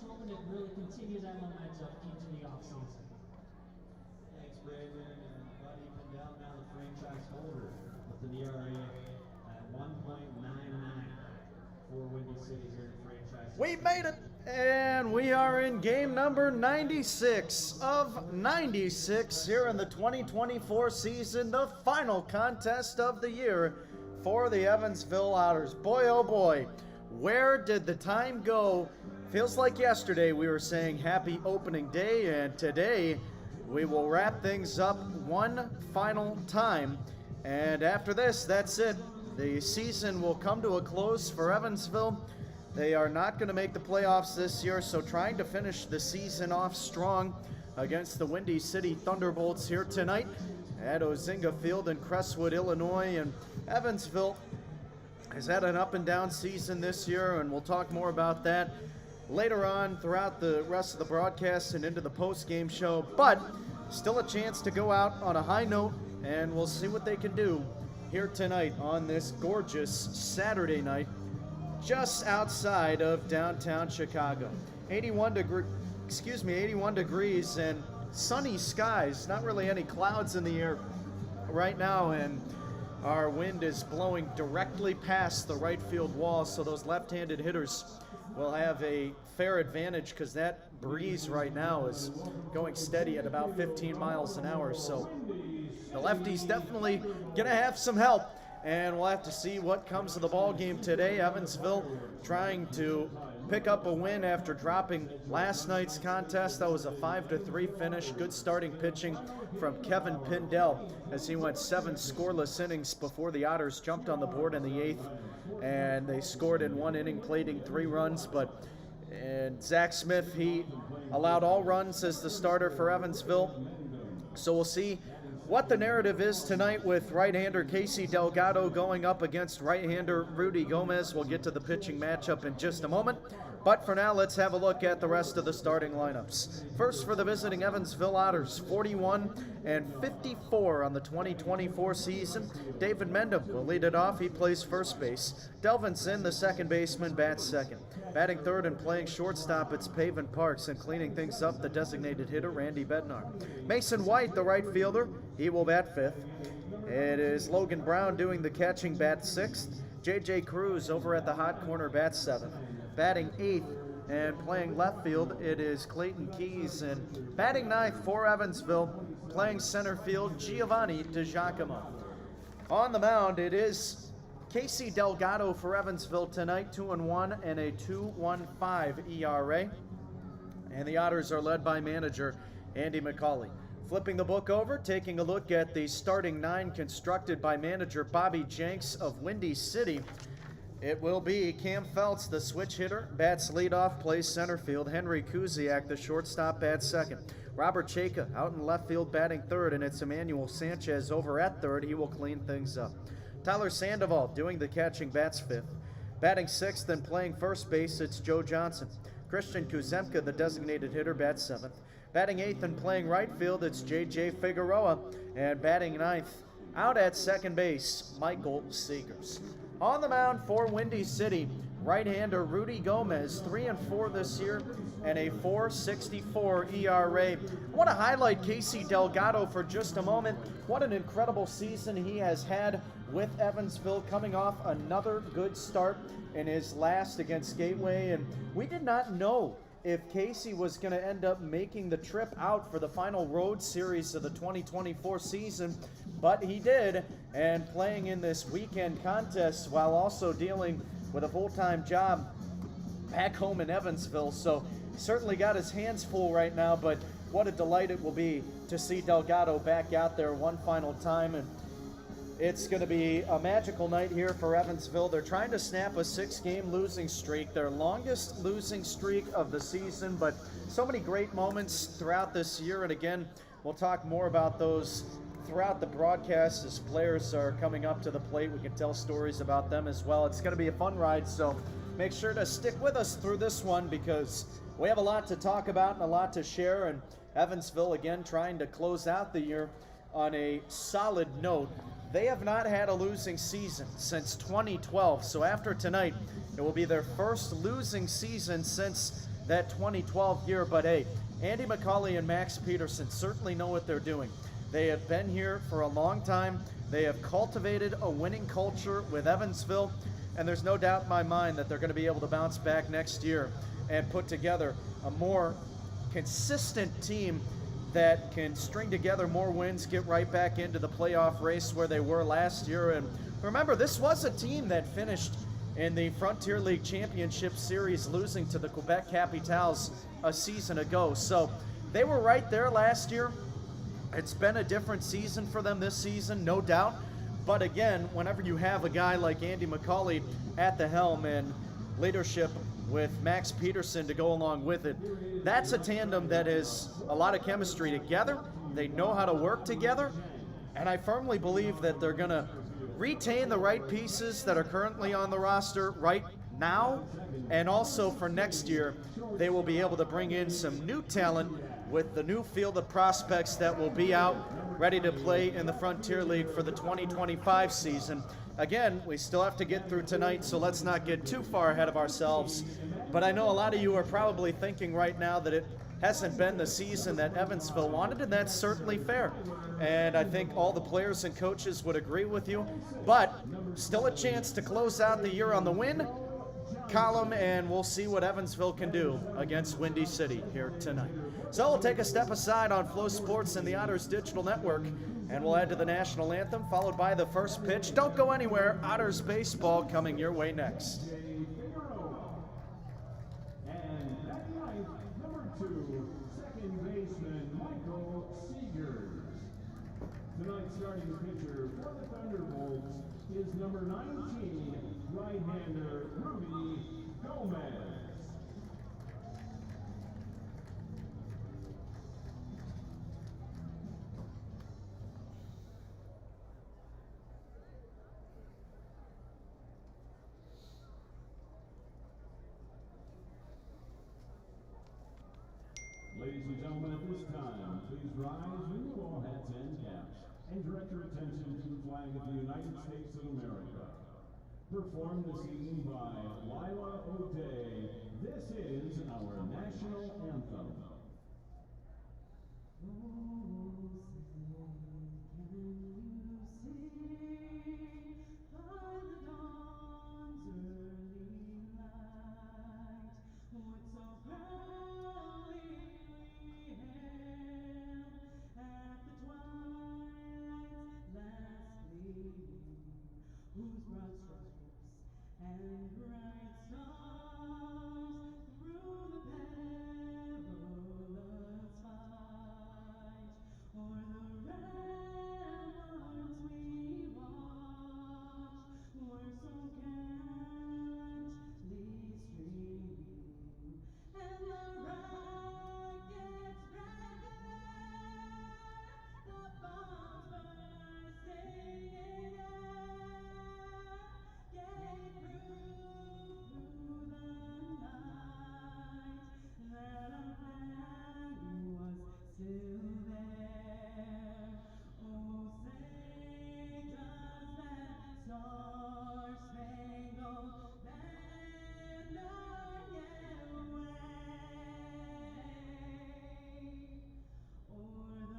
hoping to really continue that momentum into the offseason. Thanks, Brandon. And Buddy Pendel, now the franchise holder with an ERA at 1.99 for Windy City here in franchise. We made it! And we are in game number 96 of 96 here in the 2024 season, the final contest of the year for the Evansville Otters. Boy, oh boy, where did the time go? Feels like yesterday we were saying happy opening day, and today we will wrap things up one final time. And after this, that's it. The season will come to a close for Evansville. They are not going to make the playoffs this year, so trying to finish the season off strong against the Windy City Thunderbolts here tonight at Ozinga Field in Crestwood, Illinois. And Evansville has had an up and down season this year, and we'll talk more about that later on throughout the rest of the broadcast and into the post-game show. But still a chance to go out on a high note, and we'll see what they can do here tonight on this gorgeous Saturday night just outside of downtown Chicago. 81 degrees and sunny skies, not really any clouds in the air right now, and our wind is blowing directly past the right field wall, so those left-handed hitters will have a fair advantage because that breeze right now is going steady at about 15 miles an hour, so the lefties definitely gonna have some help. And we'll have to see what comes of the ball game today. Evansville trying to pick up a win after dropping last night's contest. That was a 5-3 finish. Good starting pitching from Kevin Pendel as he went 7 scoreless innings before the Otters jumped on the board in the 8th. And they scored in 1 inning, plating 3 runs. And Zach Smith, he allowed all runs as the starter for Evansville. So we'll see what the narrative is tonight with right-hander Casey Delgado going up against right-hander Rudy Gomez. We'll get to the pitching matchup in just a moment. But for now, let's have a look at the rest of the starting lineups. First for the visiting Evansville Otters, 41-54 on the 2024 season. David Mendham will lead it off. He plays first base. Delvin Zinn, the second baseman, bats second. Batting third and playing shortstop, it's Paven Parks, and cleaning things up, the designated hitter, Randy Bednar. Mason White, the right fielder, he will bat fifth. It is Logan Brown doing the catching, bat sixth. J.J. Cruz over at the hot corner, bat seventh. Batting eighth and playing left field, it is Clayton Keys. And batting ninth for Evansville, playing center field, Giovanni DiGiacomo. On the mound, it is Casey Delgado for Evansville tonight, 2-1 and a 2.15 ERA. And the Otters are led by manager Andy McCauley. Flipping the book over, taking a look at the starting 9 constructed by manager Bobby Jenks of Windy City. It will be Cam Feltz, the switch hitter, bats leadoff, plays center field. Henry Kuziak, the shortstop, bats second. Robert Chayka out in left field batting third, and it's Emmanuel Sanchez over at third. He will clean things up. Tyler Sandoval doing the catching, bats fifth. Batting sixth and playing first base, it's Joe Johnson. Christian Kuzemka, the designated hitter, bats seventh. Batting eighth and playing right field, it's J.J. Figueroa. And batting ninth, out at second base, Michael Seegers. On the mound for Windy City, right-hander Rudy Gomez, 3-4 this year and a 4.64 ERA. I want to highlight Casey Delgado for just a moment. What an incredible season he has had with Evansville, coming off another good start in his last against Gateway. And we did not know if Casey was going to end up making the trip out for the final road series of the 2024 season, but he did, and playing in this weekend contest while also dealing with a full-time job back home in Evansville. So certainly got his hands full right now, but what a delight it will be to see Delgado back out there one final time. And it's going to be a magical night here for Evansville. They're trying to snap a 6-game losing streak, their longest losing streak of the season, but so many great moments throughout this year. And again, we'll talk more about those throughout the broadcast as players are coming up to the plate. We can tell stories about them as well. It's going to be a fun ride, so make sure to stick with us through this one because we have a lot to talk about and a lot to share. And Evansville, again, trying to close out the year on a solid note. They have not had a losing season since 2012, so after tonight, it will be their first losing season since that 2012 year. But hey, Andy McCauley and Max Peterson certainly know what they're doing. They have been here for a long time. They have cultivated a winning culture with Evansville, and there's no doubt in my mind that they're going to be able to bounce back next year and put together a more consistent team that can string together more wins, get right back into the playoff race where they were last year. And remember, this was a team that finished in the Frontier League Championship Series, losing to the Quebec Capitals a season ago. So they were right there last year. It's been a different season for them this season, no doubt. But again, whenever you have a guy like Andy McCauley at the helm and leadership with Max Peterson to go along with it, that's a tandem that is a lot of chemistry together. They know how to work together, and I firmly believe that they're going to retain the right pieces that are currently on the roster right now, and also for next year, they will be able to bring in some new talent with the new field of prospects that will be out ready to play in the Frontier League for the 2025 season. Again, we still have to get through tonight, so let's not get too far ahead of ourselves. But I know a lot of you are probably thinking right now that it hasn't been the season that Evansville wanted, and that's certainly fair. And I think all the players and coaches would agree with you. But still a chance to close out the year on the win column, and we'll see what Evansville can do against Windy City here tonight. So we'll take a step aside on Flow Sports and the Otters Digital Network, and we'll head to the national anthem, followed by the first pitch. Don't go anywhere. Otters baseball coming your way next. And that night, number 2, second baseman Michael Seegers. Tonight's starting pitcher for the Thunderbolts is number 19, right-hander Rudy Gomez. Ladies and gentlemen, at this time, please rise, remove all hats and caps, and direct your attention to the flag of the United States of America. Performed this evening by Lila O'Day, this is our national anthem. And bright stars through the perilous fight, o'er the ramparts we watched, were so gallantly streaming, and the rockets regular, the bombs bursting in air, gave proof through the night that our flag was still there. Oh, say does that star-spangled banner yet wave o'er the land of the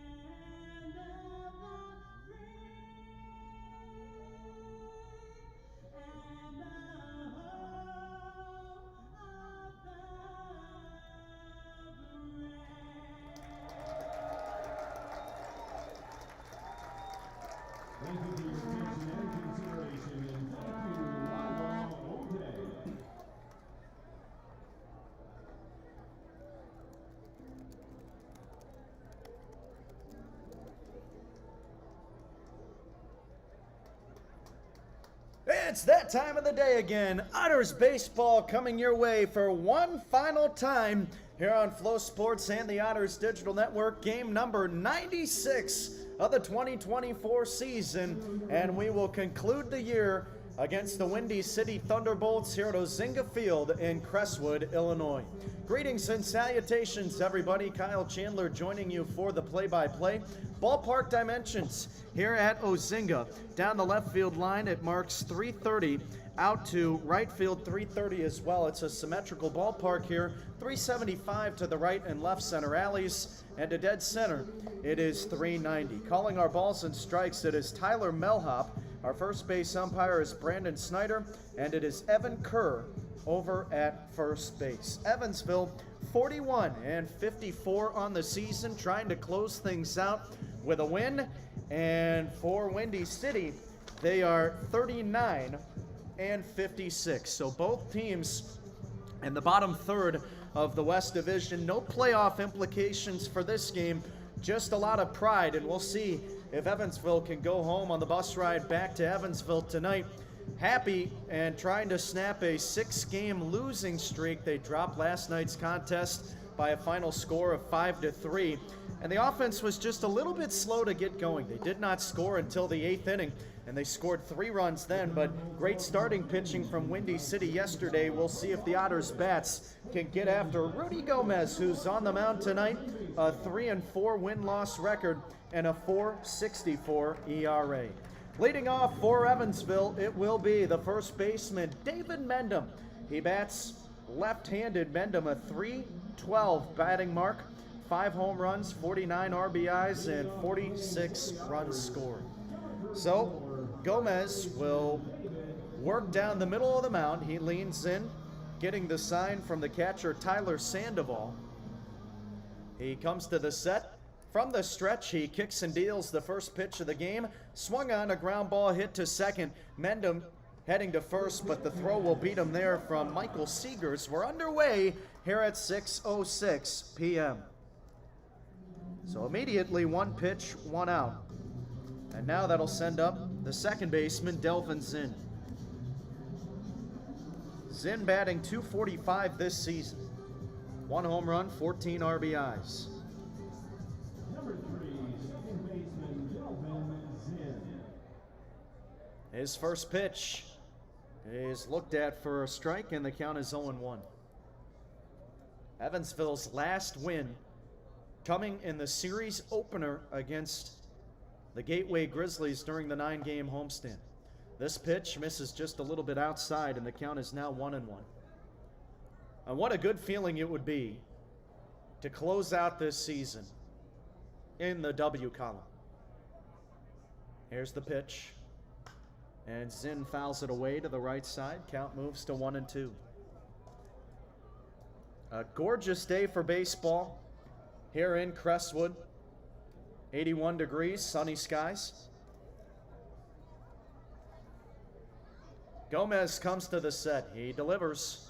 free and the hope of the brave. Thank you for your attention and consideration, and thank you, Lila O'Day. It's that time of the day again. Otters baseball coming your way for one final time here on Flow Sports and the Otters Digital Network. Game number 96 of the 2024 season, and we will conclude the year against the Windy City Thunderbolts here at Ozinga Field in Crestwood, Illinois. Greetings and salutations, everybody. Kyle Chandler joining you for the play-by-play. Ballpark dimensions here at Ozinga. Down the left field line, it marks 3:30 out to right field, 330 as well. It's a symmetrical ballpark here. 375 to the right and left center alleys, and to dead center, it is 390. Calling our balls and strikes, it is Tyler Melhop. Our first base umpire is Brandon Snyder, and it is Evan Kerr over at first base. Evansville 41-54 on the season, trying to close things out with a win. And for Windy City, they are 39-56. So both teams in the bottom third of the West Division. No playoff implications for this game, just a lot of pride, and we'll see if Evansville can go home on the bus ride back to Evansville tonight happy and trying to snap a 6-game losing streak. They dropped last night's contest by a final score of 5-3, and the offense was just a little bit slow to get going. They did not score until the 8th inning, and they scored 3 runs then, but great starting pitching from Windy City yesterday. We'll see if the Otters bats can get after Rudy Gomez, who's on the mound tonight, a 3-4 win-loss record and a 4.64 ERA. Leading off for Evansville, it will be the first baseman, David Mendham. He bats left-handed. Mendham, a .312 batting mark, 5 home runs, 49 RBIs, and 46 runs scored. So Gomez will work down the middle of the mound. He leans in, getting the sign from the catcher, Tyler Sandoval. He comes to the set. From the stretch, he kicks and deals the first pitch of the game. Swung on, a ground ball hit to second. Mendham heading to first, but the throw will beat him there from Michael Seegers. We're underway here at 6:06 p.m. So immediately 1 pitch, 1 out. And now that'll send up the second baseman, Delvin Zinn. Zinn batting .245 this season. 1 home run, 14 RBIs. Number 3, second baseman Delvin Zinn. His first pitch is looked at for a strike, and the count is 0-1. Evansville's last win coming in the series opener against the Gateway Grizzlies during the 9-game homestand. This pitch misses just a little bit outside, and the count is now 1-1. And what a good feeling it would be to close out this season in the W column. Here's the pitch, and Zinn fouls it away to the right side. Count moves to 1-2. A gorgeous day for baseball here in Crestwood. 81 degrees, sunny skies. Gomez comes to the set. He delivers,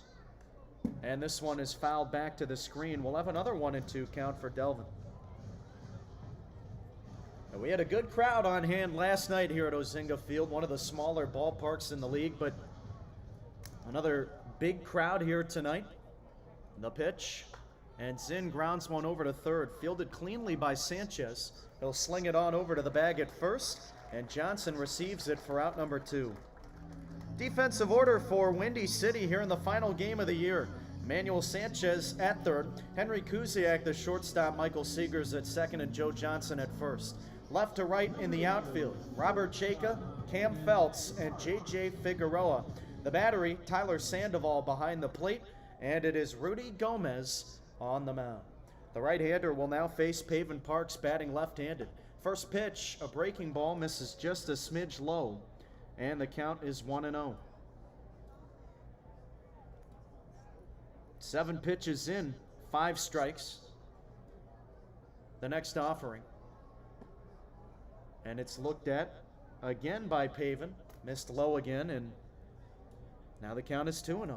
and this one is fouled back to the screen. We'll have another 1-2 count for Delvin. And we had a good crowd on hand last night here at Ozinga Field, one of the smaller ballparks in the league, but another big crowd here tonight. The pitch, and Zinn grounds one over to third, fielded cleanly by Sanchez. He'll sling it on over to the bag at first, and Johnson receives it for out number 2. Defensive order for Windy City here in the final game of the year. Manuel Sanchez at third, Henry Kuziak the shortstop, Michael Seegers at second, and Joe Johnson at first. Left to right in the outfield, Robert Chayka, Cam Feltz, and J.J. Figueroa. The battery, Tyler Sandoval behind the plate, and it is Rudy Gomez on the mound. The right-hander will now face Pavin Parks, batting left-handed. First pitch, a breaking ball, misses just a smidge low, and the count is 1-0. 7 pitches in, 5 strikes. The next offering. And it's looked at again by Pavin. Missed low again, and now the count is 2-0.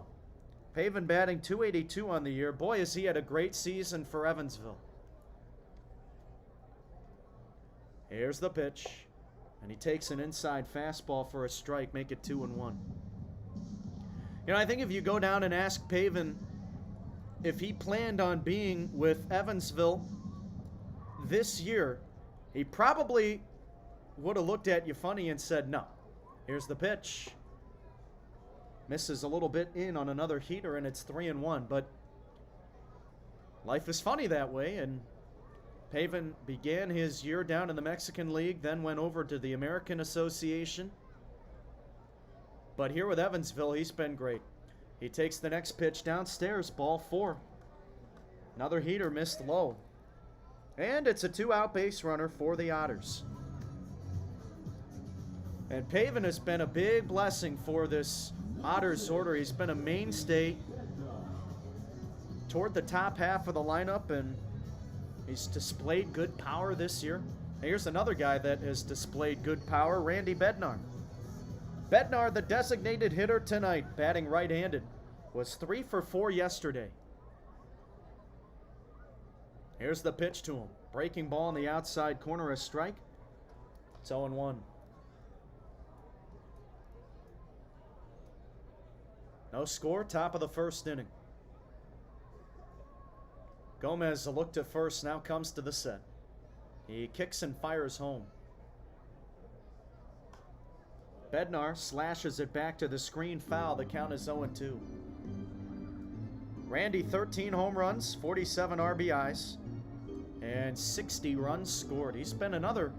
Pavin batting .282 on the year. Boy, has he had a great season for Evansville. Here's the pitch, and he takes an inside fastball for a strike, make it 2-1. You know, I think if you go down and ask Pavin if he planned on being with Evansville this year, he probably would have looked at you funny and said no. Here's the pitch. Misses a little bit in on another heater, and it's 3-1. But life is funny that way, and Pavin began his year down in the Mexican League, then went over to the American Association. But here with Evansville, he's been great. He takes the next pitch downstairs, ball 4. Another heater missed low. And it's a 2-out base runner for the Otters. And Pavin has been a big blessing for this Otters order. He's been a mainstay toward the top half of the lineup, and he's displayed good power this year. Here's another guy that has displayed good power, Randy Bednar. Bednar, the designated hitter tonight, batting right-handed, was 3 for 4 yesterday. Here's the pitch to him. Breaking ball in the outside corner, a strike. It's 0-1. No score, top of the first inning. Gomez, a look to first, now comes to the set. He kicks and fires home. Bednar slashes it back to the screen, foul. The count is 0-2. Randy, 13 home runs, 47 RBIs, and 60 runs scored. He's been another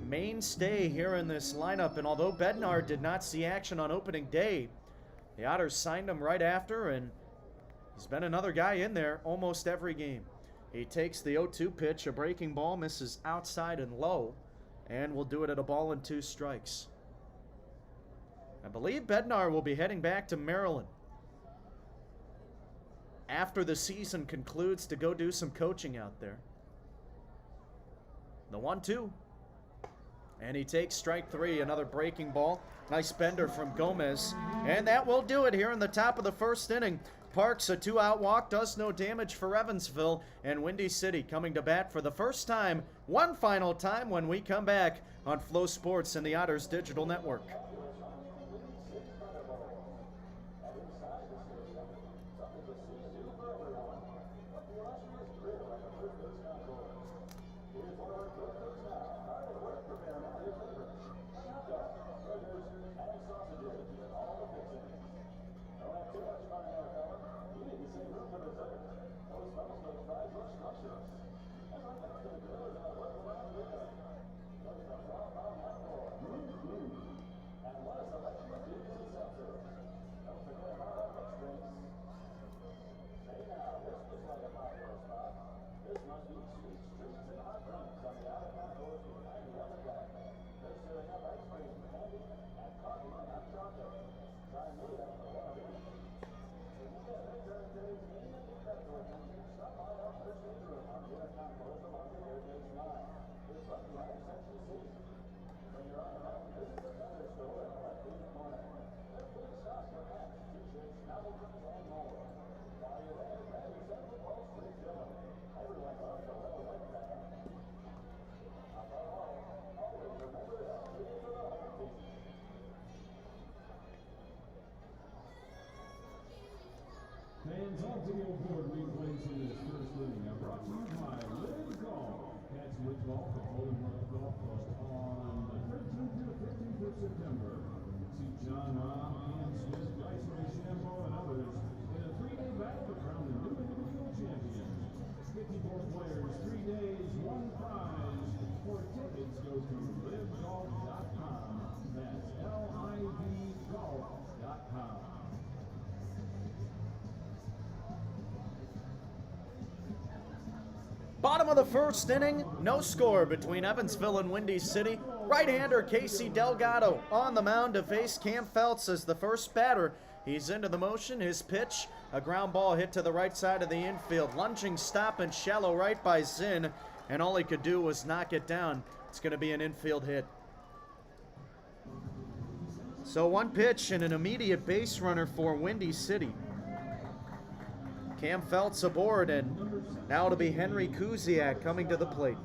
mainstay here in this lineup, and although Bednar did not see action on opening day, the Otters signed him right after, and he's been another guy in there almost every game. He takes the 0-2 pitch, a breaking ball, misses outside and low, and will do it at a ball and 2 strikes. I believe Bednar will be heading back to Maryland after the season concludes to go do some coaching out there. The 1-2. And he takes strike 3, another breaking ball. Nice bender from Gomez. And that will do it here in the top of the first inning. Parks, a 2-out walk, does no damage for Evansville. And Windy City coming to bat for the first time, one final time, when we come back on Flow Sports and the Otters Digital Network. Fans all to the board replays in this first inning are brought to you by Live Golf. Catch Live Golf at Golden North Golf Course on the 13th to 15th of September. See John Rahm, Ian Smith, Bryson DeChambeau, and others in a 3-day battle to crown the new individual champion. 54 players, 3 days, 1 prize. For tickets, go to livegolf.com. That's LIVGolf.com. Bottom of the first inning, no score between Evansville and Windy City. Right-hander Casey Delgado on the mound to face Cam Feltz as the first batter. He's into the motion. His pitch, a ground ball hit to the right side of the infield. Lunging stop and shallow right by Zinn, and all he could do was knock it down. It's going to be an infield hit. So one pitch and an immediate base runner for Windy City. Cam Feltz aboard, and now it'll be Henry Kuziak coming to the plate.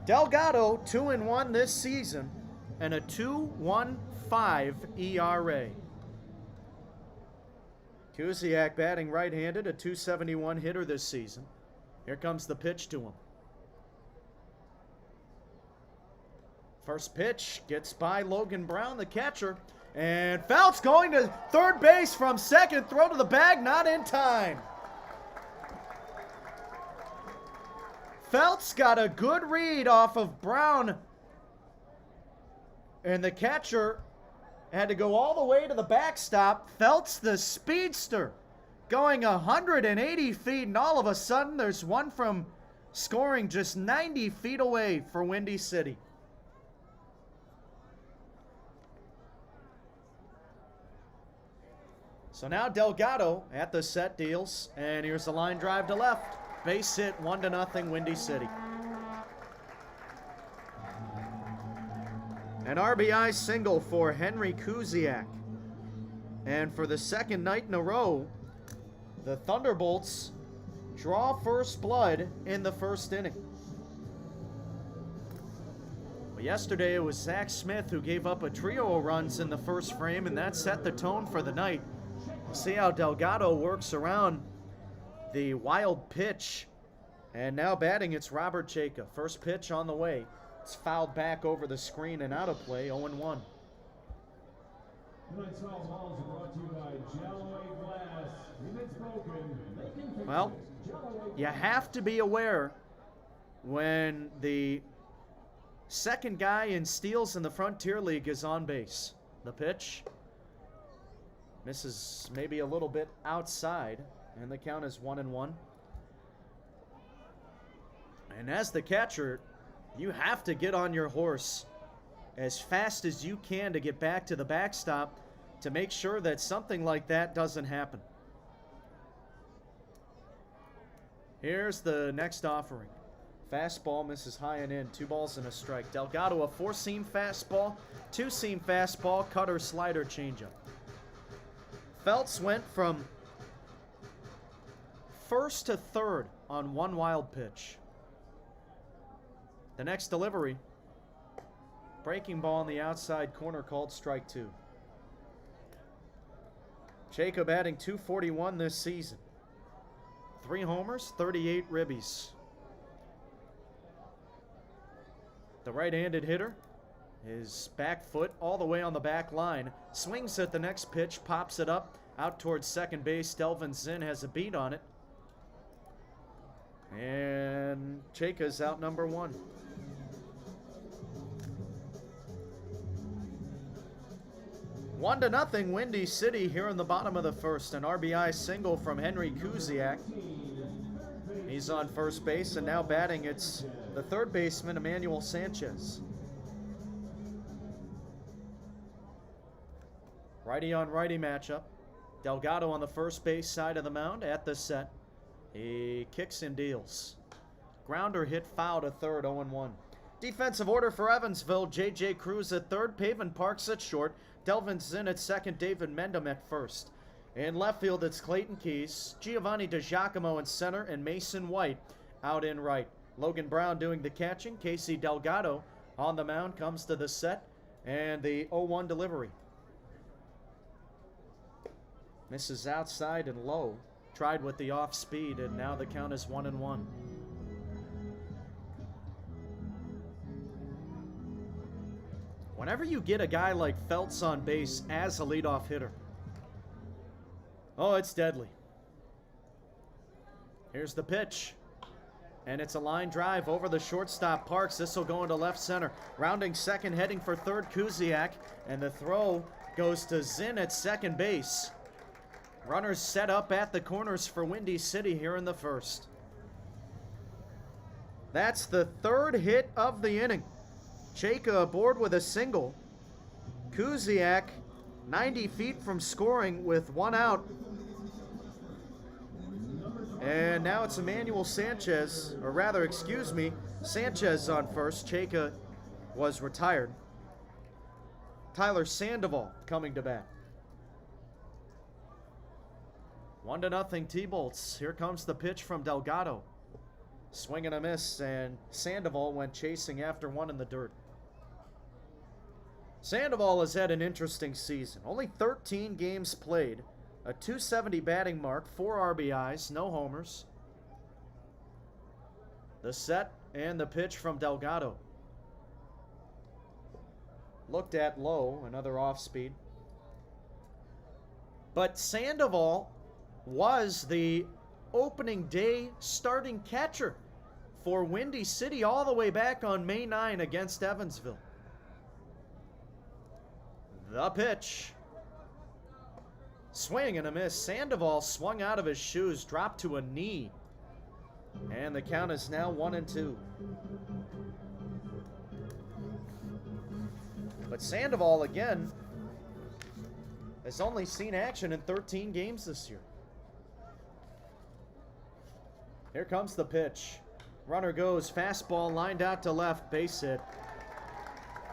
Delgado, 2-1 this season, and a 2.15 ERA. Kuziak batting right-handed, a .271 hitter this season. Here comes the pitch to him. First pitch gets by Logan Brown, the catcher. And Feltz going to third base from second. Throw to the bag, not in time. Feltz got a good read off of Brown. And the catcher had to go all the way to the backstop. Feltz, the speedster, going 180 feet, and all of a sudden there's one from scoring just 90 feet away for Windy City. So now Delgado at the set deals, and here's the line drive to left. Base hit, 1-0 Windy City. An RBI single for Henry Kuziak. And for the second night in a row, the Thunderbolts draw first blood in the first inning. Well, yesterday it was Zach Smith who gave up a trio of runs in the first frame, and that set the tone for the night. We'll see how Delgado works around the wild pitch. And now batting, it's Robert Chayka. First pitch on the way. It's fouled back over the screen and out of play, 0-1. Tonight's foul balls are brought to you by Jallaway Glass. If it's broken, they can fix Well, it. Jallaway you have to be aware when the second guy in steals in the Frontier League is on base. The pitch misses maybe a little bit outside, and the count is 1-1. And as the catcher, you have to get on your horse as fast as you can to get back to the backstop to make sure that something like that doesn't happen. Here's the next offering. Fastball misses high and in. 2 balls and a strike. Delgado, a 4-seam fastball, 2-seam fastball, cutter, slider, changeup. Feltz went from first to third on one wild pitch. The next delivery, breaking ball on the outside corner, called strike 2. Chayka batting .241 this season. 3 homers, 38 ribbies. The right-handed hitter, his back foot all the way on the back line, swings at the next pitch, pops it up, out towards second base. Delvin Zinn has a beat on it. And Chayka's out number 1. One to nothing, Windy City here in the bottom of the first. An RBI single from Henry Kuziak. He's on first base, and now batting, it's the third baseman, Emmanuel Sanchez. Righty on righty matchup. Delgado on the first base side of the mound at the set. He kicks and deals. Grounder hit foul to third, 0-1. Defensive order for Evansville. J.J. Cruz at third, Pavin Parks at short, Delvin Zinn at second, David Mendham at first. In left field, it's Clayton Keys, Giovanni DiGiacomo in center, and Mason White out in right. Logan Brown doing the catching. Casey Delgado on the mound, comes to the set, and the 0-1 delivery. Misses outside and low. Tried with the off speed, and now the count is 1-1. Whenever you get a guy like Feltz on base as a leadoff hitter, oh, it's deadly. Here's the pitch. And it's a line drive over the shortstop, Parks. This will go into left center. Rounding second, heading for third, Kuziak. And the throw goes to Zinn at second base. Runners set up at the corners for Windy City here in the first. That's the third hit of the inning. Chayka aboard with a single. Kuziak 90 feet from scoring with 1 out. And now it's Emmanuel Sanchez, or rather, excuse me, Sanchez on first. Chayka was retired. Tyler Sandoval coming to bat. 1-0 T-Bolts. Here comes the pitch from Delgado. Swing and a miss, and Sandoval went chasing after one in the dirt. Sandoval has had an interesting season. Only 13 games played, a .270 batting mark, 4 RBIs, no homers. The set and the pitch from Delgado. Looked at low, another off speed. But Sandoval was the opening day starting catcher for Windy City all the way back on May 9 against Evansville. The pitch. Swing and a miss. Sandoval swung out of his shoes, dropped to a knee. And the count is now 1-2. But Sandoval, again, has only seen action in 13 games this year. Here comes the pitch. Runner goes, fastball lined out to left, base hit.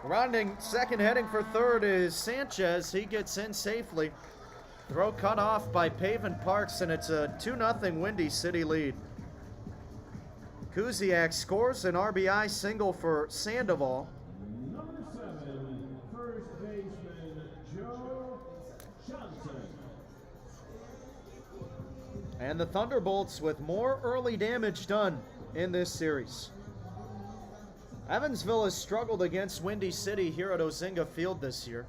Rounding second, heading for third is Sanchez. He gets in safely. Throw cut off by Pavin Parks, and it's a 2-0 Windy City lead. Kuziak scores an RBI single for Sandoval. Number 7, first baseman Joe Johnson. And the Thunderbolts with more early damage done in this series. Evansville has struggled against Windy City here at Ozinga Field this year.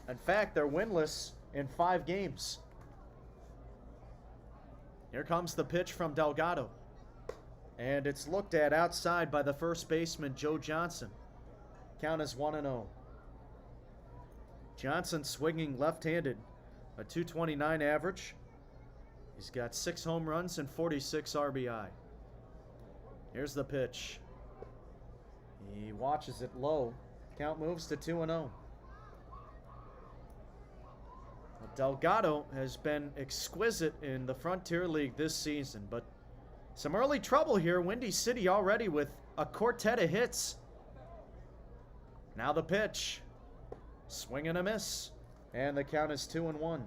In fact, they're winless in 5 games. Here comes the pitch from Delgado. And it's looked at outside by the first baseman, Joe Johnson. Count is 1-0. Johnson swinging left-handed, a .229 average. He's got 6 home runs and 46 RBI. Here's the pitch. He watches it low. Count moves to 2-0. Delgado has been exquisite in the Frontier League this season, but some early trouble here. Windy City already with a quartet of hits. Now the pitch. Swing and a miss. And the count is 2-1.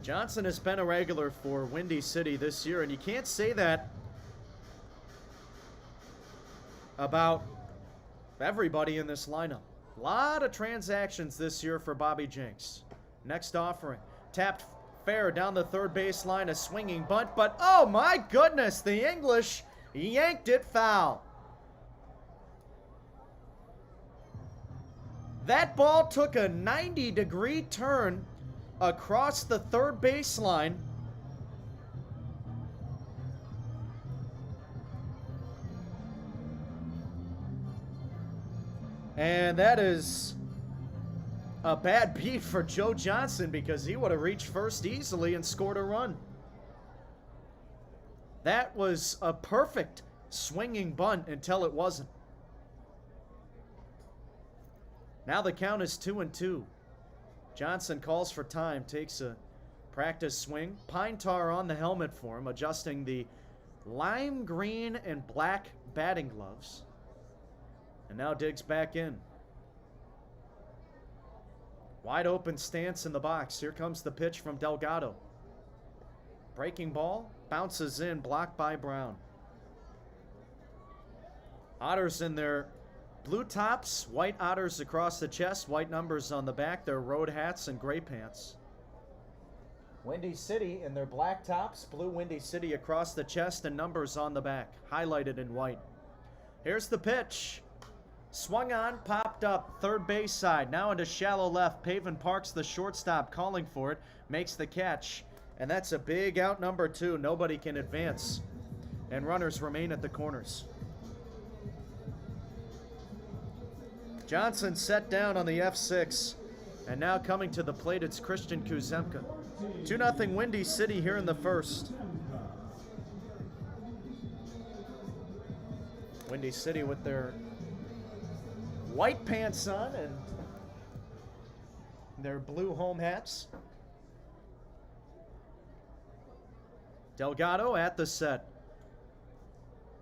Johnson has been a regular for Windy City this year, and you can't say that about everybody in this lineup. A lot of transactions this year for Bobby Jenks. Next offering. Tapped fair down the third baseline, a swinging bunt, but oh my goodness, the English yanked it foul. That ball took a 90-degree turn across the third baseline. And that is a bad beat for Joe Johnson, because he would have reached first easily and scored a run. That was a perfect swinging bunt until it wasn't. Now the count is 2-2. Johnson calls for time, takes a practice swing. Pine tar on the helmet for him, adjusting the lime green and black batting gloves. And now digs back in. Wide open stance in the box. Here comes the pitch from Delgado. Breaking ball, bounces in, blocked by Brown. Otters in their blue tops, white Otters across the chest, white numbers on the back, their road hats and gray pants. Windy City in their black tops, blue Windy City across the chest and numbers on the back, highlighted in white. Here's the pitch. Swung on, popped up, third base side, now into shallow left. Pavin Parks, the shortstop, calling for it, makes the catch. And that's a big out, number 2. Nobody can advance. And runners remain at the corners. Johnson set down on the F6. And now coming to the plate, it's Christian Kuzemka. 2-0 Windy City here in the first. Windy City with their white pants on and their blue home hats. Delgado at the set.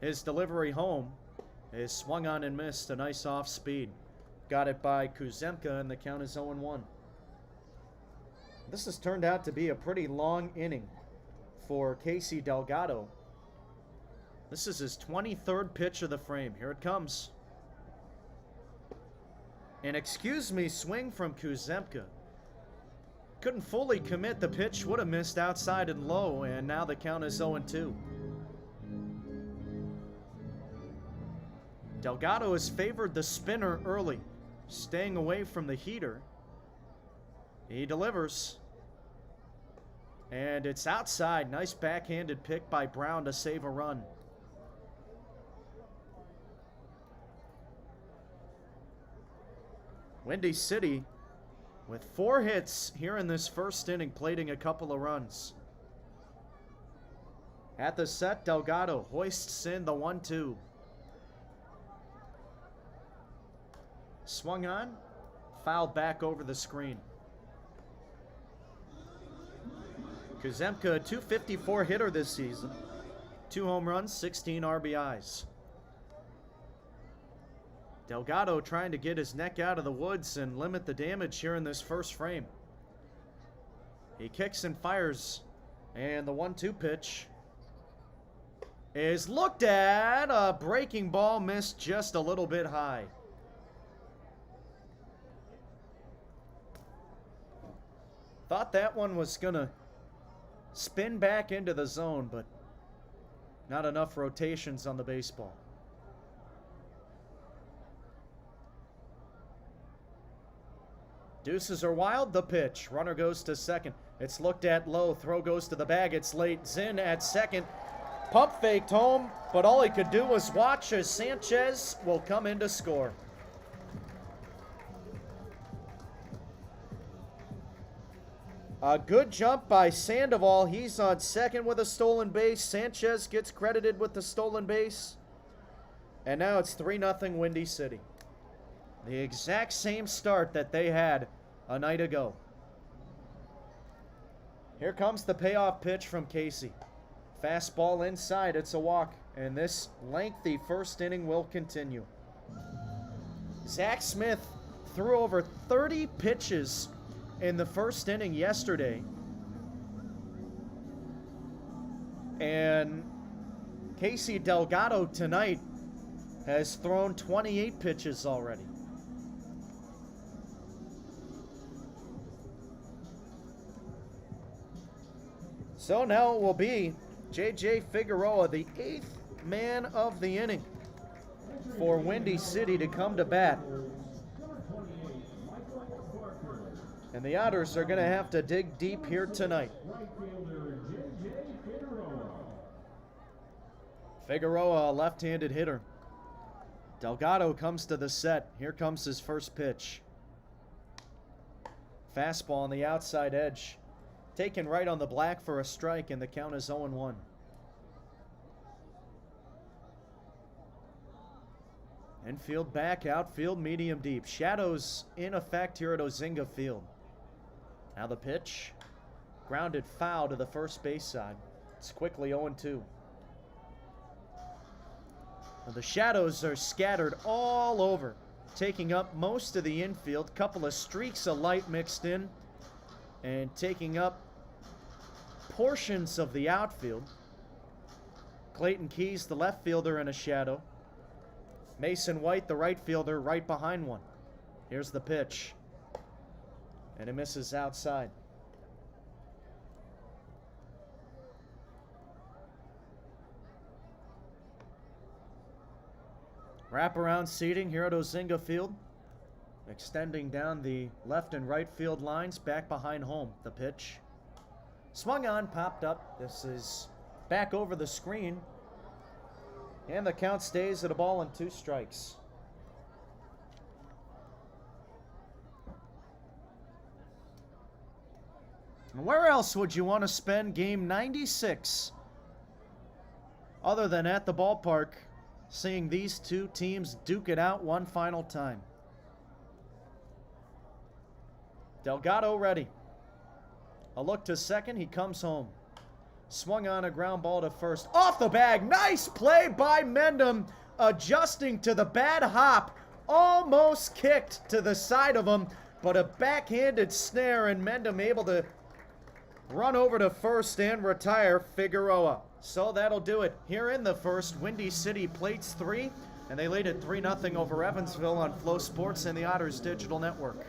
His delivery home is swung on and missed. A nice off speed. Got it by Kuzemka, and the count is 0-1. This has turned out to be a pretty long inning for Casey Delgado. This is his 23rd pitch of the frame. Here it comes. And excuse me, swing from Kuzemka. Couldn't fully commit. The pitch would have missed outside and low, and now the count is 0-2. Delgado has favored the spinner early, staying away from the heater. He delivers. And it's outside. Nice backhanded pick by Brown to save a run. Windy City with 4 hits here in this first inning, plating a couple of runs. At the set, Delgado hoists in the 1-2. Swung on, fouled back over the screen. Kuzemka, a .254 hitter this season. 2 home runs, 16 RBIs. Delgado trying to get his neck out of the woods and limit the damage here in this first frame. He kicks and fires, and the 1-2 pitch is looked at. A breaking ball missed just a little bit high. Thought that one was gonna spin back into the zone, but not enough rotations on the baseball. Deuces are wild. The pitch. Runner goes to second. It's looked at low. Throw goes to the bag. It's late. Zinn at second. Pump faked home, but all he could do was watch as Sanchez will come in to score. A good jump by Sandoval. He's on second with a stolen base. Sanchez gets credited with the stolen base. And now it's 3-0 Windy City. The exact same start that they had a night ago. Here comes the payoff pitch from Casey. Fastball inside, it's a walk, and this lengthy first inning will continue. Zach Smith threw over 30 pitches in the first inning yesterday. And Casey Delgado tonight has thrown 28 pitches already. So now it will be J.J. Figueroa, the 8th man of the inning, for Windy City to come to bat. And the Otters are going to have to dig deep here tonight. Figueroa, a left-handed hitter. Delgado comes to the set. Here comes his first pitch. Fastball on the outside edge. Taken right on the black for a strike, and the count is 0-1. Infield back, outfield medium deep. Shadows in effect here at Ozinga Field. Now the pitch. Grounded foul to the first base side. It's quickly 0-2. The shadows are scattered all over, taking up most of the infield. Couple of streaks of light mixed in and taking up portions of the outfield. Clayton Keys, the left fielder, in a shadow. Mason White, the right fielder, right behind one. Here's the pitch. And it misses outside. Wraparound seating here at Ozinga Field. Extending down the left and right field lines, back behind home. The pitch. Swung on, popped up. This is back over the screen. And the count stays at a ball and 2 strikes. And where else would you want to spend game 96 other than at the ballpark, seeing these two teams duke it out one final time? Delgado ready. A look to second, he comes home. Swung on a ground ball to first. Off the bag, nice play by Mendham, adjusting to the bad hop. Almost kicked to the side of him, but a backhanded snare, and Mendham able to run over to first and retire Figueroa. So that'll do it here in the first. Windy City plates 3, and they lead it 3-0 over Evansville on Flow Sports and the Otters Digital Network.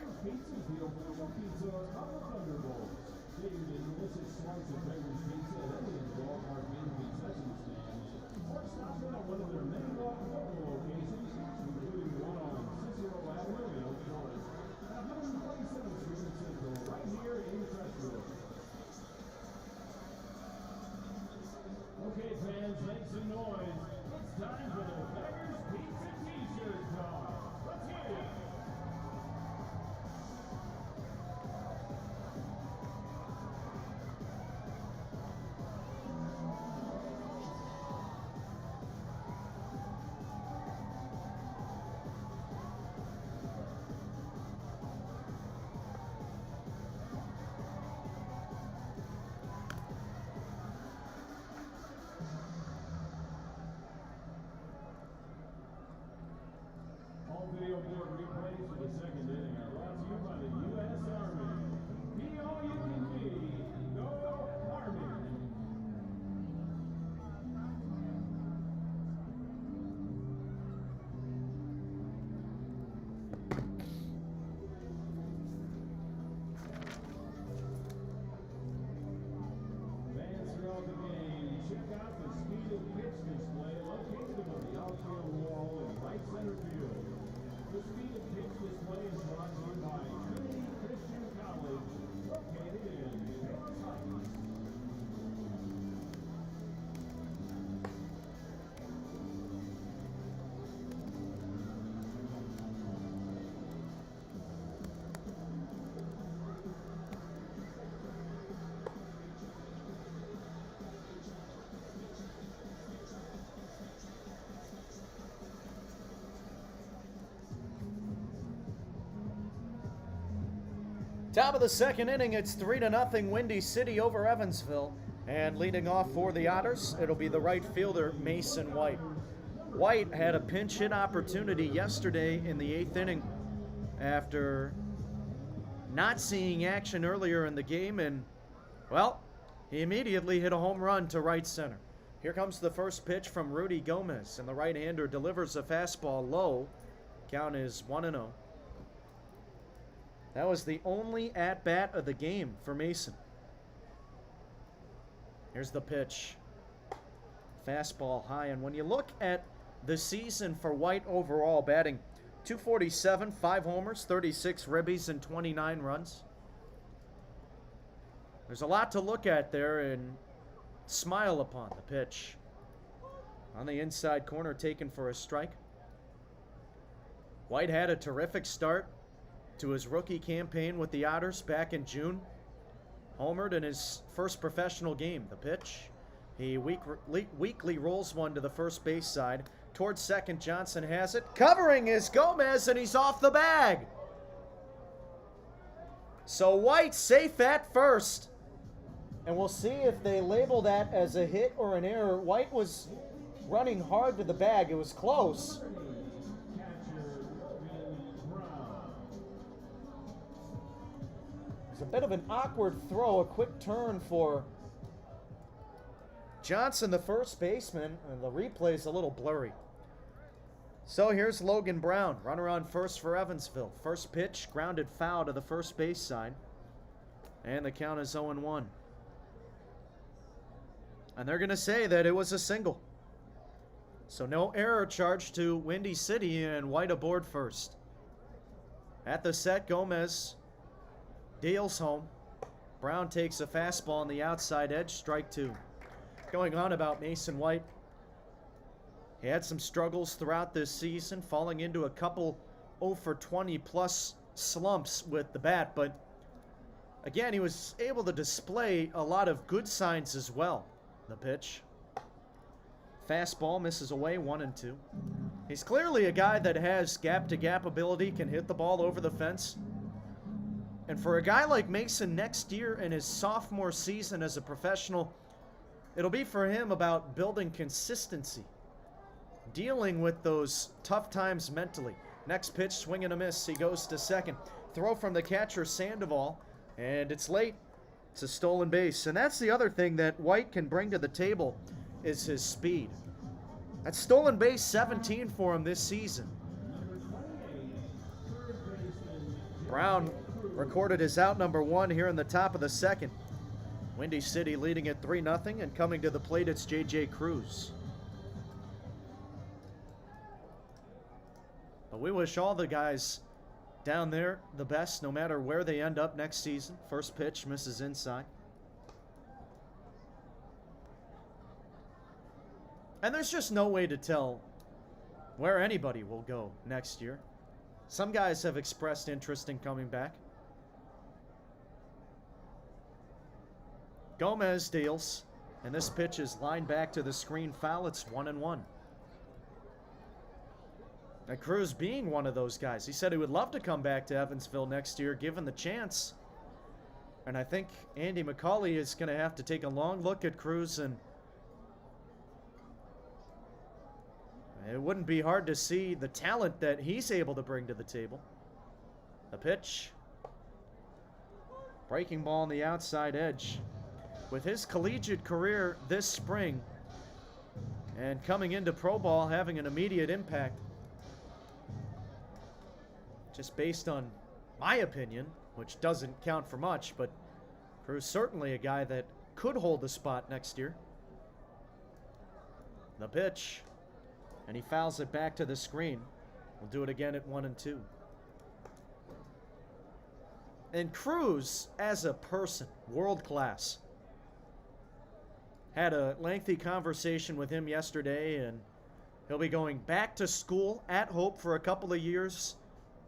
Okay, fans, make some noise. It's time for the Beggars Pizza T-shirt toss. Let's hear it. Top of the second inning, it's 3-0 Windy City over Evansville. And leading off for the Otters, it'll be the right fielder, Mason White. White had a pinch hit opportunity yesterday in the 8th inning after not seeing action earlier in the game, and, well, he immediately hit a home run to right center. Here comes the first pitch from Rudy Gomez, and the right-hander delivers a fastball low. Count is 1-0. That was the only at-bat of the game for Mason. Here's the pitch. Fastball high, and when you look at the season for White overall, batting .247, 5 homers, 36 ribbies, and 29 runs. There's a lot to look at there and smile upon. The pitch on the inside corner, taken for a strike. White had a terrific start to his rookie campaign with the Otters back in June. Homered in his first professional game. The pitch, he weakly rolls one to the first base side. Towards second, Johnson has it. Covering is Gomez, and he's off the bag. So White safe at first. And we'll see if they label that as a hit or an error. White was running hard to the bag. It was close. It's a bit of an awkward throw, a quick turn for Johnson, the first baseman, and the replay's a little blurry. So here's Logan Brown, runner on first for Evansville. First pitch, grounded foul to the first base side. And the count is 0-1. And they're going to say that it was a single. So no error charge to Windy City, and White aboard first. At the set, Gomez deals home. Brown takes a fastball on the outside edge, strike 2. Going on about Mason White. He had some struggles throughout this season, falling into a couple 0 for 20 plus slumps with the bat, but again, he was able to display a lot of good signs as well. The pitch. Fastball misses away, 1-2. He's clearly a guy that has gap-to-gap ability, can hit the ball over the fence. And for a guy like Mason next year in his sophomore season as a professional, it'll be for him about building consistency, dealing with those tough times mentally. Next pitch, swing and a miss. He goes to second. Throw from the catcher, Sandoval, and it's late. It's a stolen base. And that's the other thing that White can bring to the table is his speed. That's stolen base 17 for him this season. Brown recorded his out number 1 here in the top of the second. Windy City leading at 3-0, and coming to the plate, it's J.J. Cruz. But we wish all the guys down there the best, no matter where they end up next season. First pitch misses inside. And there's just no way to tell where anybody will go next year. Some guys have expressed interest in coming back. Gomez deals, and this pitch is lined back to the screen foul. It's 1-1. And Cruz being one of those guys. He said he would love to come back to Evansville next year given the chance. And I think Andy McCauley is going to have to take a long look at Cruz, and it wouldn't be hard to see the talent that he's able to bring to the table. The pitch. Breaking ball on the outside edge. With his collegiate career this spring and coming into pro ball having an immediate impact, just based on my opinion, which doesn't count for much, but Cruz certainly a guy that could hold the spot next year. The pitch, and he fouls it back to the screen. We'll do it again at 1-2. And Cruz, as a person, world class. Had a lengthy conversation with him yesterday, and he'll be going back to school at Hope for a couple of years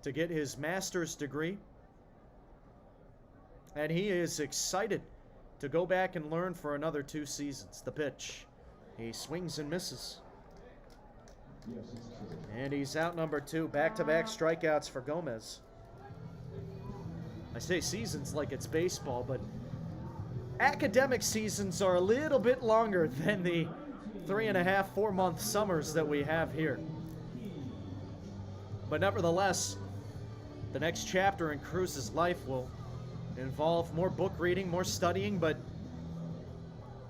to get his master's degree. And he is excited to go back and learn for another 2 seasons. The pitch. He swings and misses. And he's out number 2. Back-to-back strikeouts for Gomez. I say seasons like it's baseball, but academic seasons are a little bit longer than the 3.5, 4-month summers that we have here. But nevertheless, the next chapter in Cruz's life will involve more book reading, more studying, but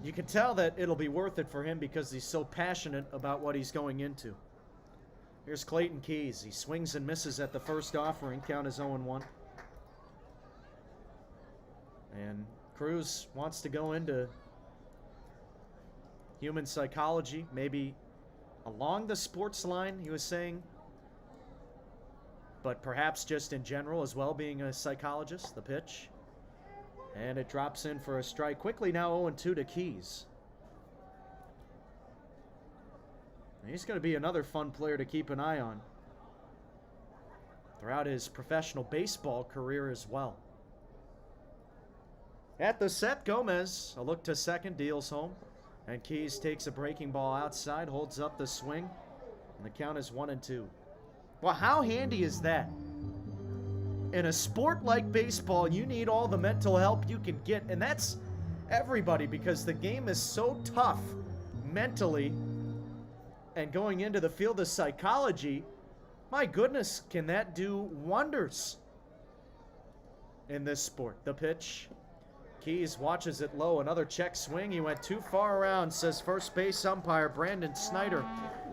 you can tell that it'll be worth it for him because he's so passionate about what he's going into. Here's Clayton Keys. He swings and misses at the first offering. Count is 0-1. And Cruz wants to go into human psychology, maybe along the sports line, he was saying, but perhaps just in general as well, being a psychologist. The pitch. And it drops in for a strike. Quickly now 0-2 to Keys. He's going to be another fun player to keep an eye on throughout his professional baseball career as well. At the set, Gomez, a look to second, deals home. And Keys takes a breaking ball outside, holds up the swing, and the count is 1-2. Well, how handy is that? In a sport like baseball, you need all the mental help you can get, and that's everybody because the game is so tough mentally. And going into the field of psychology, my goodness, can that do wonders in this sport? The pitch. Keys watches it low. Another check swing. He went too far around, says first base umpire Brandon Snyder.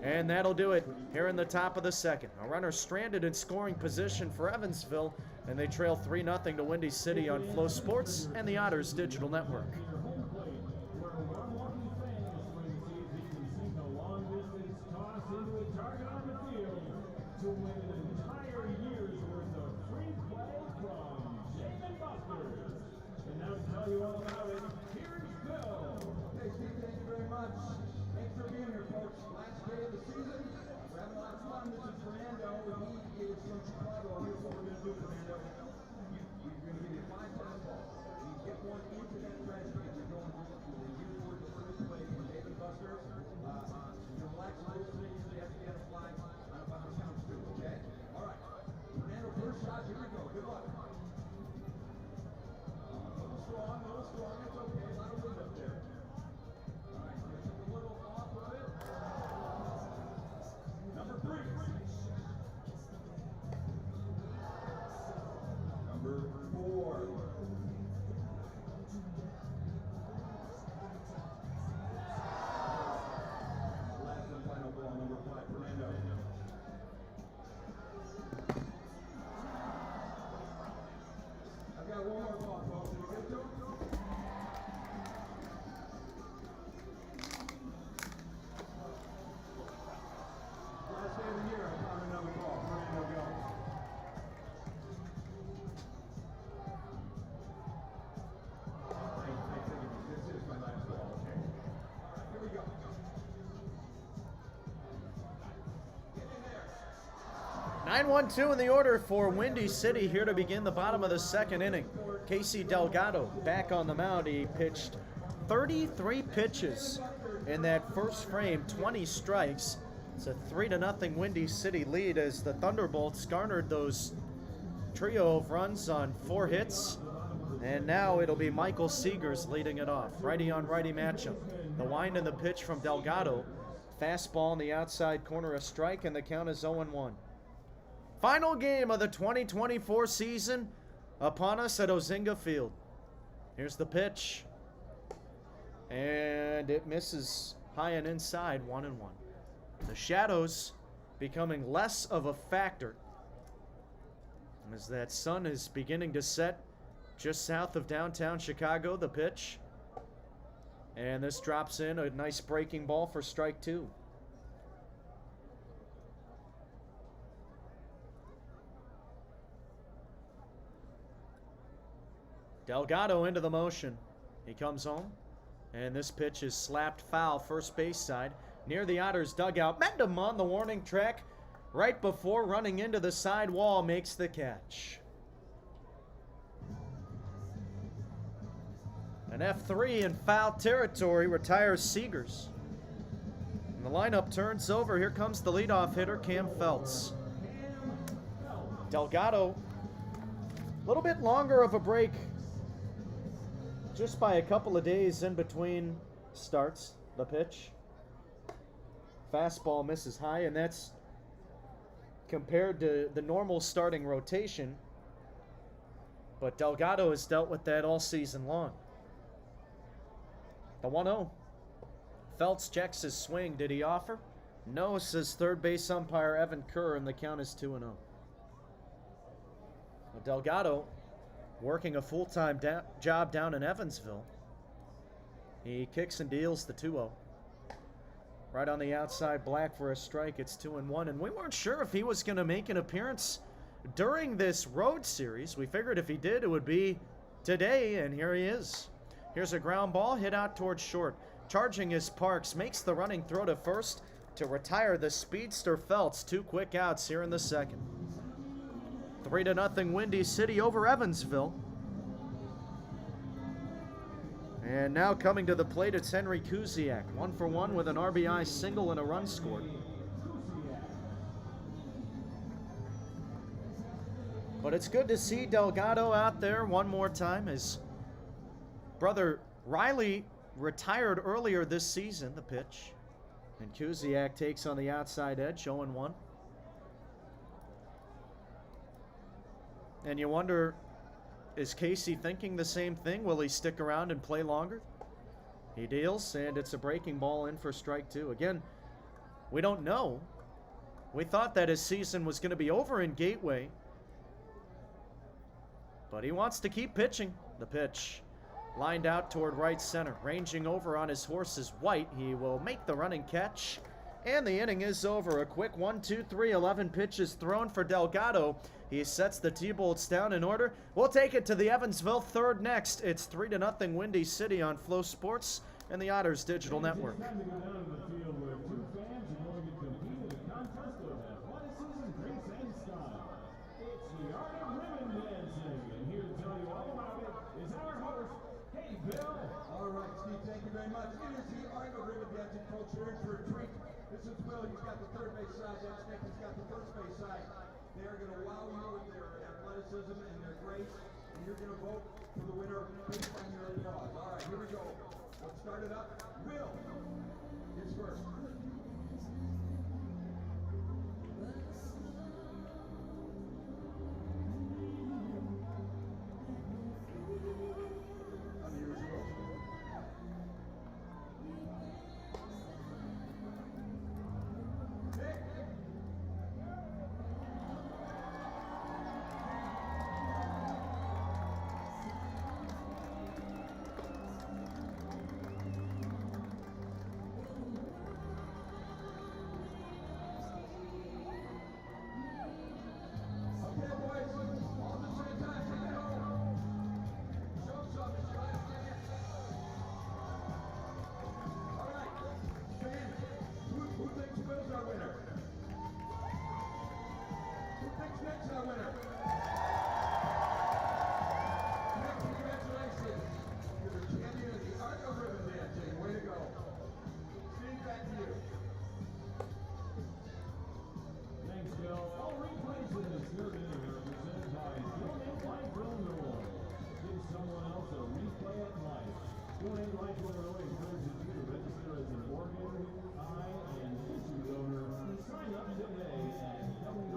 And that'll do it here in the top of the second. A runner stranded in scoring position for Evansville, and they trail 3-0 to Windy City on Flow Sports and the Otters Digital Network. To win an entire year's worth of free play from Jacob Busters. And now to tell you all about it, here's Bill. Hey Steve, thank you very much. Thanks for being here, folks. Last day of the season. We're having a lot of fun. This is Fernando. He is from Chicago. Here's what we're going to do, Fernando. We're going to give you 5 fastballs. You get one into that trash can. You're going to the year's worth of free play from Jacob Busters. You're relaxed a little bit. You have to get a flag on about the count too, okay? All right. Fernando, first shot. Here we go. Good luck. A little strong. It's okay. A lot of wind up there. All right, so it's a little off of it. Number 3. Number 4. Last and final ball, number 5, Fernando. I've got one more ball, folks. Did you get to it? Last day of the year, I found another ball. Fernando, go. This is my last ball, okay? All right, here we go. Get in there. 9-1-2 in the order for Windy City here to begin the bottom of the second inning. Casey Delgado back on the mound. He pitched 33 pitches in that first frame, 20 strikes. It's a 3-0 Windy City lead as the Thunderbolts garnered those trio of runs on 4 hits. And now it'll be Michael Seegers leading it off. Righty on righty matchup. The wind and the pitch from Delgado. Fastball in the outside corner, a strike, and the count is 0-1. Final game of the 2024 season upon us at Ozinga Field. Here's the pitch. And it misses high and inside, 1-1. The shadows becoming less of a factor as that sun is beginning to set just south of downtown Chicago. The pitch. And this drops in a nice breaking ball for strike 2. Delgado into the motion. He comes home. And this pitch is slapped foul first base side near the Otters dugout. Mendham on the warning track right before running into the side wall makes the catch. An F3 in foul territory retires Seegers. And the lineup turns over. Here comes the leadoff hitter, Cam Feltz. Delgado little bit longer of a break, just by a couple of days in between starts. The pitch. Fastball misses high, and that's compared to the normal starting rotation. But Delgado has dealt with that all season long. The 1-0. Feltz checks his swing. Did he offer? No, says third base umpire Evan Kerr, and the count is 2-0. Delgado working a full-time job down in Evansville. He kicks and deals the 2-0. Right on the outside, Black for a strike. It's 2-1, and we weren't sure if he was going to make an appearance during this road series. We figured if he did, it would be today, and here he is. Here's a ground ball hit out towards short. Charging is Parks, makes the running throw to first to retire the speedster Feltz. 2 quick outs here in the second. 3-0 Windy City over Evansville. And now coming to the plate, it's Henry Kuziak. 1-for-1 with an RBI single and a run scored. But it's good to see Delgado out there one more time. His brother Riley retired earlier this season, the pitch. And Kuziak takes on the outside edge, 0-1. And you wonder, is Casey thinking the same thing? Will he stick around and play longer? He deals, and it's a breaking ball in for strike 2. Again, we don't know. We thought that his season was going to be over in Gateway. But he wants to keep pitching. The pitch lined out toward right center. Ranging over on his horse is White. He will make the running catch. And the inning is over. A quick 1-2-3, 11 pitches thrown for Delgado. He sets the T-Bolts down in order. We'll take it to the Evansville third next. It's 3-0 Windy City on Flow Sports and the Otters Digital Network. It's time to go down to the field where 2 fans are going to compete in a contest of athleticism, grace, and style. It's the art of ribbon dancing, and here to tell you all about it is our host, Hey Bill. All right, Steve, thank you very much. It is the art of ribbon dancing, folks. You're in for a treat. This is Will. He's got the third base side. That's Nick. He's got the first base side. They are going to wow you with their athleticism and their grace, and you're going to vote for the winner based on your applause. All right, here we go. Let's start it up. Will is first.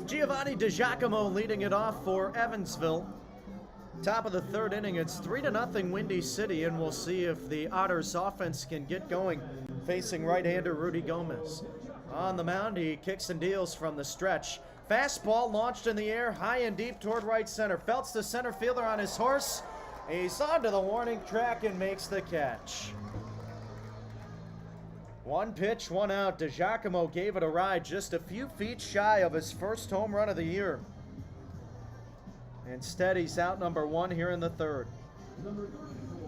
Giovanni DiGiacomo leading it off for Evansville. Top of the third inning, it's 3-0 Windy City, and we'll see if the Otters offense can get going facing right-hander Rudy Gomez. On the mound, he kicks and deals from the stretch. Fastball launched in the air, high and deep toward right center. Feltz, the center fielder, on his horse. He's onto the warning track and makes the catch. 1 pitch, 1 out. DiGiacomo gave it a ride, just a few feet shy of his first home run of the year. Instead, he's out number 1 here in the third.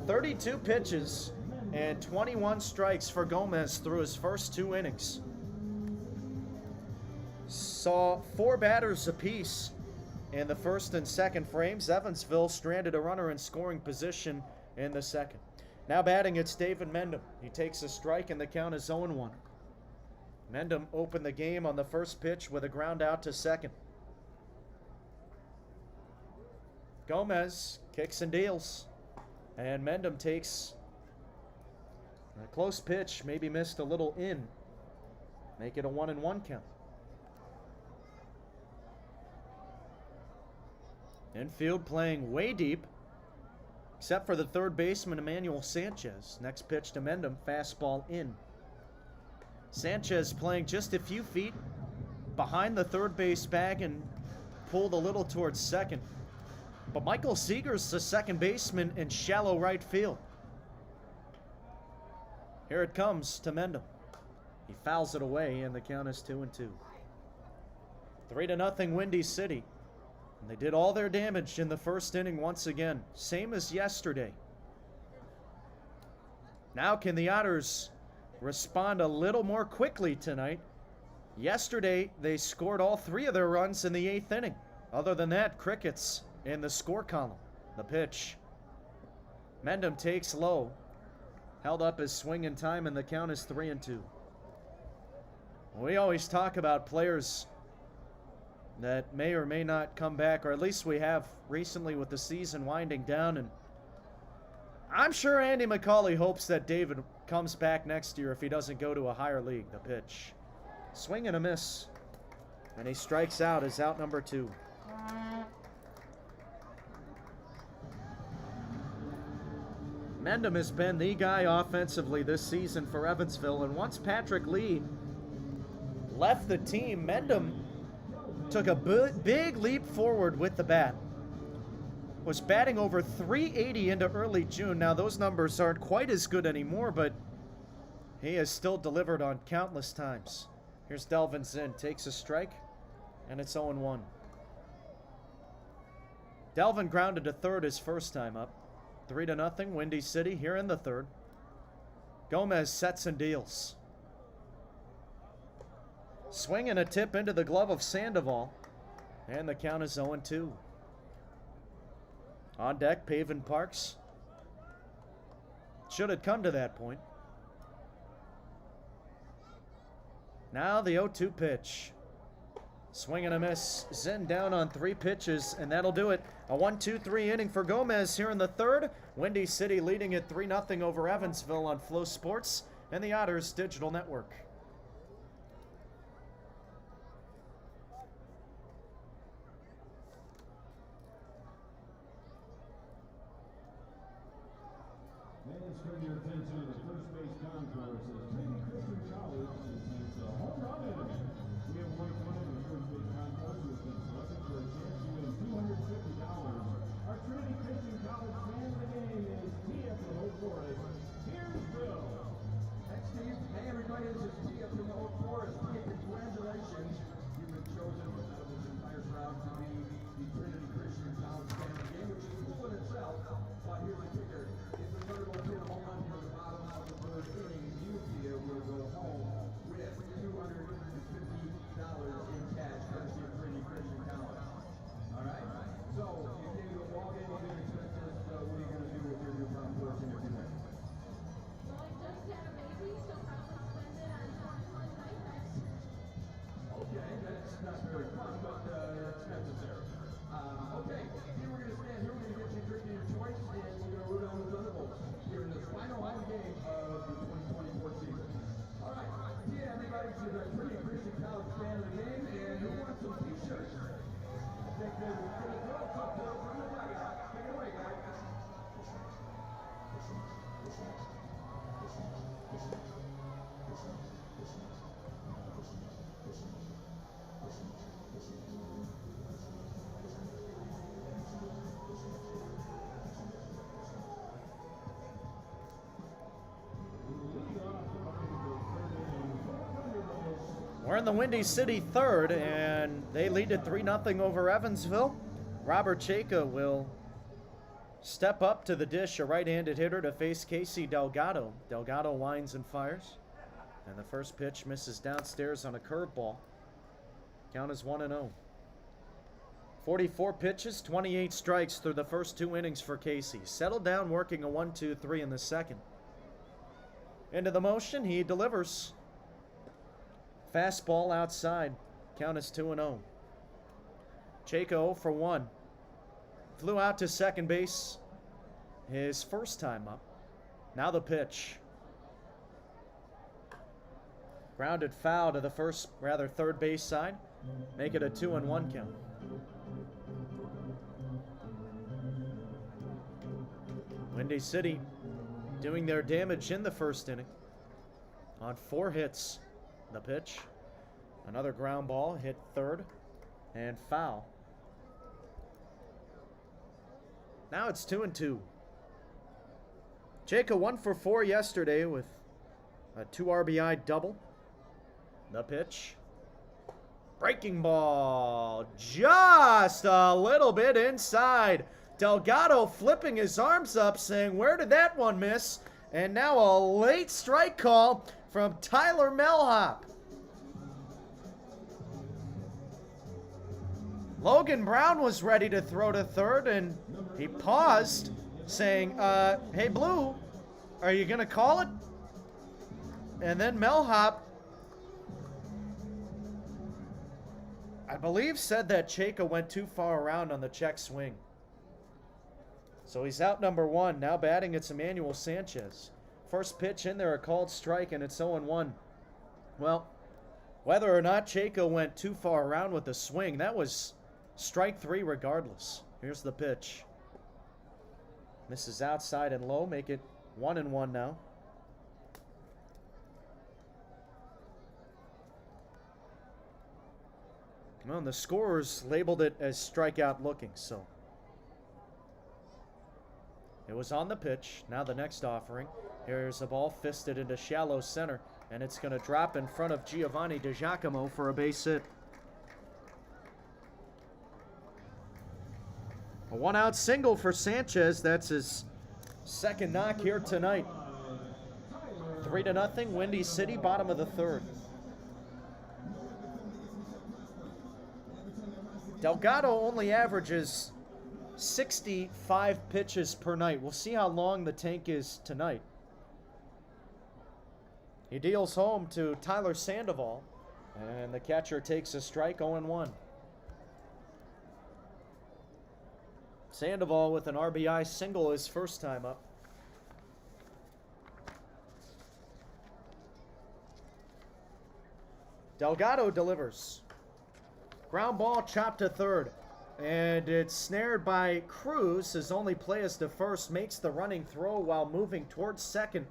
32 pitches and 21 strikes for Gomez through his first 2 innings. Saw 4 batters apiece in the first and second frames. Evansville stranded a runner in scoring position in the second. Now batting, it's David Mendham. He takes a strike, and the count is 0-1. Mendham opened the game on the first pitch with a ground out to second. Gomez kicks and deals. And Mendham takes a close pitch, maybe missed a little in. Make it a 1-1 count. Infield playing way deep, except for the third baseman, Emmanuel Sanchez. Next pitch to Mendham, fastball in. Sanchez playing just a few feet behind the third base bag and pulled a little towards second. But Michael Seeger's the second baseman in shallow right field. Here it comes to Mendham. He fouls it away, and the count is 2-2. 3-0 Windy City. And they did all their damage in the first inning once again, same as yesterday. Now can the Otters respond a little more quickly tonight? Yesterday, they scored all 3 of their runs in the 8th inning. Other than that, crickets in the score column. The pitch. Mendham takes low. Held up his swing in time, and the count is 3-2. We always talk about players that may or may not come back, or at least we have recently with the season winding down. And I'm sure Andy McCauley hopes that David comes back next year if he doesn't go to a higher league. The pitch. Swing and a miss. And he strikes out as out number 2. Mendham has been the guy offensively this season for Evansville, and once Patrick Lee left the team, Mendham took a big leap forward with the bat. Was batting over 380 into early June. Now those numbers aren't quite as good anymore, but he has still delivered on countless times. Here's Delvin Zinn, takes a strike, and it's 0-1. Delvin grounded to third his first time up. 3-0 Windy City here in the third. Gomez sets and deals. Swing and a tip into the glove of Sandoval. And the count is 0-2. On deck, Pavin Parks. Should it come to that point. Now the 0-2 pitch. Swing and a miss. Zinn down on 3 pitches, and that'll do it. A 1-2-3 inning for Gomez here in the third. Windy City leading at 3-0 over Evansville on Flow Sports and the Otters Digital Network. May I turn your attention to the first base concourse as Trinity Christian College presents a home run enemy. We have one client in the first base concourse who has been selected for a chance to win $250. Our Trinity Christian College man of the game is T.F. from Oak Forest. Here's Bill. Thanks, Steve. Hey, everybody, this is Tia from the Oak Forest. Tia, congratulations. You've been chosen out of this entire crowd to be the Trinity Christian College fan of the game, which is cool in itself. But here's the kicker. If the ThunderBolts hit a home run here at the bottom of the third inning, you, Tia, will go home with $250 in cash, courtesy of Trinity Christian College. All right? So, you came to a ball game, you didn't expect this. What are you going to do with your newfound fortune if you win? Well, I just had a baby, so probably spend it on chocolate diapers. Okay, that's not very fun, but it's necessary. Okay, here we're going to stand here, we're going to get you drinking your choice, and we're going to root on the ThunderBolts here in this final home game of the 2024 season. All right, yeah, everybody, to the Trinity Christian College fan of the game, and who wants some t-shirts? I think they will get a throw up there from the dugout. Take it away, guys. We're in the Windy City third, and they lead at 3-0 over Evansville. Robert Chayka will step up to the dish, a right-handed hitter, to face Casey Delgado. Delgado winds and fires, and the first pitch misses downstairs on a curveball. Count is 1-0. 44 pitches, 28 strikes through the first 2 innings for Casey. Settled down, working a 1-2-3 in the second. Into the motion, he delivers. Fastball outside. Count is 2-0. Chayka 0 for 1. Flew out to second base his first time up. Now the pitch. Grounded foul to the third base side. Make it a 2-1 count. Windy City doing their damage in the first inning. On 4 hits. The pitch. Another ground ball hit third and foul. Now it's 2-2. Jacob 1 for 4 yesterday with a 2 RBI double. The pitch. Breaking ball. Just a little bit inside. Delgado flipping his arms up saying, where did that one miss? And now a late strike call from Tyler Melhop. Logan Brown was ready to throw to third, and he paused, saying, hey, Blue, are you going to call it? And then Melhop, I believe, said that Chayka went too far around on the check swing. So he's out number 1. Now batting, it's Emmanuel Sanchez. First pitch in there, a called strike, and it's 0-1. Well, whether or not Chayka went too far around with the swing, that was strike 3 regardless. Here's the pitch. Misses outside and low, make it 1-1 now. Well, and the scorers labeled it as strikeout looking, so. It was on the pitch. Now the next offering. Here's a ball fisted into shallow center, and it's going to drop in front of Giovanni DiGiacomo for a base hit. A 1-out single for Sanchez. That's his second knock here tonight. 3-0, Windy City, bottom of the third. Delgado only averages 65 pitches per night. We'll see how long the tank is tonight. He deals home to Tyler Sandoval, and the catcher takes a strike, 0-1. Sandoval with an RBI single his first time up. Delgado delivers. Ground ball chopped to third. And it's snared by Cruz. His only play is to first. Makes the running throw while moving towards second.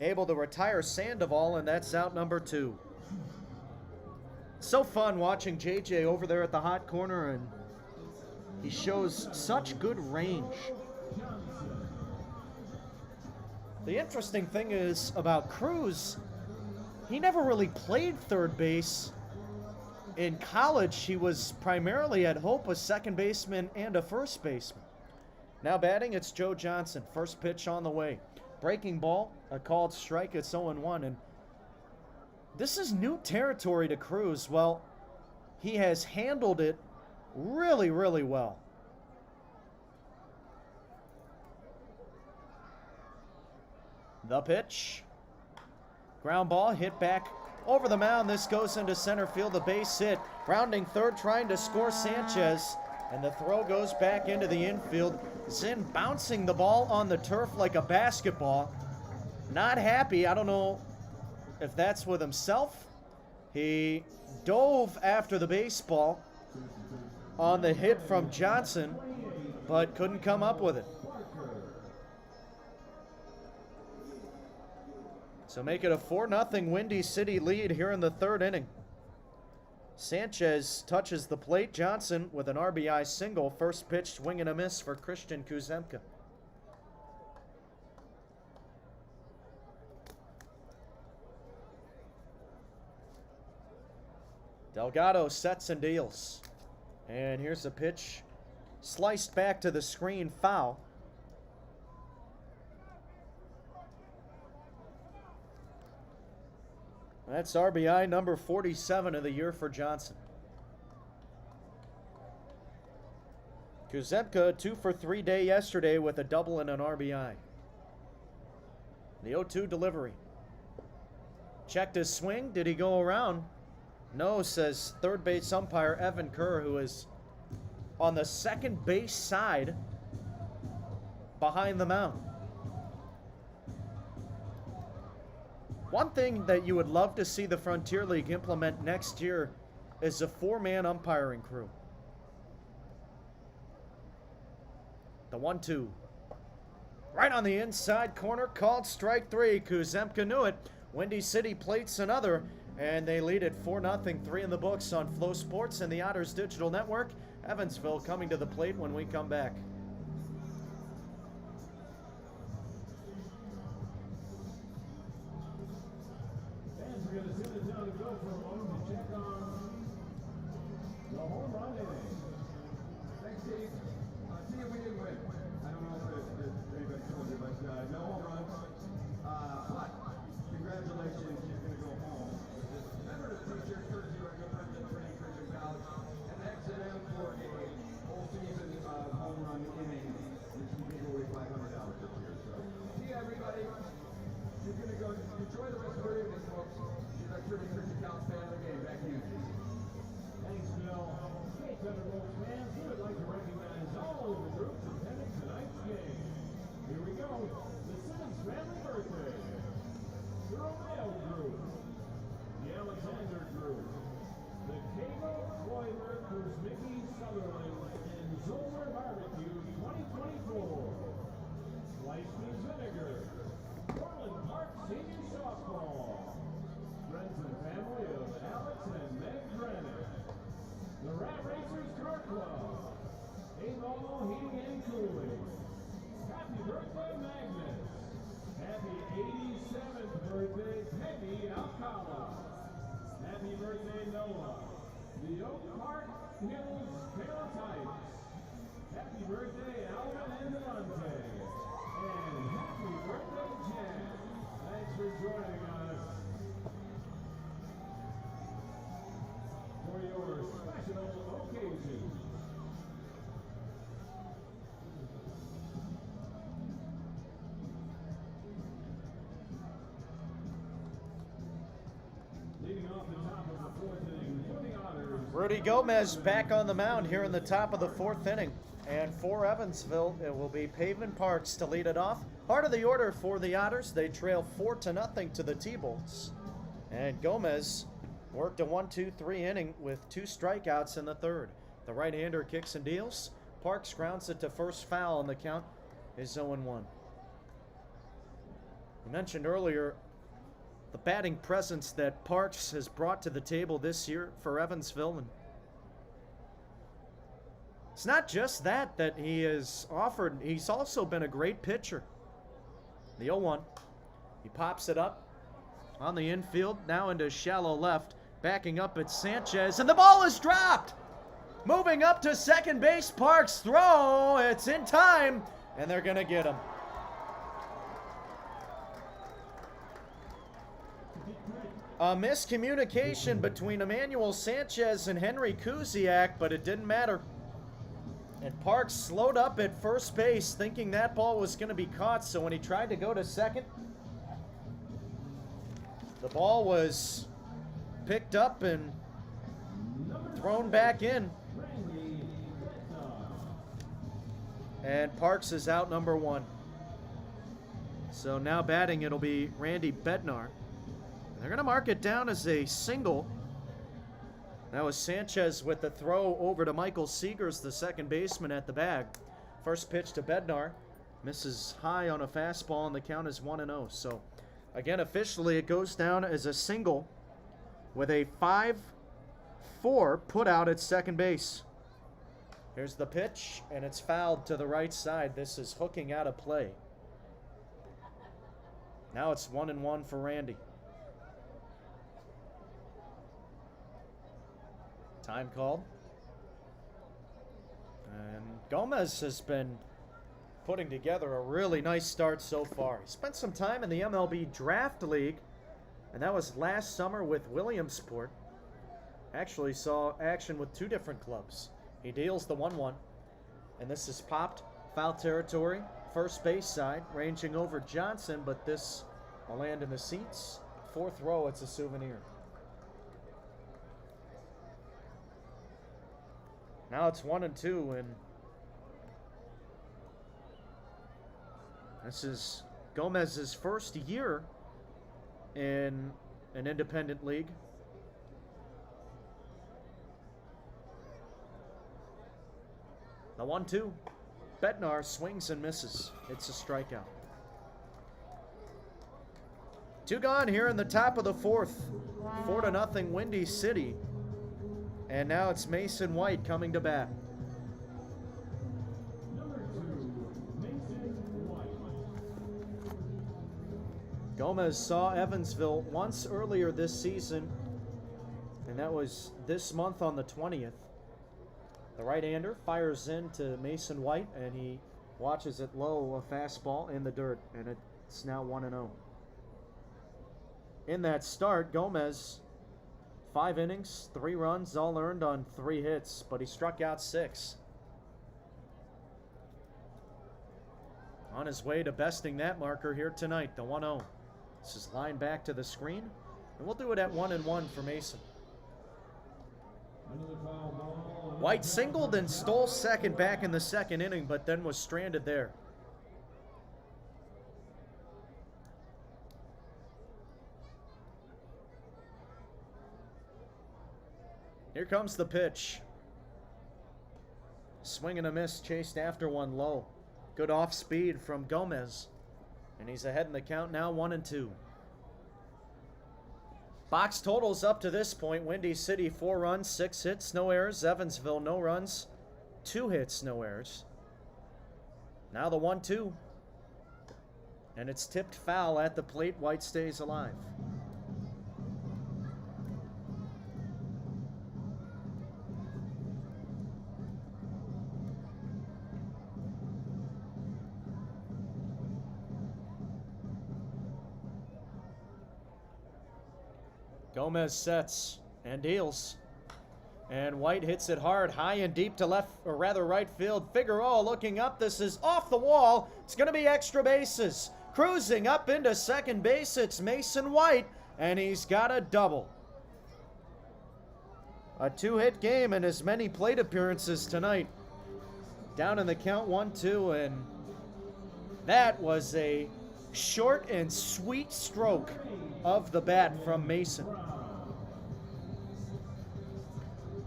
Able to retire Sandoval, and that's out number 2. So fun watching JJ over there at the hot corner, and he shows such good range. The interesting thing is about Cruz, he never really played third base. In college, he was primarily at Hope a second baseman and a first baseman. Now batting, it's Joe Johnson. First pitch on the way. Breaking ball, a called strike, it's 0-1. And this is new territory to Cruz. Well, he has handled it really, really well. The pitch. Ground ball hit back over the mound. This goes into center field. The base hit. Rounding third, trying to score Sanchez. And the throw goes back into the infield. Zinn bouncing the ball on the turf like a basketball. Not happy. I don't know if that's with himself. He dove after the baseball on the hit from Johnson, but couldn't come up with it. So make it a 4-0 Windy City lead here in the third inning. Sanchez touches the plate. Johnson with an RBI single. First pitch, swing and a miss for Christian Kuzemka. Delgado sets and deals. And here's a pitch. Sliced back to the screen, foul. That's RBI number 47 of the year for Johnson. Kuzemka, 2 for 3 day yesterday with a double and an RBI. The 0-2 delivery. Checked his swing. Did he go around? No, says third base umpire Evan Kerr, who has on the second base side behind the mound. One thing that you would love to see the Frontier League implement next year is a 4-man umpiring crew. The 1-2. Right on the inside corner, called strike 3. Kuzemka knew it. Windy City plates another, and they lead it 4-0, 3 in the books on Flow Sports and the Otters Digital Network. Evansville coming to the plate when we come back. Fans are going to sit it down and go for a moment to check on the home run inning. Thanks, Steve. See if we didn't win. I don't know if anybody told you, but no home runs. But congratulations, you're going to go home with this commemorative t-shirt courtesy of our good friends at Trinity Christian College. And thanks to them for a whole season of home run inning, which we gave away $500 this year. So, see everybody. You're going to go enjoy the rest of your evening, folks. You're a Trinity Christian College fan of the game. Back to you, Steve. Thanks, Bill. Hey, ThunderBolts fans, we would like to recognize all of the groups attending tonight's game. Here we go. The Simmons family birthday. The Romeo group. The Alexander group. The Cabo Kloiber Kuzmicki Sutherland and Zoller Barbecue 2024. Sliced Meat Vinegar. Portland Park Senior Softball. Friends and family of Alex and Meg Granite. The Rat Racers Car Club. A-Ball Heating and Cooling. Happy birthday, Magnus. Happy 87th birthday, Peggy Alcala. Happy birthday, Noah. The Oak Park Hills Paratypes. Happy birthday, Alvin and Devante. And happy birthday, Jen. Thanks for joining us for your special occasion. Leading off the top of the fourth inning for the Otters. Rudy Gomez back on the mound here in the top of the 4th inning. And for Evansville, it will be Pavement Parks to lead it off. Heart of the order for the Otters. They trail 4-0 to the T-Bolts. And Gomez worked a 1-2-3 inning with 2 strikeouts in the 3rd. The right-hander kicks and deals. Parks grounds it to first foul, and the count is 0-1. We mentioned earlier the batting presence that Parks has brought to the table this year for Evansville. And it's not just that he has offered, he's also been a great pitcher. The 0-1. He pops it up on the infield, now into shallow left. Backing up at Sanchez, and the ball is dropped! Moving up to second base, Parks throw, it's in time, and they're gonna get him. A miscommunication between Emmanuel Sanchez and Henry Kuziak, but it didn't matter. And Parks slowed up at first base, thinking that ball was going to be caught, so when he tried to go to second, the ball was picked up and thrown back in. And Parks is out number 1. So now batting, it'll be Randy Bednar. They're going to mark it down as a single. That was Sanchez with the throw over to Michael Seegers, the second baseman, at the bag. First pitch to Bednar. Misses high on a fastball, and the count is 1-0. So, again, officially, it goes down as a single with a 5-4 put out at second base. Here's the pitch, and it's fouled to the right side. This is hooking out of play. Now it's 1-1 for Randy. Time called. And Gomez has been putting together a really nice start so far. He spent some time in the MLB Draft League, and that was last summer with Williamsport. Actually saw action with 2 different clubs. He deals the 1-1, and this is popped, foul territory, first base side, ranging over Johnson, but this will land in the seats. 4th row, it's a souvenir. Now it's 1-2, and this is Gomez's first year in an independent league. The 1-2. Bednar swings and misses. It's a strikeout. 2 gone here in the top of the 4th. 4-0 Windy City. And now it's Mason White coming to bat. Number 2, Mason White. Gomez saw Evansville once earlier this season, and that was this month on the 20th. The right-hander fires into Mason White, and he watches it low, a fastball in the dirt, and it's now 1-0. In that start, Gomez, 5 innings, 3 runs, all earned on 3 hits, but he struck out 6. On his way to besting that marker here tonight, the 1-0. This is lined back to the screen, and we'll do it at 1-1 for Mason. Another foul ball. White singled and stole second back in the 2nd inning, but then was stranded there. Here comes the pitch. Swing and a miss, chased after one low. Good off speed from Gomez. And he's ahead in the count now, 1-2. Box totals up to this point. Windy City, 4 runs, 6 hits, no errors. Evansville, no runs, 2 hits, no errors. Now the 1-2. And it's tipped foul at the plate. White stays alive. Gomez sets and deals. And White hits it hard, high and deep to left, or rather right field. Figueroa looking up. This is off the wall. It's going to be extra bases. Cruising up into second base, it's Mason White, and he's got a double. A 2-hit game and as many plate appearances tonight. Down in the count, 1-2, and that was a short and sweet stroke of the bat from Mason.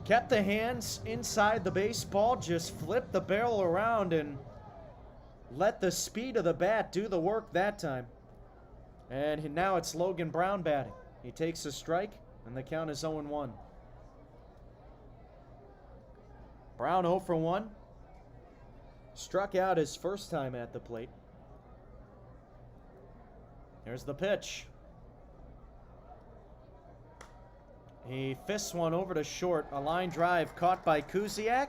Kept the hands inside the baseball, just flipped the barrel around and let the speed of the bat do the work that time. And now it's Logan Brown batting. He takes a strike, and the count is 0-1. Brown 0 for 1. Struck out his first time at the plate. Here's the pitch. He fists one over to short. A line drive caught by Kuziak.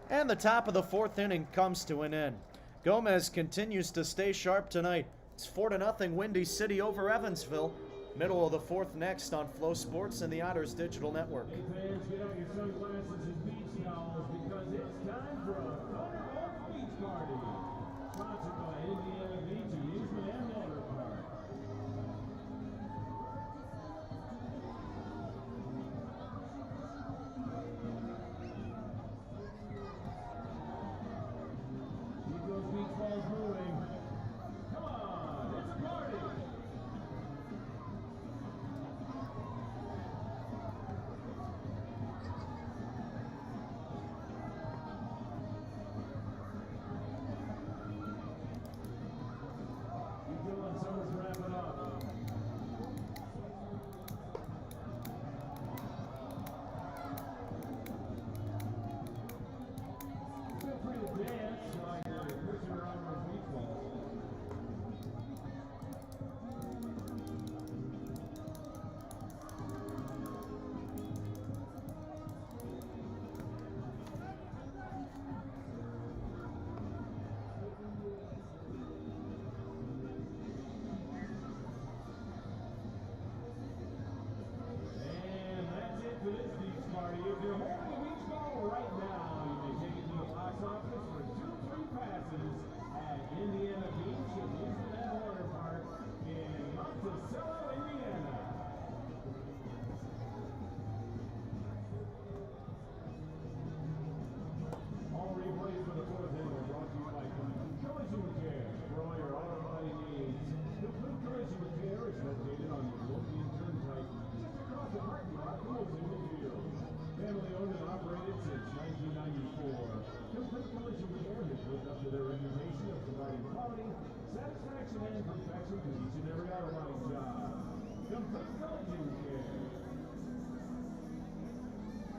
And the top of the 4th inning comes to an end. Gomez continues to stay sharp tonight. It's 4-0 Windy City over Evansville. Middle of the 4th next on Flow Sports and the Otters Digital Network. Hey fans, get out your sunglasses and beach towels because it's time for a ThunderBolts beach party. Sponsored by Indiana Beach Amusement and Water Park. Keep those beach balls moving. Come on, it's a party.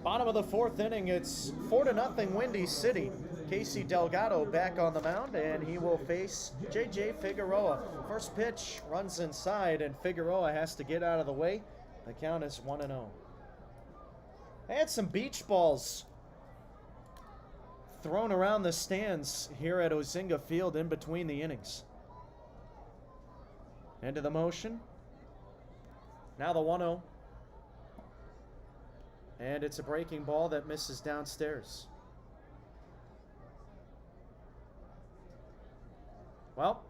Bottom of the fourth inning, it's 4-0 Windy City. Casey Delgado back on the mound, and he will face J.J. Figueroa. First pitch runs inside, and Figueroa has to get out of the way. The count is 1-0. They had some beach balls thrown around the stands here at Ozinga Field in between the innings. Into the motion. Now the 1-0. And it's a breaking ball that misses downstairs. Well,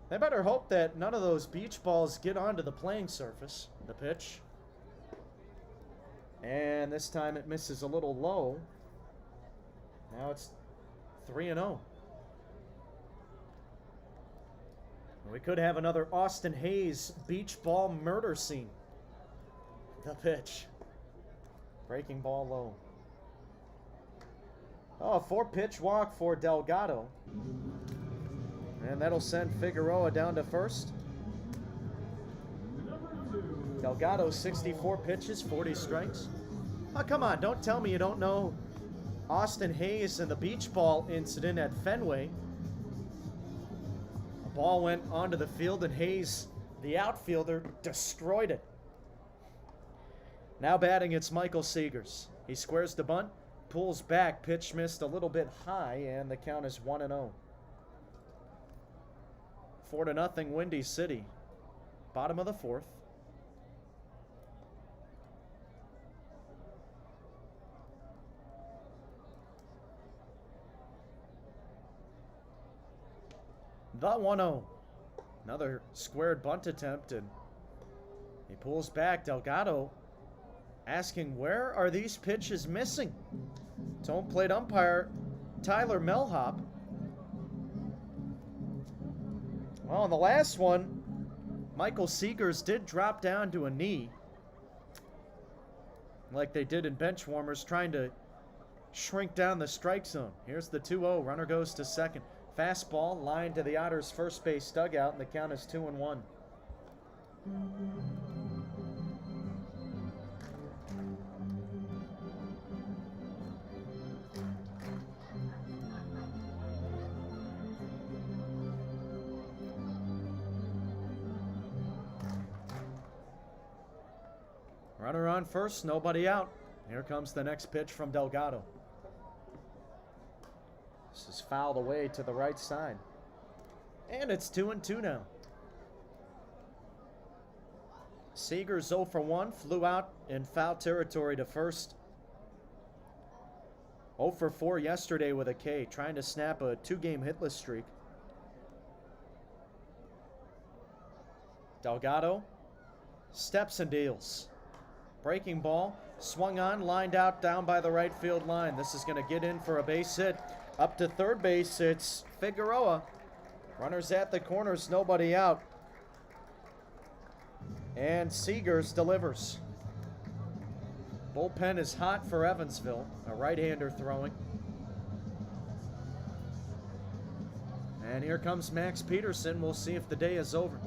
they better hope that none of those beach balls get onto the playing surface. The pitch. And this time it misses a little low. Now it's 3-0. We could have another Austin Hayes beach ball murder scene. The pitch. Breaking ball low. Oh, a 4-pitch walk for Delgado. And that'll send Figueroa down to first. Delgado, 64 pitches, 40 strikes. Oh, come on, don't tell me you don't know Austin Hayes and the beach ball incident at Fenway. A ball went onto the field and Hayes, the outfielder, destroyed it. Now batting, it's Michael Seegers. He squares the bunt, pulls back, pitch missed a little bit high, and the count is 1-0. 4-0 Windy City. Bottom of the fourth. The 1-0. Another squared bunt attempt, and he pulls back. Delgado asking, where are these pitches missing? Home plate umpire Tyler Melhop. Well, in the last one, Michael Seegers did drop down to a knee, like they did in bench warmers, trying to shrink down the strike zone. Here's the 2-0. Runner goes to second. Fastball lined to the Otters' first base dugout, and the count is 2-1. Runner on first, nobody out. Here comes the next pitch from Delgado. This is fouled away to the right side. And it's 2-2 now. Seegers 0 for 1, flew out in foul territory to first. 0 for 4 yesterday with a K, trying to snap a 2-game hitless streak. Delgado steps and deals. Breaking ball, swung on, lined out down by the right field line. This is going to get in for a base hit. Up to third base, it's Figueroa. Runners at the corners, nobody out. And Seegers delivers. Bullpen is hot for Evansville. A right-hander throwing. And here comes Max Peterson. We'll see if the day is over.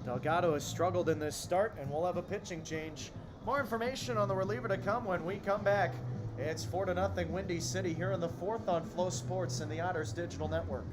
Delgado has struggled in this start, and we'll have a pitching change. More information on the reliever to come when we come back. It's 4-0 Windy City here in the fourth on Flow Sports and the Otters Digital Network.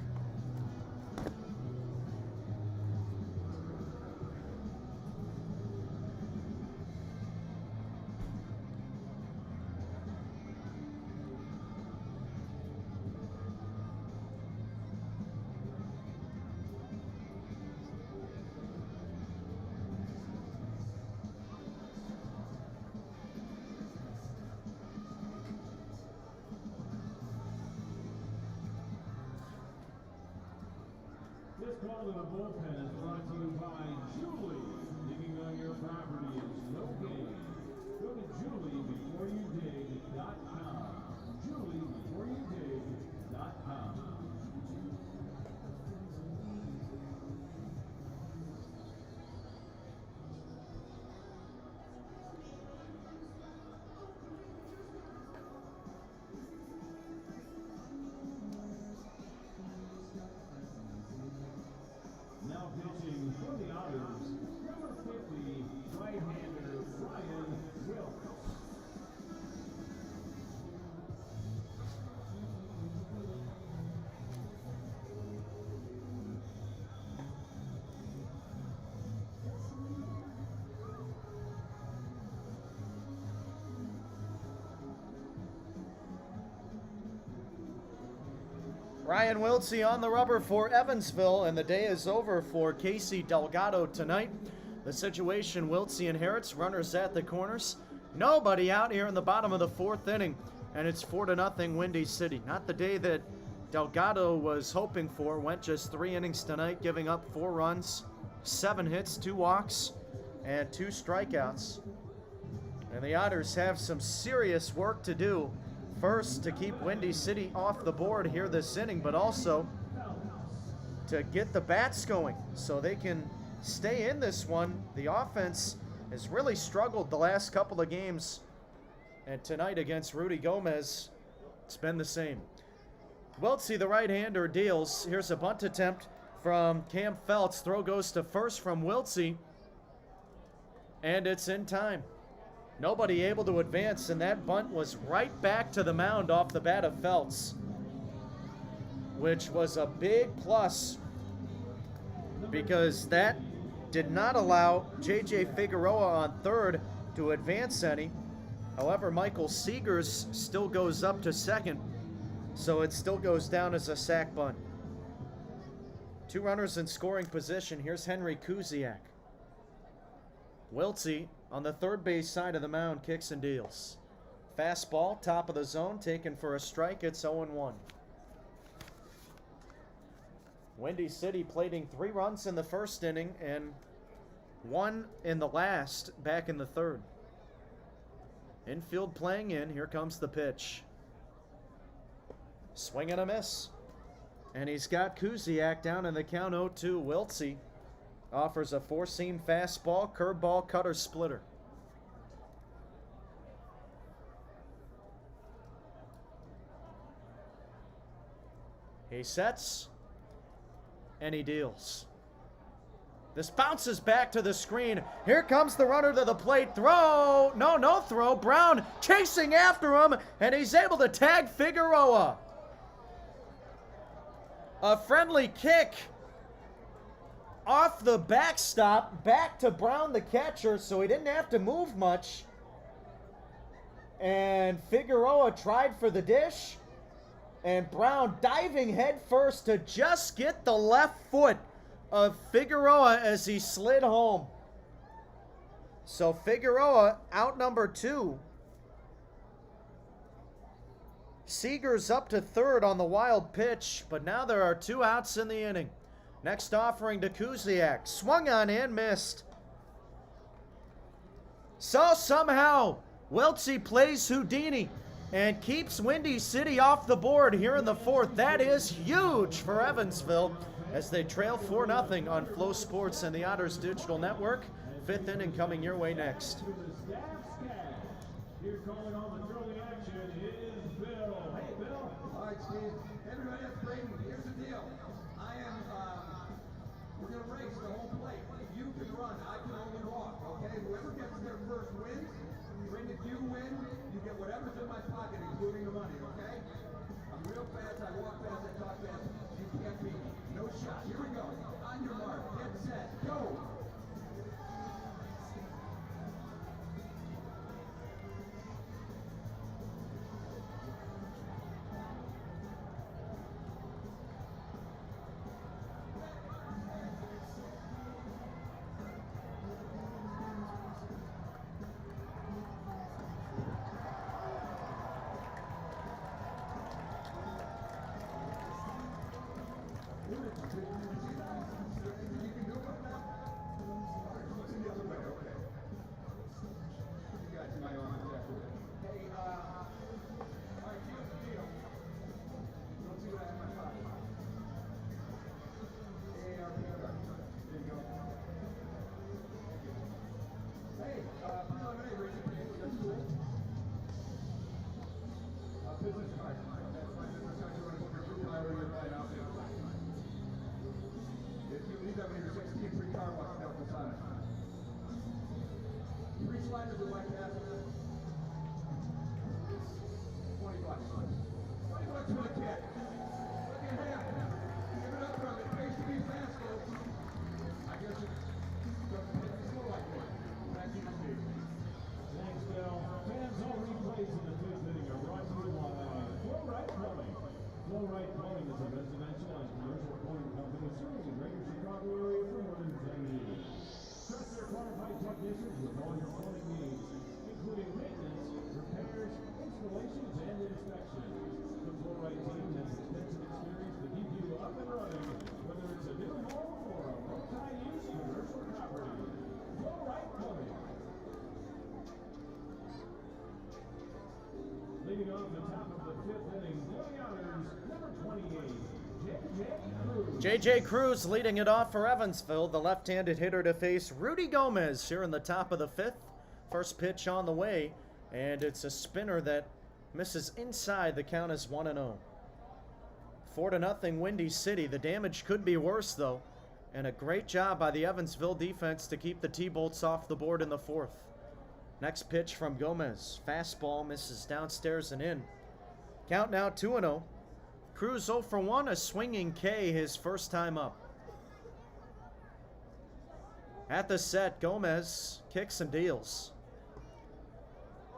This call to the bullpen is brought to you by Julie. Digging on your property is no game. Go to juliebeforeyoudig.com. juliebeforeyoudig.com. Ryan Wiltsey on the rubber for Evansville, and the day is over for Casey Delgado tonight. The situation Wiltsey inherits, runners at the corners. Nobody out here in the bottom of the 4th inning, and it's 4-0 Windy City. Not the day that Delgado was hoping for. Went just 3 innings tonight, giving up 4 runs, 7 hits, 2 walks, and 2 strikeouts. And the Otters have some serious work to do. First, to keep Windy City off the board here this inning, but also to get the bats going so they can stay in this one. The offense has really struggled the last couple of games, and tonight against Rudy Gomez, it's been the same. Wiltsey, the right-hander, deals. Here's a bunt attempt from Cam Feltz. Throw goes to first from Wiltsey, and it's in time. Nobody able to advance, and that bunt was right back to the mound off the bat of Feltz, which was a big plus because that did not allow J.J. Figueroa on third to advance any. However, Michael Seegers still goes up to second, so it still goes down as a sac bunt. 2 runners in scoring position. Here's Henry Kuziak. Wiltsey on the third base side of the mound kicks and deals. Fastball, top of the zone, taken for a strike. It's 0-1. Windy City plating 3 runs in the first inning and 1 in the last, back in the third. Infield playing in. Here comes the pitch. Swing and a miss. And he's got Kuziak down in the count 0-2. Wiltsey offers a 4-seam fastball, curveball, cutter, splitter. He sets, and he deals. This bounces back to the screen. Here comes the runner to the plate. Throw! No throw. Brown chasing after him, and he's able to tag Figueroa. A friendly kick off the backstop, back to Brown, the catcher, so he didn't have to move much. And Figueroa tried for the dish, and Brown diving head first to just get the left foot of Figueroa as he slid home. So Figueroa out number 2. Seegers up to third on the wild pitch, but now there are 2 outs in the inning. Next offering to Kuziak. Swung on and missed. So somehow, Wiltsey plays Houdini and keeps Windy City off the board here in the 4th. That is huge for Evansville as they trail 4-0 on Flow Sports and the Otters Digital Network. 5th inning coming your way next. Here calling on the early action is Bill. Hey, Bill. All right, Steve. Everybody, that's Brayden. Here's the deal. We're going to race the whole plate. You can run. I can only walk, okay? Whoever gets their first wins, Brayden, if you win, you get whatever's in my pocket, including the money, okay? I'm real fast. I walk fast. I talk fast. You can't beat me. No shot. Here we go. On your mark. Get set. Go. Flow Right Plumbing is a Leading off the top of the fifth inning for the Otters, number 28, J.J. Cruz. J.J. Cruz leading it off for Evansville, the left-handed hitter to face Rudy Gomez here in the top of the fifth. First pitch on the way, and it's a spinner that misses inside. The count is 1-0. 4-0 Windy City. The damage could be worse, though, and a great job by the Evansville defense to keep the T-Bolts off the board in the fourth. Next pitch from Gomez. Fastball misses downstairs and in. Count now 2-0. Cruz 0 for 1, a swinging K his first time up. At the set, Gomez kicks and deals.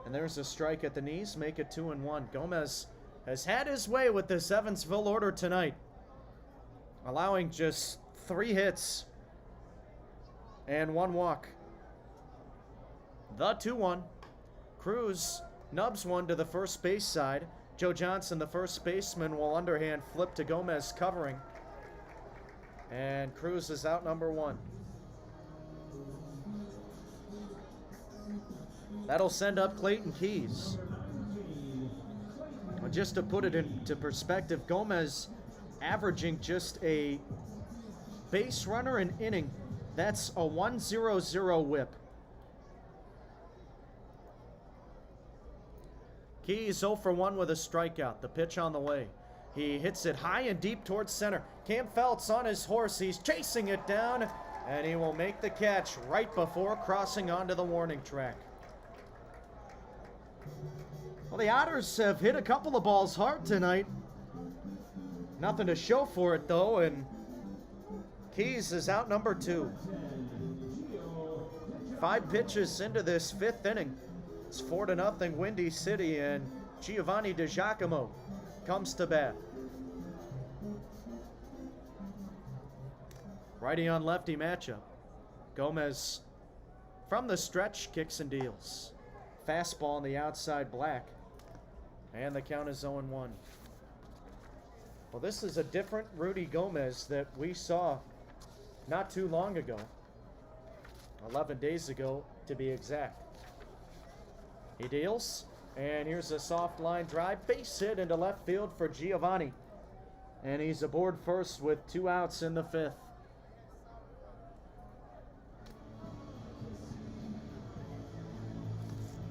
And there's a strike at the knees, make it 2-1. Gomez has had his way with this Evansville order tonight, allowing just 3 hits and 1 walk. The 2-1. Cruz nubs one to the first base side. Joe Johnson, the first baseman, will underhand flip to Gomez covering. And Cruz is out number 1. That'll send up Clayton Keys. Well, just to put it into perspective, Gomez averaging just a base runner an inning. That's a 1-0-0 whip. Keys 0 for 1 with a strikeout. The pitch on the way. He hits it high and deep towards center. Cam Feltz on his horse. He's chasing it down, and he will make the catch right before crossing onto the warning track. Well, the Otters have hit a couple of balls hard tonight. Nothing to show for it, though, and Keys is out number 2. 5 pitches into this 5th inning. It's 4-0 Windy City, and Giovanni DiGiacomo comes to bat. Righty on lefty matchup. Gomez from the stretch kicks and deals. Fastball on the outside black. And the count is 0-1. Well, this is a different Rudy Gomez that we saw not too long ago. 11 days ago, to be exact. He deals, and here's a soft line drive. Base hit into left field for Giovanni. And he's aboard first with 2 outs in the 5th.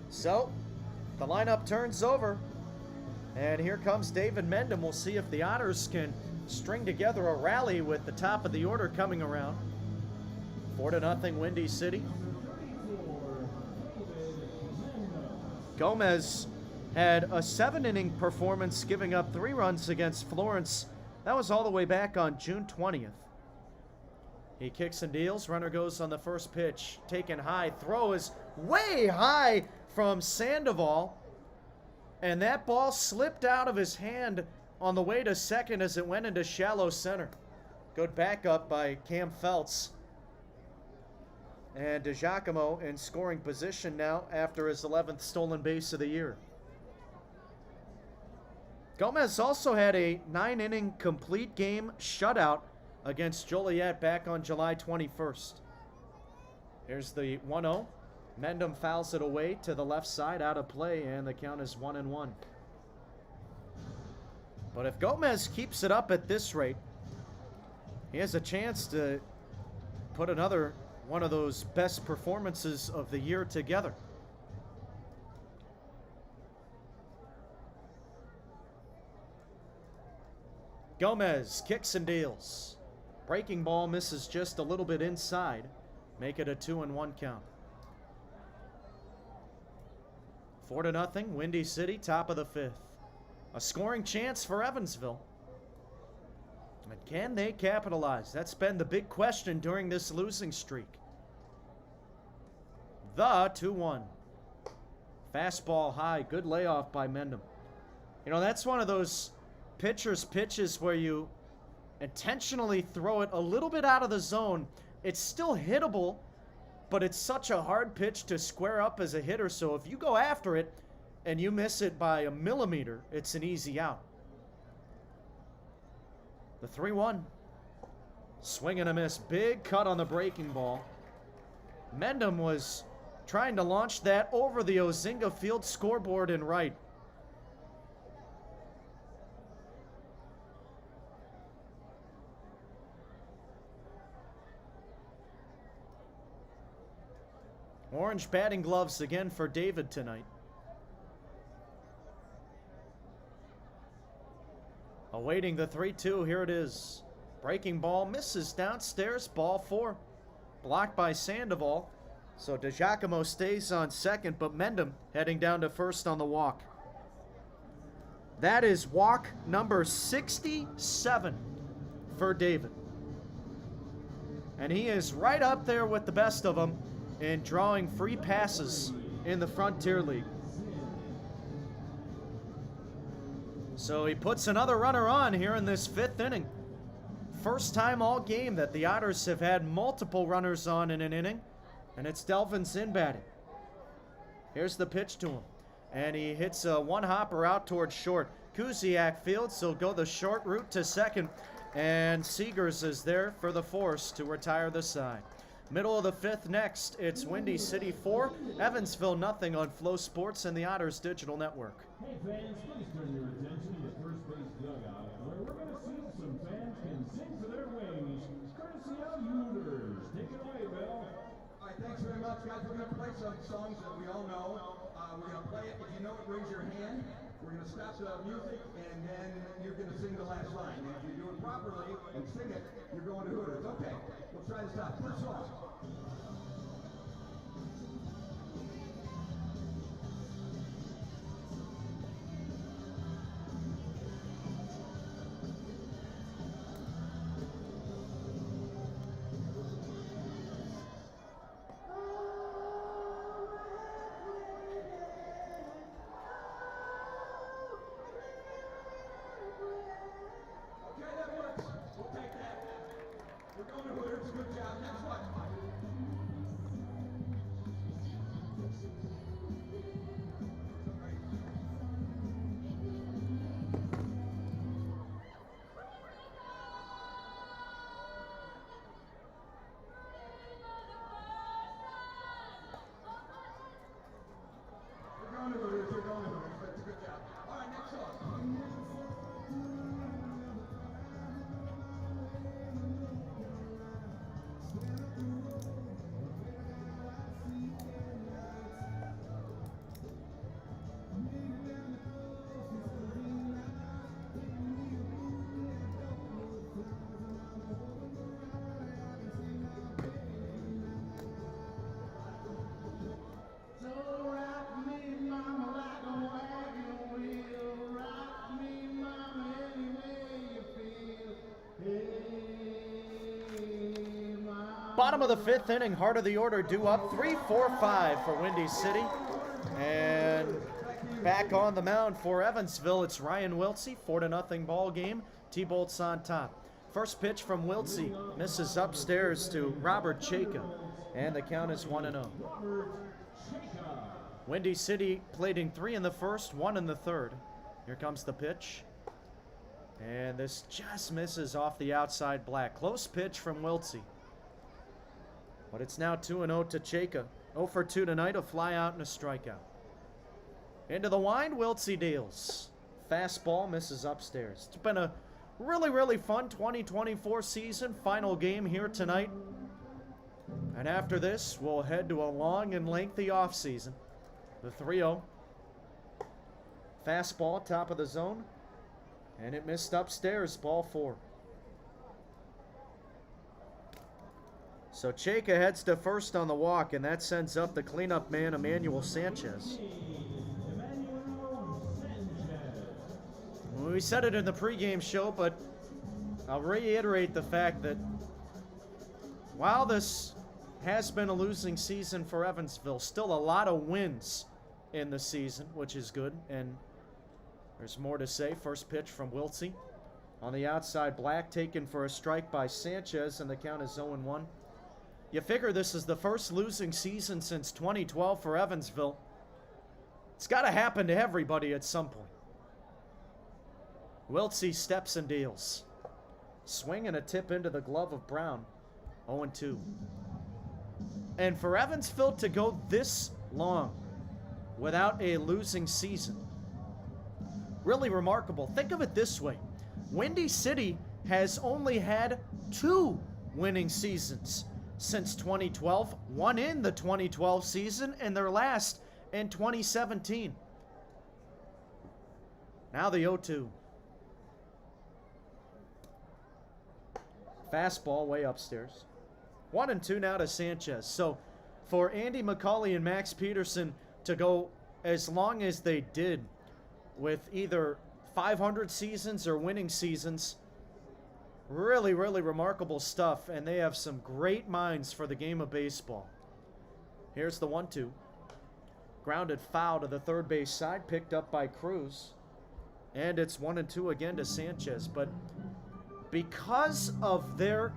So, the lineup turns over. And here comes David Mendham. We'll see if the Otters can string together a rally with the top of the order coming around. 4-0 Windy City. Gomez had a 7-inning performance, giving up 3 runs against Florence. That was all the way back on June 20th. He kicks and deals. Runner goes on the first pitch. Taken high. Throw is way high from Sandoval. And that ball slipped out of his hand on the way to second as it went into shallow center. Good backup by Cam Feltz. And DiGiacomo in scoring position now after his 11th stolen base of the year. Gomez also had a 9-inning complete game shutout against Joliet back on July 21st. Here's the 1-0. Mendham fouls it away to the left side, out of play, and the count is 1-1. But if Gomez keeps it up at this rate, he has a chance to put another one of those best performances of the year together. Gomez kicks and deals. Breaking ball misses just a little bit inside. Make it a 2-1 count. 4-0 Windy City, top of the 5th. A scoring chance for Evansville. And can they capitalize? That's been the big question during this losing streak. The 2-1. Fastball high. Good layoff by Mendham. You know, that's one of those pitcher's pitches where you intentionally throw it a little bit out of the zone. It's still hittable, but it's such a hard pitch to square up as a hitter. So if you go after it and you miss it by a millimeter, it's an easy out. The 3-1. Swing and a miss. Big cut on the breaking ball. Mendham was trying to launch that over the Ozinga Field scoreboard in right. Orange batting gloves again for David tonight. Awaiting the 3-2, here it is. Breaking ball, misses downstairs, ball 4. Blocked by Sandoval. So DiGiacomo stays on second, but Mendham heading down to first on the walk. That is walk number 67 for David. And he is right up there with the best of them in drawing free passes in the Frontier League. So he puts another runner on here in this 5th inning. First time all game that the Otters have had multiple runners on in an inning. And it's Delvin Zinn batting. Here's the pitch to him. And he hits a one-hopper out towards short. Kuziak fields, so go the short route to second. And Seegers is there for the force to retire the side. Middle of the 5th next, it's Windy City 4, Evansville nothing on Flow Sports and the Otters Digital Network. Hey fans, please turn your attention to the first base dugout, where we're going to see some fans can sing to their wings, courtesy of Hooters. Take it away, Bill. All right, thanks very much, guys. We're going to play some songs that we all know. We're going to play it. If you know it, raise your hand. We're going to stop the music, and then you're going to sing the last line. And if you do it properly and sing it, you're going to Hooters. Okay, we'll try this out. First song. Bottom of the 5th inning, heart of the order due up 3-4-5 for Windy City. And back on the mound for Evansville, it's Ryan Wiltsey, 4-0 ball game. T-Bolts on top. First pitch from Wiltsey misses upstairs to Robert Chayka, and the count is 1-0. Windy City plating 3 in the first, 1 in the third. Here comes the pitch. And this just misses off the outside black. Close pitch from Wiltsey. But it's now 2-0 to Chayka. 0 for 2 tonight, a fly out and a strikeout. Into the wind, Wiltsey deals. Fastball misses upstairs. It's been a really fun 2024 season. Final game here tonight. And after this, we'll head to a long and lengthy offseason. The 3-0. Fastball, top of the zone. And it missed upstairs, ball 4. So Chayka heads to first on the walk, and that sends up the cleanup man, Emmanuel Sanchez. We said it in the pregame show, but I'll reiterate the fact that while this has been a losing season for Evansville, still a lot of wins in the season, which is good, and there's more to say. First pitch from Wiltsey. On the outside, Black taken for a strike by Sanchez, and the count is 0-1. You figure this is the first losing season since 2012 for Evansville. It's got to happen to everybody at some point. Wiltsey steps and deals. Swing and a tip into the glove of Brown. 0-2. And for Evansville to go this long without a losing season, really remarkable. Think of it this way. Windy City has only had 2 winning seasons since 2012, won in the 2012 season, and their last in 2017. Now the 0-2. Fastball way upstairs. 1-2 now to Sanchez. So for Andy McCauley and Max Peterson to go as long as they did with either 500 seasons or winning seasons, really, really remarkable stuff, and they have some great minds for the game of baseball. Here's the 1-2. Grounded foul to the third base side, picked up by Cruz. And it's 1-2 again to Sanchez. But because of their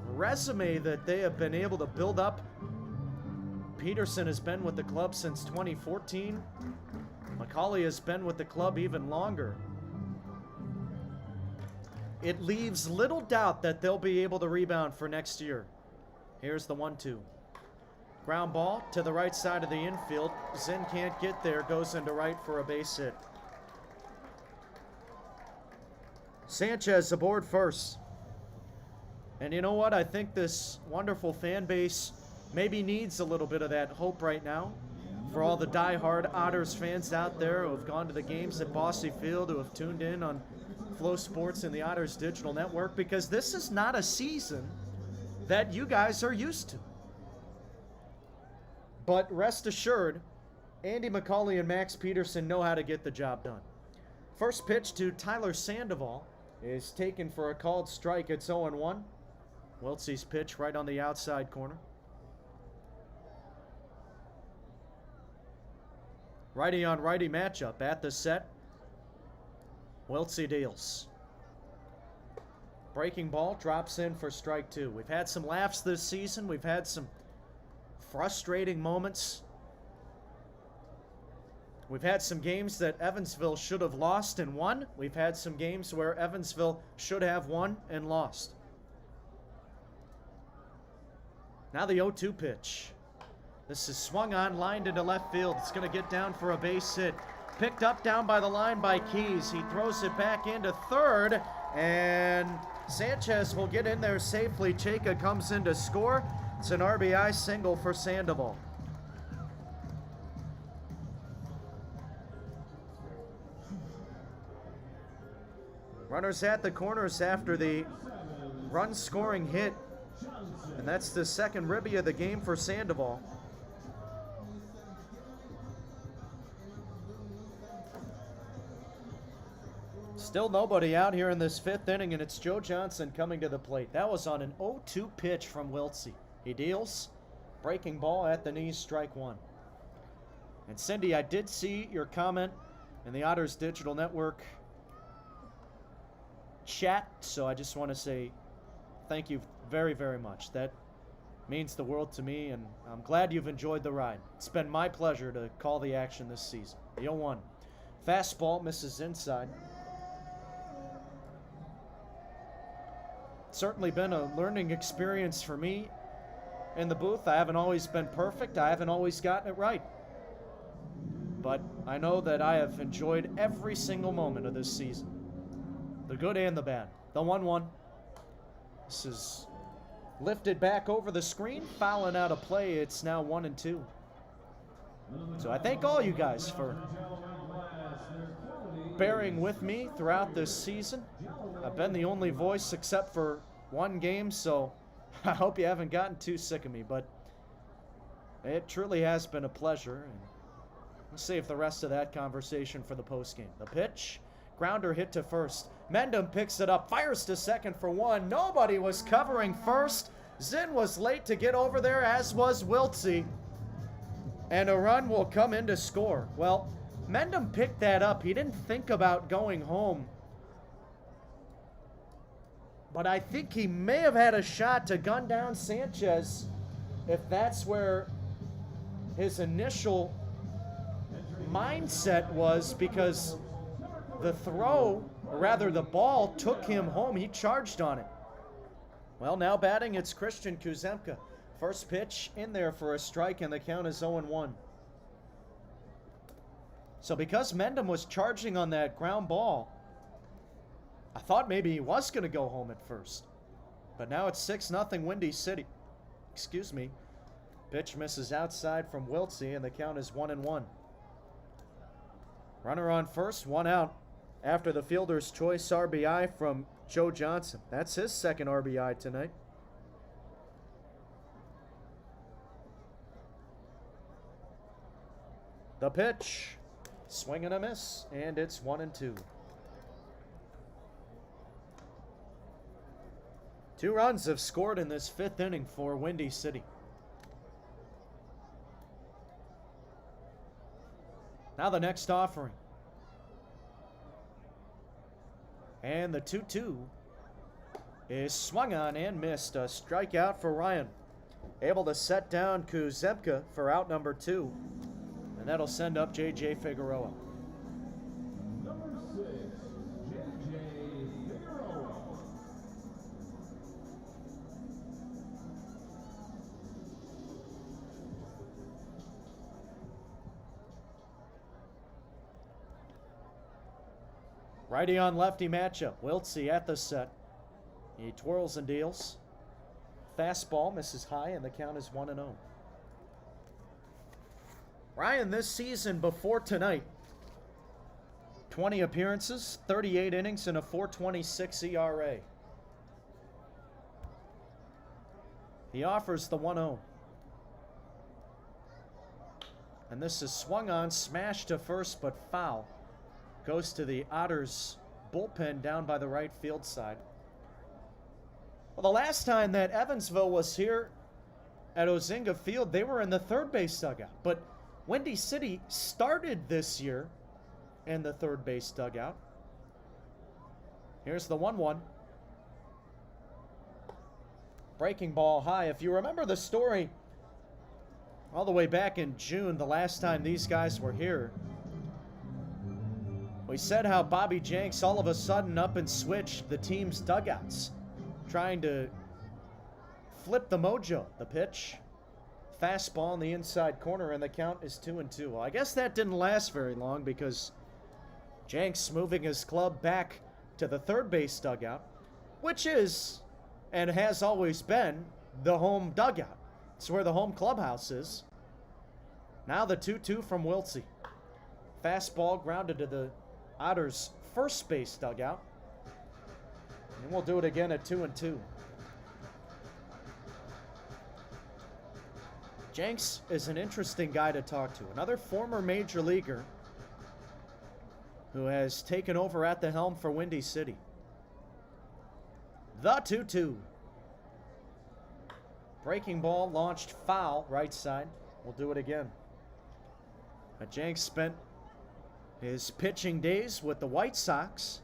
resume that they have been able to build up, Peterson has been with the club since 2014. McCauley has been with the club even longer. It leaves little doubt that they'll be able to rebound for next year. Here's the 1-2. Ground ball to the right side of the infield. Zinn can't get there, goes into right for a base hit. Sanchez aboard first. And you know what? I think this wonderful fan base maybe needs a little bit of that hope right now. For all the diehard Otters fans out there who have gone to the games at Bosse Field, who have tuned in on Flow Sports and the Otters Digital Network, because this is not a season that you guys are used to. But rest assured, Andy McCauley and Max Peterson know how to get the job done. First pitch to Tyler Sandoval is taken for a called strike. It's 0-1. Wiltsey's pitch right on the outside corner. Righty on righty matchup at the set. Wiltsey deals. Breaking ball drops in for strike 2. We've had some laughs this season. We've had some frustrating moments. We've had some games that Evansville should have lost and won. We've had some games where Evansville should have won and lost. Now the 0-2 pitch. This is swung on, lined into left field. It's going to get down for a base hit. Picked up down by the line by Keys. He throws it back into third, and Sanchez will get in there safely. Chayka comes in to score. It's an RBI single for Sandoval. Runners at the corners after the run-scoring hit, and that's the second ribby of the game for Sandoval. Still nobody out here in this fifth inning, and it's Joe Johnson coming to the plate. That was on an 0-2 pitch from Wiltsey. He deals. Breaking ball at the knees, strike 1. And Cindy, I did see your comment in the Otters Digital Network chat, so I just want to say thank you very, very much. That means the world to me, and I'm glad you've enjoyed the ride. It's been my pleasure to call the action this season. The 0-1. Fastball misses inside. Certainly been a learning experience for me in the booth. I haven't always been perfect. I haven't always gotten it right. But I know that I have enjoyed every single moment of this season. The good and the bad. The 1-1. This is lifted back over the screen, fouling out of play. It's now 1-2. So I thank all you guys for bearing with me throughout this season. I've been the only voice except for one game, so I hope you haven't gotten too sick of me, but it truly has been a pleasure. And we'll save the rest of that conversation for the postgame. The pitch, grounder hit to first. Mendham picks it up, fires to second for 1. Nobody was covering first. Zinn was late to get over there, as was Wiltsey. And a run will come in to score. Well, Mendham picked that up. He didn't think about going home. But I think he may have had a shot to gun down Sanchez if that's where his initial mindset was, because the throw, or rather the ball, took him home. He charged on it. Well, now batting, it's Christian Kuzemka. First pitch in there for a strike, and the count is 0-1. So because Mendham was charging on that ground ball, I thought maybe he was going to go home at first. But now it's 6-0 Windy City. Excuse me. Pitch misses outside from Wiltsey, and the count is 1-1. Runner on first, one out after the fielder's choice RBI from Joe Johnson. That's his second RBI tonight. The pitch, swing and a miss, and it's 1-2. 2 runs have scored in this 5th inning for Windy City. Now the next offering. And the 2-2 is swung on and missed. A strikeout for Ryan. Able to set down Kuzemka for out number 2. And that'll send up J.J. Figueroa. Number 6, J.J. Figueroa. Righty on lefty matchup. Wiltsey at the set. He twirls and deals. Fastball misses high, and the count is 1-0. Ryan this season before tonight, 20 appearances, 38 innings, and a 4.26 ERA. He offers the 1-0. And this is swung on, smashed to first, but foul. Goes to the Otters bullpen down by the right field side. Well, the last time that Evansville was here at Ozinga Field, they were in the third base dugout. But Windy City started this year in the third base dugout. Here's the 1-1. Breaking ball high. If you remember the story all the way back in June, the last time these guys were here, we said how Bobby Jenks all of a sudden up and switched the team's dugouts, trying to flip the mojo. The pitch, fastball in the inside corner, and the count is 2-2. Well, I guess that didn't last very long because Jenks moving his club back to the third base dugout, which is and has always been the home dugout. It's where the home clubhouse is. Now the 2-2 from Wiltsey. Fastball grounded to the Otters' first base dugout. And we'll do it again at 2-2. Jenks is an interesting guy to talk to. Another former major leaguer who has taken over at the helm for Windy City. The 2-2. Breaking ball launched foul right side. We'll do it again. But Jenks spent his pitching days with the White Sox.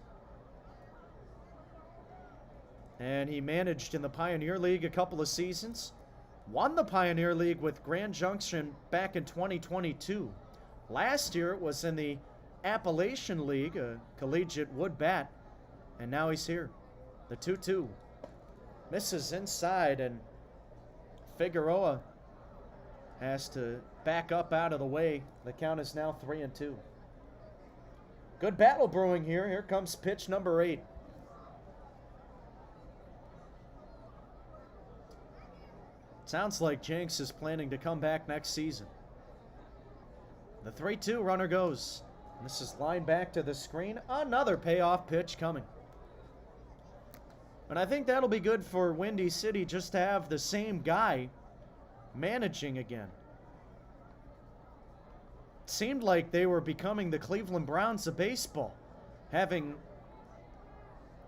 And he managed in the Pioneer League a couple of seasons. Won the Pioneer League with Grand Junction back in 2022. Last year it was in the Appalachian League, a collegiate wood bat. And now he's here. The 2-2. Misses inside, and Figueroa has to back up out of the way. The count is now 3-2. Good battle brewing here. Here comes pitch number 8. Sounds like Jenks is planning to come back next season. The 3-2 runner goes. This is lined back to the screen. Another payoff pitch coming. And I think that'll be good for Windy City just to have the same guy managing again. It seemed like they were becoming the Cleveland Browns of baseball, having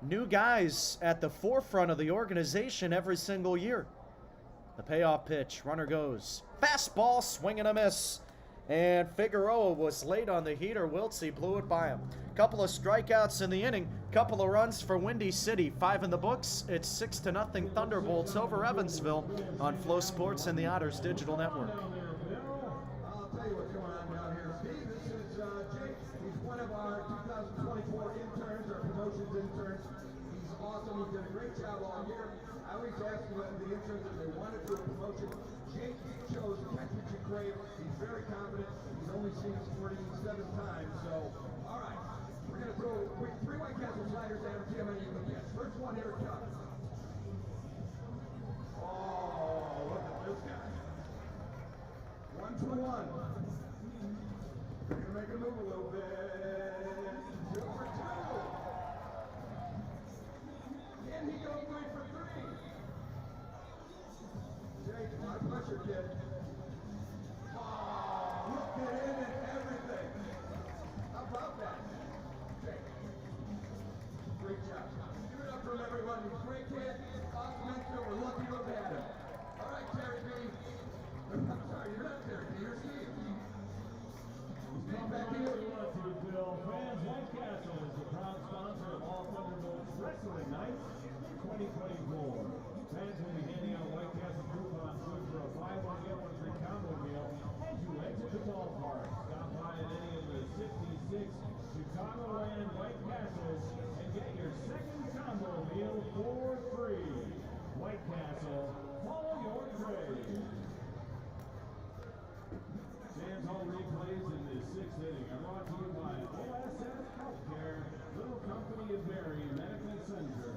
new guys at the forefront of the organization every single year. The payoff pitch, runner goes. Fastball, swing and a miss. And Figueroa was late on the heater. Wiltsey blew it by him. Couple of strikeouts in the inning. Couple of runs for Windy City. 5 in the books. It's 6-0 Thunderbolts over Evansville on Flow Sports and the Otters Digital Network. I'll tell you what's going on down here, Steve. This is Jake. He's one of our 2024 interns, our promotions interns. He's awesome. He did a great job all year. I always ask the interns if they wanted to do a promotion. Jake chose catch-pitching grade. He's very confident. He's only seen us 47 times. So, all right. We're going to throw quick 3 White Castle sliders at him. See how many you can get. First one here comes. Oh, look at run. He's a great kid. Awesome infield. We're lucky to have had him. All right, Terry B. I'm sorry, you're not Terry B. You're Steve. Steve, back to you. Bill. Fans, White Castle is the proud sponsor of all ThunderBolts Wrestling Nights 2024. Fans will be handing out White Castle coupons good for a buy one get one free combo meal as you exit the ballpark. Stop by at any of the 66 Chicagoland White Castles and get your second combo meal for free. White Castle, follow your trade. Sands Hall replays in the 6th inning are brought to you by OSF Healthcare, Little Company of Berry Medical Center.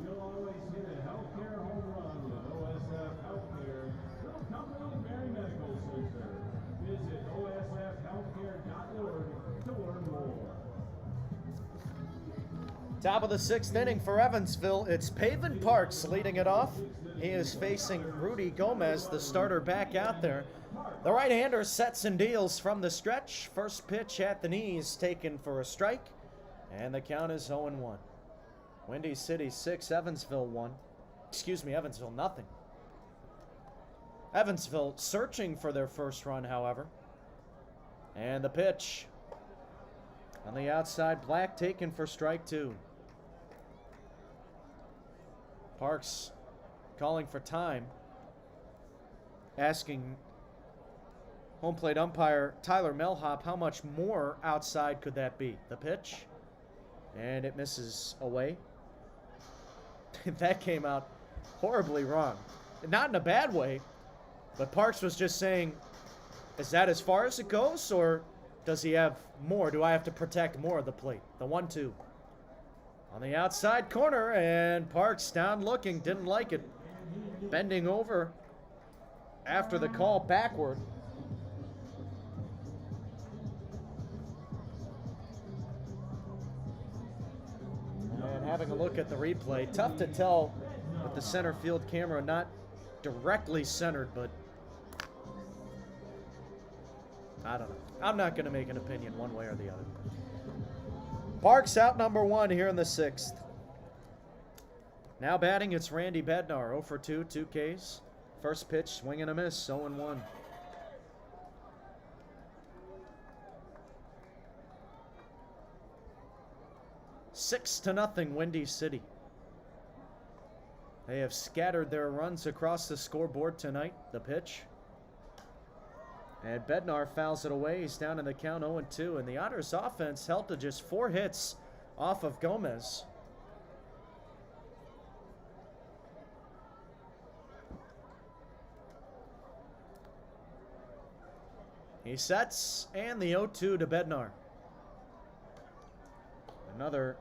You'll always hit a healthcare home run with OSF Healthcare, Little Company of Berry Medical Center. Visit osfhealthcare.org to learn more. Top of the 6th inning for Evansville. It's Paven Parks leading it off. He is facing Rudy Gomez, the starter, back out there. The right-hander sets and deals from the stretch. First pitch at the knees, taken for a strike. And the count is 0-1. Windy City 6, Evansville 1. Evansville nothing. Evansville searching for their first run, however. And the pitch. On the outside, Black taken for strike 2. Parks calling for time. Asking home plate umpire Tyler Melhop how much more outside could that be. The pitch. And it misses away. That came out horribly wrong. Not in a bad way, but Parks was just saying, is that as far as it goes, or does he have more? Do I have to protect more of the plate? The 1-2. On the outside corner, and Parks down looking, didn't like it. Bending over after the call backward. And having a look at the replay, tough to tell with the center field camera not directly centered, but I don't know. I'm not going to make an opinion one way or the other. Parks out number 1 here in the 6th. Now batting, it's Randy Bednar, 0 for 2, 2 Ks. First pitch, swing and a miss, 0-1. Six to nothing, Windy City. They have scattered their runs across the scoreboard tonight. The pitch. And Bednar fouls it away. He's down in the count 0-2. And the Otters offense held to just 4 hits off of Gomez. He sets, and the 0-2 to Bednar. Another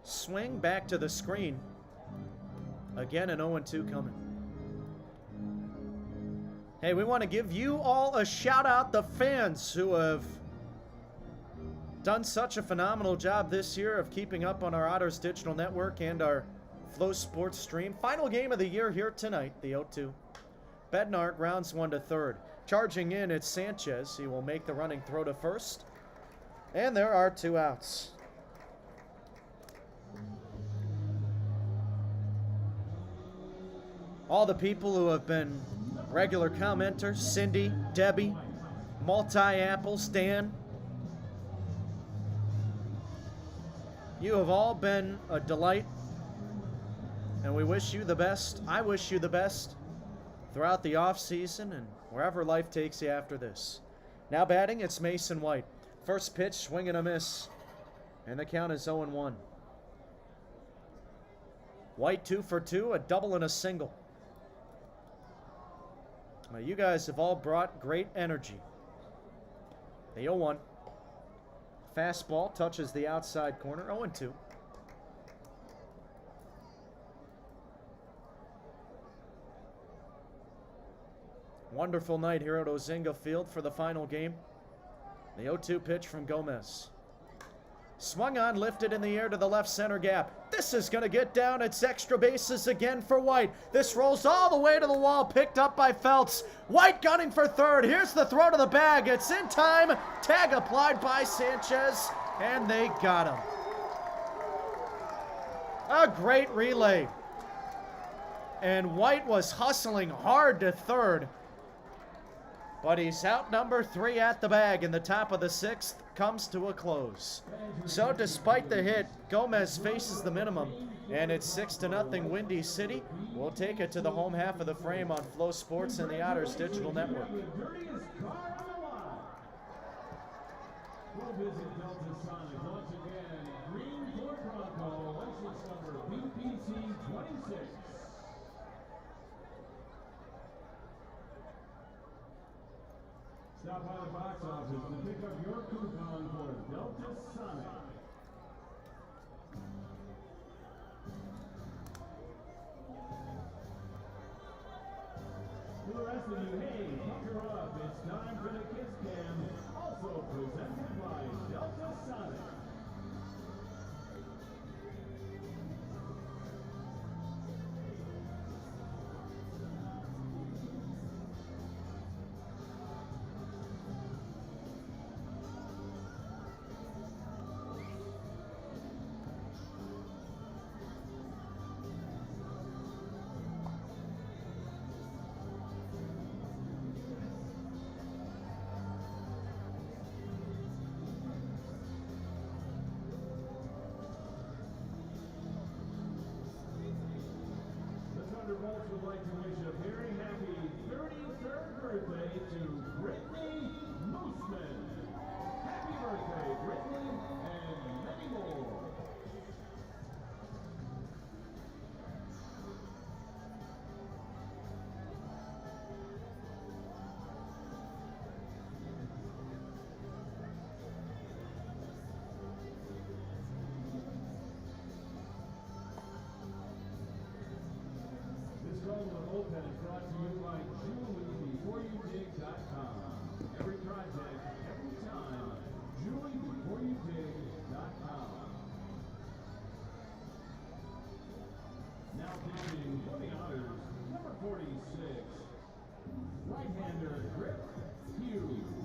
swing back to the screen. Again, an 0-2 coming. Hey, we want to give you all a shout out, the fans who have done such a phenomenal job this year of keeping up on our Otters digital network and our Flow Sports stream. Final game of the year here tonight, the 0-2. Bednar grounds 1 to third. Charging in, it's Sanchez. He will make the running throw to first. And there are 2 outs. All the people who have been regular commenters, Cindy, Debbie, Multi-Apple, Stan. You have all been a delight, and we wish you the best. I wish you the best throughout the off-season and wherever life takes you after this. Now batting, it's Mason White. First pitch, swing and a miss, and the count is 0-1. White 2 for 2, a double and a single. Now, you guys have all brought great energy. The 0-1. Fastball touches the outside corner, 0-2. Wonderful night here at Ozinga Field for the final game. The 0-2 pitch from Gomez. Swung on, lifted in the air to the left center gap. This is going to get down. It's extra bases again for White. This rolls all the way to the wall, picked up by Feltz. White gunning for third. Here's the throw to the bag. It's in time. Tag applied by Sanchez, and they got him. A great relay. And White was hustling hard to third. But he's out number 3 at the bag, and the top of the 6th comes to a close. So despite the hit, Gomez faces the minimum, and it's 6-0 Windy City. We'll take it to the home half of the frame on Flow Sports and the Otters Digital Network. We'll visit Delta Sonic once again. Green Ford Bronco, license number BPC 26. Stop by the box office to pick up your coupon for Delta Sonic. To the rest of you, hey, pucker up. It's time for the Kiss Cam, also presented by Delta Sonic. ThunderBolts would like to wish a very happy 33rd birthday to Brittany Mooseman. Happy birthday, Brittany, and many more. Bullpen is brought to you by JulieBeforeYouDig.com. Every project, every time, JulieBeforeYouDig.com. Now pitching for the Otters, number 46. Right-hander Griff Hughes.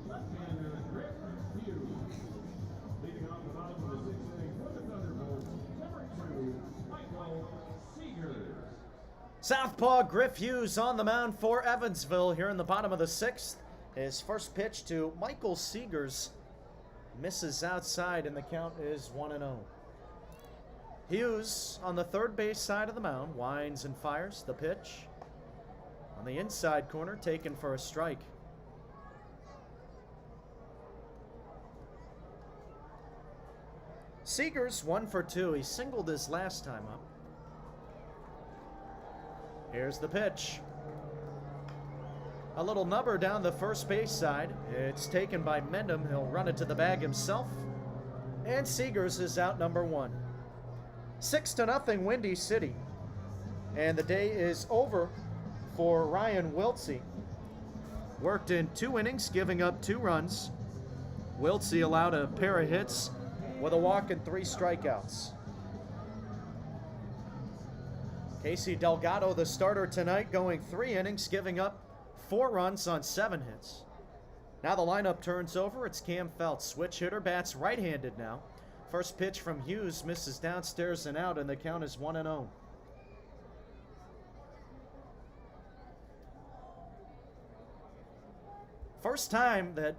Left-hander Griff Hughes. Leading off the bottom of the 6th inning for the ThunderBolts, number 2, Michael Seegers. Southpaw Griff Hughes on the mound for Evansville here in the bottom of the 6th. His first pitch to Michael Seegers misses outside, and the count is 1-0. Hughes on the third base side of the mound winds and fires the pitch on the inside corner, taken for a strike. Seegers 1 for 2. He singled his last time up. Here's the pitch. A little nubber down the first base side. It's taken by Mendham. He'll run it to the bag himself. And Seegers is out number 1. 6-0 Windy City. And the day is over for Ryan Wiltsey. Worked in 2 innings, giving up 2 runs. Wiltsey allowed a pair of hits with a walk and 3 strikeouts. Casey Delgado, the starter tonight, going 3 innings, giving up 4 runs on 7 hits. Now the lineup turns over. It's Cam Feltz, switch hitter, bats right-handed now. First pitch from Hughes misses downstairs and out, and the count is 1-0. First time that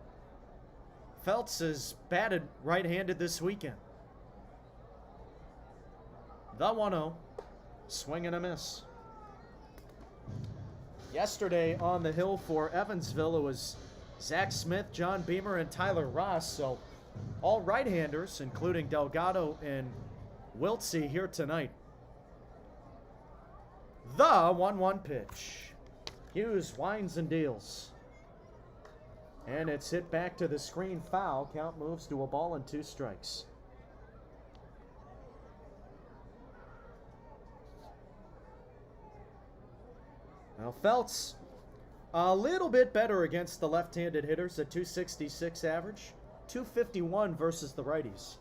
Feltz has batted right-handed this weekend. The 1-0. Swing and a miss. Yesterday on the hill for Evansville, it was Zach Smith, John Beamer, and Tyler Ross. So all right-handers, including Delgado and Wiltsey, here tonight. The 1-1 pitch. Hughes winds and deals. And it's hit back to the screen, foul. Count moves to a ball and 2 strikes. Now Feltz, a little bit better against the left-handed hitters at 266 average, 251 versus the righties.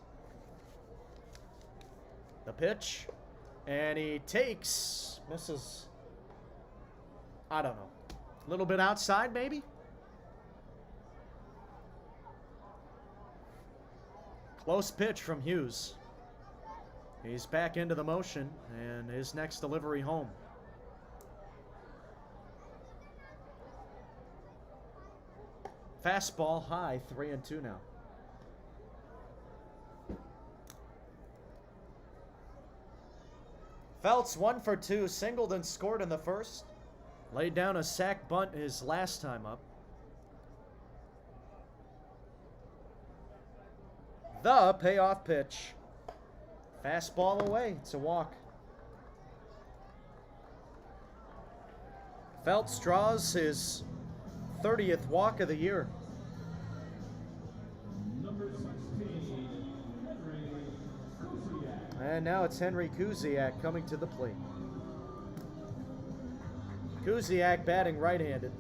The pitch, and he takes, misses, I don't know, a little bit outside maybe? Close pitch from Hughes. He's back into the motion, and his next delivery home. Fastball high, 3-2 now. Feltz 1 for 2, singled and scored in the first. Laid down a sac bunt his last time up. The payoff pitch. Fastball away. It's a walk. Feltz draws his 30th walk of the year. Number 16, Henry Kusiak. And now it's Henry Kusiak coming to the plate. Kusiak batting right-handed.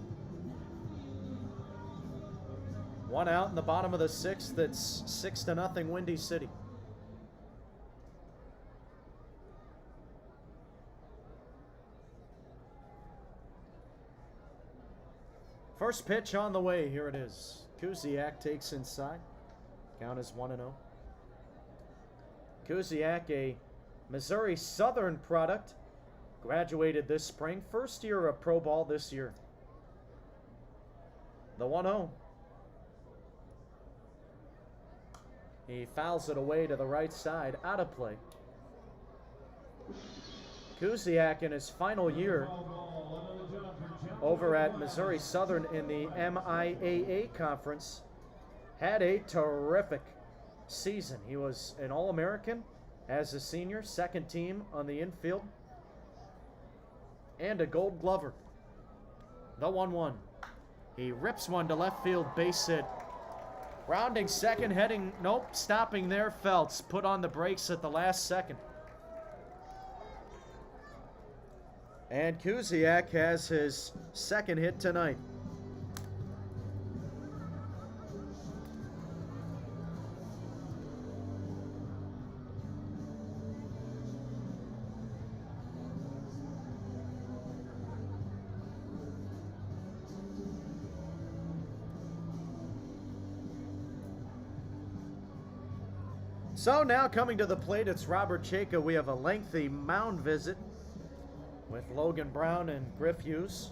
1 out in the bottom of the 6th. It's 6-0 Windy City. First pitch on the way. Here it is. Kusiak takes inside. Count is 1-0. Kusiak, a Missouri Southern product, graduated this spring. First year of pro ball this year. The 1-0. He fouls it away to the right side, out of play. Kusiak in his final year over at Missouri Southern in the MIAA conference had a terrific season. He was an All-American as a senior, second team on the infield, and a Gold Glover. The 1-1. He rips one to left field, base hit. Rounding second, heading, nope, stopping there. Feltz put on the brakes at the last second. And Kusiak has his second hit tonight. So now coming to the plate, it's Robert Chayka. We have a lengthy mound visit with Logan Brown and Griff Hughes.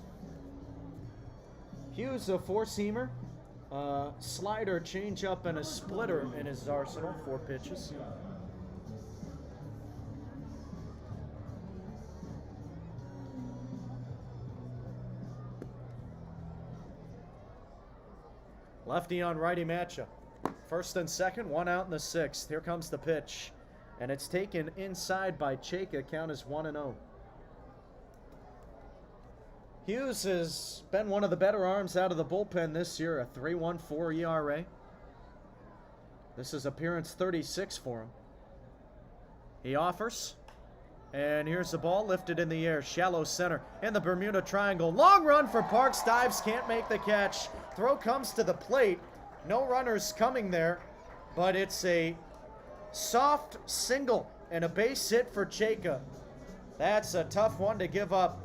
Hughes, a four-seamer, slider, changeup, and a splitter in his arsenal, 4 pitches. Lefty on righty matchup. First and second, 1 out in the 6th. Here comes the pitch, and it's taken inside by Chayka. Count is 1-0. Hughes has been one of the better arms out of the bullpen this year, a 3.14 ERA. This is appearance 36 for him. He offers, and here's the ball lifted in the air, shallow center, in the Bermuda Triangle. Long run for Parks, dives, can't make the catch. Throw comes to the plate. No runners coming there, but it's a soft single and a base hit for Chayka. That's a tough one to give up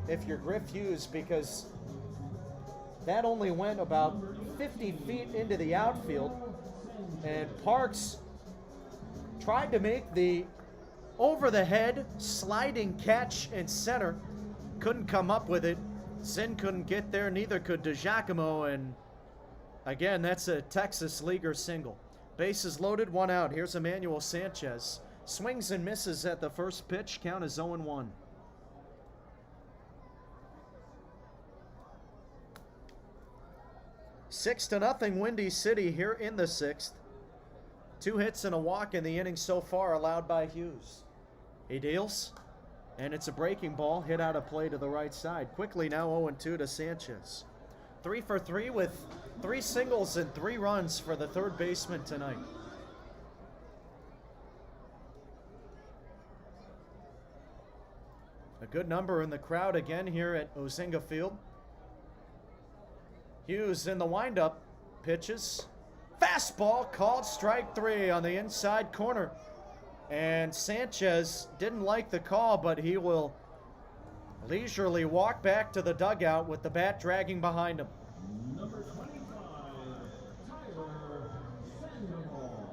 if you're Griff Hughes, because that only went about 50 feet into the outfield, and Parks tried to make the over-the-head sliding catch in center. Couldn't come up with it. Zinn couldn't get there, neither could DiGiacomo, and again, that's a Texas leaguer single. Bases loaded, 1 out. Here's Emmanuel Sanchez. Swings and misses at the first pitch. Count is 0-1. Six to nothing Windy City here in the 6th. 2 hits and a walk in the inning so far allowed by Hughes. He deals, and it's a breaking ball hit out of play to the right side. Quickly now 0-2 to Sanchez. 3 for 3 with 3 singles and 3 runs for the third baseman tonight. A good number in the crowd again here at Ozinga Field. Hughes in the windup, pitches. Fastball called strike 3 on the inside corner. And Sanchez didn't like the call, but he will leisurely walk back to the dugout with the bat dragging behind him. Number 25, Tyler Sandoval.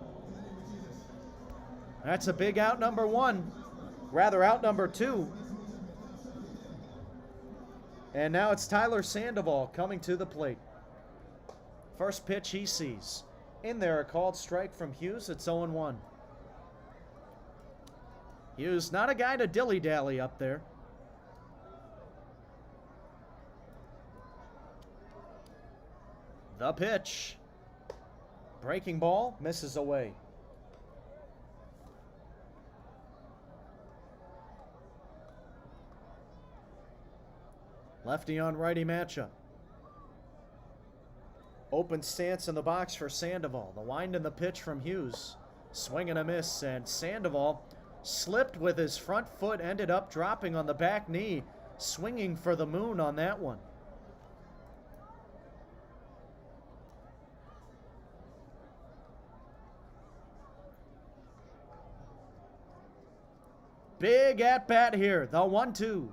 That's a big out number one. Rather, out number two. And now it's Tyler Sandoval coming to the plate. First pitch he sees. In there, a called strike from Hughes. It's 0-1. Hughes, not a guy to dilly-dally up there. The pitch. Breaking ball, misses away. Lefty on righty matchup. Open stance in the box for Sandoval. The wind and the pitch from Hughes. Swing and a miss, and Sandoval slipped with his front foot, ended up dropping on the back knee, swinging for the moon on that one. Big at-bat here, the 1-2.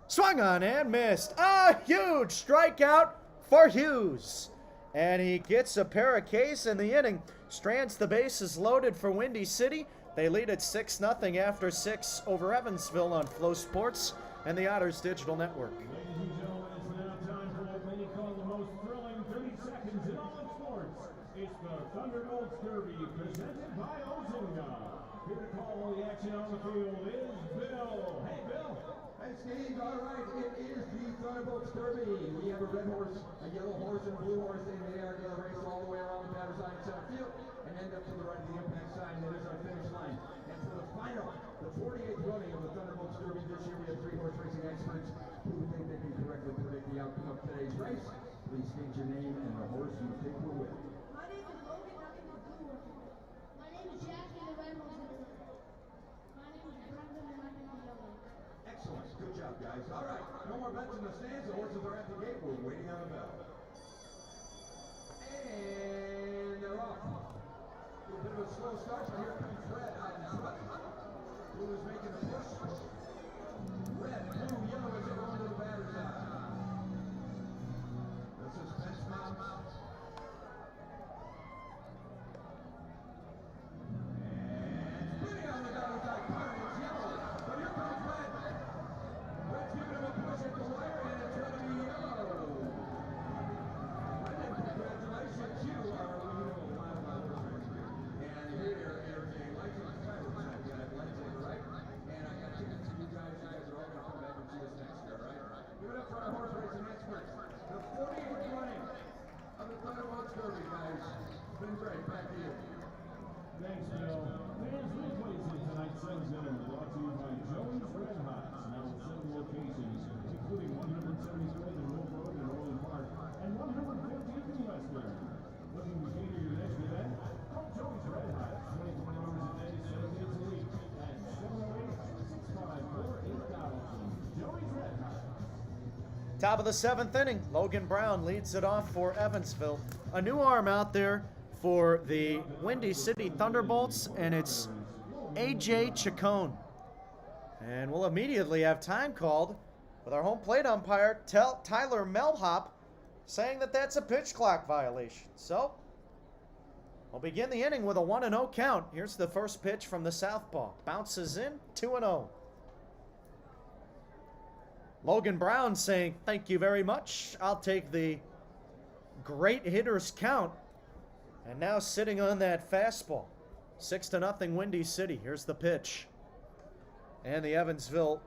Swung on and missed. A huge strikeout for Hughes. And he gets a pair of Ks in the inning. Strands the bases loaded for Windy City. They lead at 6-0 after 6 over Evansville on Flow Sports and the Otters Digital Network. Ladies and gentlemen, it's now time for what many call the most thrilling 30 seconds in all of sports. It's the ThunderBolts Derby presented by Ozinga. Here to call all the action on the field is Bill. Hey, Bill. Hey, Steve, all right, it is the ThunderBolts Derby. We have a red horse, a yellow horse, and a blue horse. They are going to race all the way around the batter's eye in center field and end up to the right of the impact sign. That is our finish line. And for the final, the 48th running of the ThunderBolts Derby this year, we have 3 horse racing experts who think they can correctly predict the outcome of today's race. Please state your name and the horse you think will win. My name is Logan, I'm in the blue one. My name is Jackie, the red one's in the red. My name is Brendan, and I'm in the yellow. Excellent. Good job, guys. All right, no more bets in the stands. The horses are at the gate. We're waiting on the bell. And they're off. A little bit of a slow start, but here comes Red out in front. Blue is making a push. Red, blue, yellow as they go into the batter's eye. The suspense mounts. And spinning on the batter's eye. Card is yellow. But here comes Red. Red's giving him a push at the wire, and it's going to be yellow. Brendan, congratulations. You are a mile by horse race here. And here is a license driver. I've got a lightsaber, right? And I got tickets to you guys. You guys are all going to come back and see us next year, all right? Give it up for our horse racing experts. The 48th running of the ThunderBolts Derby, guys. It's been great. Back to you. Thanks, Bill. Fans, we place in tonight's seventh inning brought to you by Joey's Red Hots, now at 7 locations, including 173rd in Wolf Road in Orland Park and 115th in Western. Looking to cater your next event? Call Joey's Red Hots, 24 hours a day, 7 days a week at 708-654-8000. Joey's Red Hots. Top of the 7th inning, Logan Brown leads it off for Evansville. A new arm out there for the Windy City Thunderbolts, and it's A.J. Chacon. And we'll immediately have time called with our home plate umpire, Tyler Melhop, saying that that's a pitch clock violation. So, we'll begin the inning with a 1-0 count. Here's the first pitch from the southpaw. Bounces in, 2-0. Logan Brown saying, thank you very much. I'll take the great hitter's count. And now sitting on that fastball. 6-0 Windy City. Here's the pitch. And the Evansville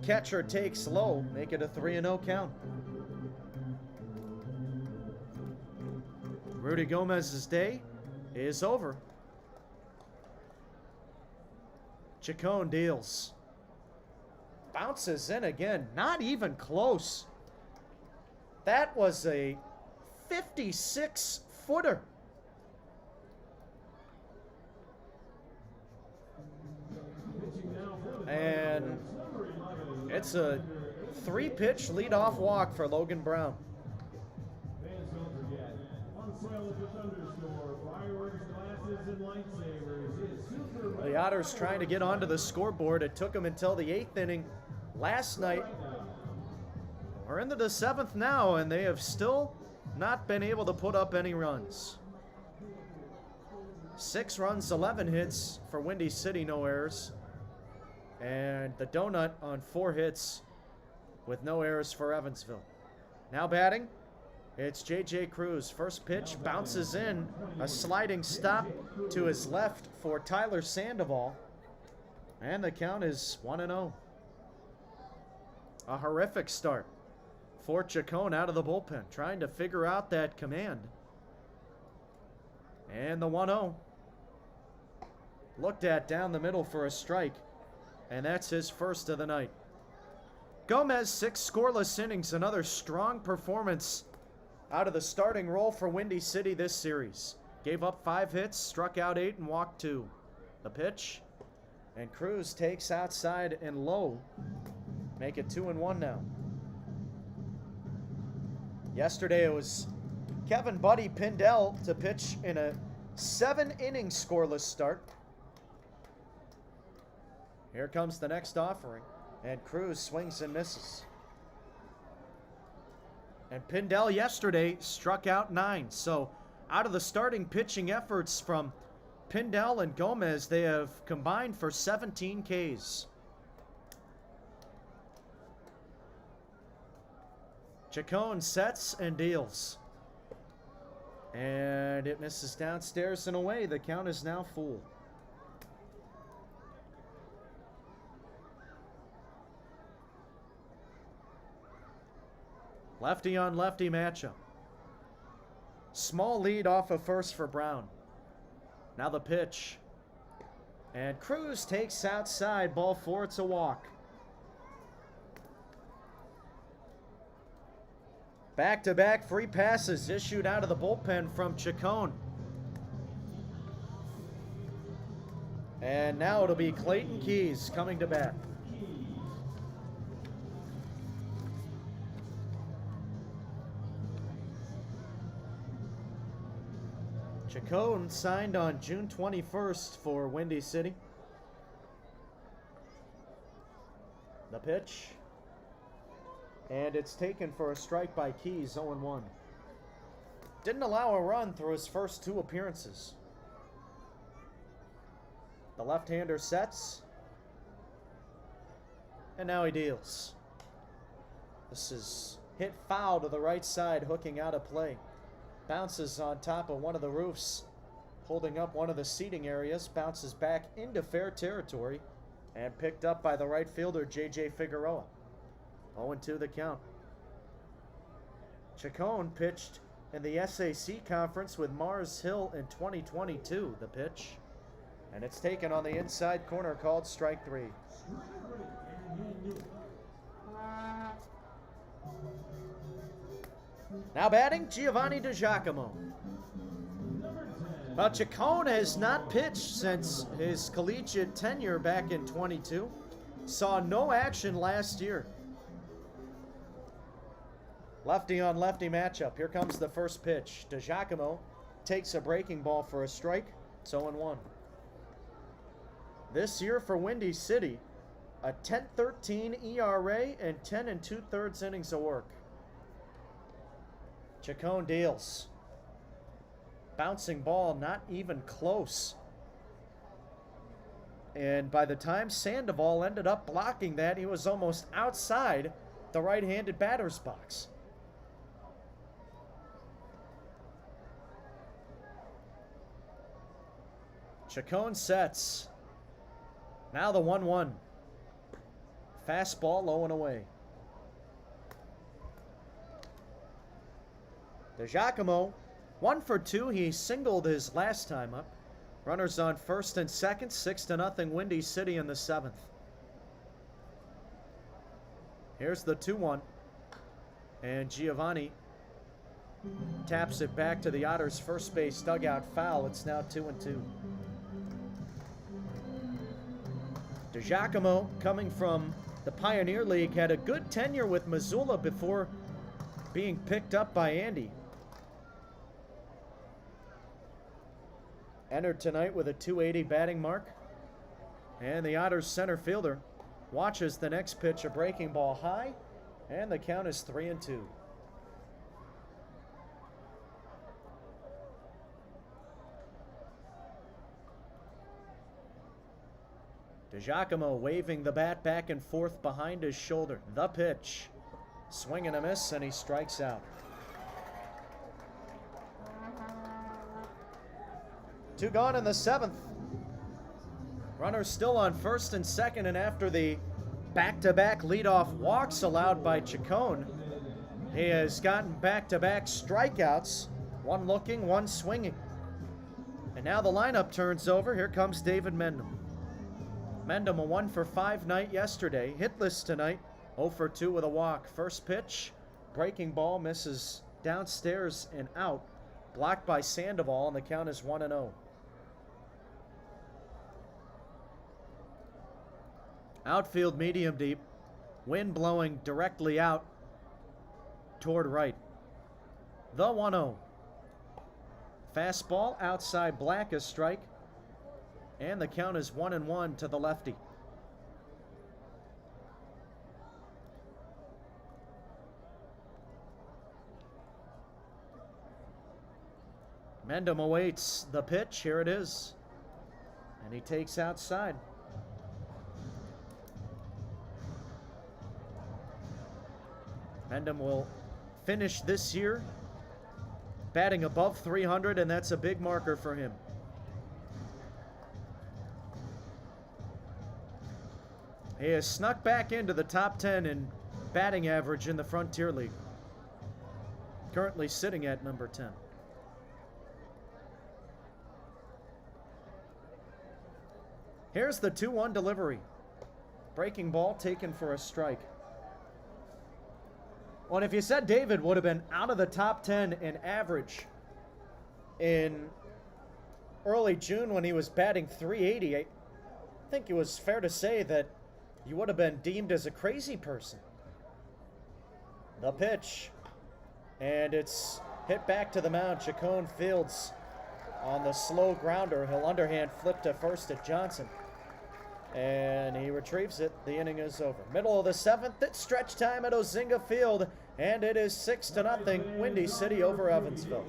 catcher takes low. Make it a 3-0 count. Rudy Gomez's day is over. Chacon deals. Bounces in again. Not even close. That was a 56-footer. And it's a 3-pitch leadoff walk for Logan Brown. Fans, don't forget, on sale at the Thunder Store, fireworks, glasses, and lightsabers is super. The Otters trying to get onto the scoreboard. It took them until the 8th inning last night. We're into the 7th now, and they have still not been able to put up any runs. 6 runs, 11 hits for Windy City, no errors. And the donut on 4 hits with no errors for Evansville. Now batting, it's J.J. Cruz. First pitch bounces in, a sliding stop to his left for Tyler Sandoval. And the count is 1-0. A horrific start for Chacon out of the bullpen, trying to figure out that command. And the 1-0. Looked at down the middle for a strike, and that's his first of the night. Gomez, 6 scoreless innings, another strong performance out of the starting role for Windy City this series. Gave up 5 hits, struck out 8, and walked 2. The pitch, and Cruz takes outside and low. Make it 2-1 now. Yesterday it was Kevin Buddy Pindell to pitch in a 7-inning scoreless start. Here comes the next offering, and Cruz swings and misses. And Pindell yesterday struck out 9. So out of the starting pitching efforts from Pindell and Gomez, they have combined for 17 Ks. Chacon sets and deals. And it misses downstairs and away. The count is now full. Lefty on lefty matchup. Small lead off of first for Brown. Now the pitch. And Cruz takes outside, ball 4, it's a walk. Back-to-back free passes issued out of the bullpen from Chacon. And now it'll be Clayton Keys coming to bat. Chacon signed on June 21st for Windy City. The pitch. And it's taken for a strike by Keys, 0-1. Didn't allow a run through his first 2 appearances. The left-hander sets. And now he deals. This is hit foul to the right side, hooking out of play. Bounces on top of one of the roofs, holding up one of the seating areas, bounces back into fair territory, and picked up by the right fielder, J.J. Figueroa. 0-2 the count. Chacon pitched in the SAC conference with Mars Hill in 2022. The pitch. And it's taken on the inside corner, called strike 3. Now batting, Giovanni DiGiacomo. Well, Chacon has not pitched since his collegiate tenure back in 22. Saw no action last year. Lefty on lefty matchup. Here comes the first pitch. DiGiacomo takes a breaking ball for a strike. It's 0-1. This year for Windy City, a 10.13 ERA and 10 2/3 innings of work. Chacon deals. Bouncing ball, not even close. And by the time Sandoval ended up blocking that, he was almost outside the right-handed batter's box. Chacon sets. Now the 1-1. Fastball low and away. DiGiacomo, 1 for 2. He singled his last time up. Runners on first and second, 6-0 Windy City in the 7th. Here's the 2-1. And Giovanni taps it back to the Otters' first base dugout foul. It's now 2-2. DiGiacomo, coming from the Pioneer League, had a good tenure with Missoula before being picked up by Andy. Entered tonight with a .280 batting mark. And the Otters center fielder watches the next pitch, a breaking ball high, and the count is 3-2. DiGiacomo waving the bat back and forth behind his shoulder. The pitch. Swing and a miss, and he strikes out. 2 gone in the 7th. Runners still on first and second, and after the back-to-back leadoff walks allowed by Chacon, he has gotten back-to-back strikeouts, one looking, one swinging. And now the lineup turns over. Here comes David Mendham. Mendham, a 1-for-5 night yesterday, hitless tonight, 0-for-2 with a walk. First pitch, breaking ball, misses downstairs and out, blocked by Sandoval, and the count is 1-0. Outfield medium deep, wind blowing directly out toward right. The 1-0. Fastball outside black, a strike, and the count is 1-1 to the lefty. Mendham awaits the pitch. Here it is. And he takes outside. Mendham will finish this year batting above 300, and that's a big marker for him. He has snuck back into the top 10 in batting average in the Frontier League. Currently sitting at number 10. Here's the 2-1 delivery. Breaking ball taken for a strike. Well, and if you said David would have been out of the top 10 in average in early June when he was batting .380, I think it was fair to say that you would have been deemed as a crazy person. The pitch, and it's hit back to the mound. Chacon fields on the slow grounder. He'll underhand flip to first at Johnson, and he retrieves it. The inning is over. Middle of the 7th, it's stretch time at Ozinga Field, and it is 6-0 Windy City over Evansville.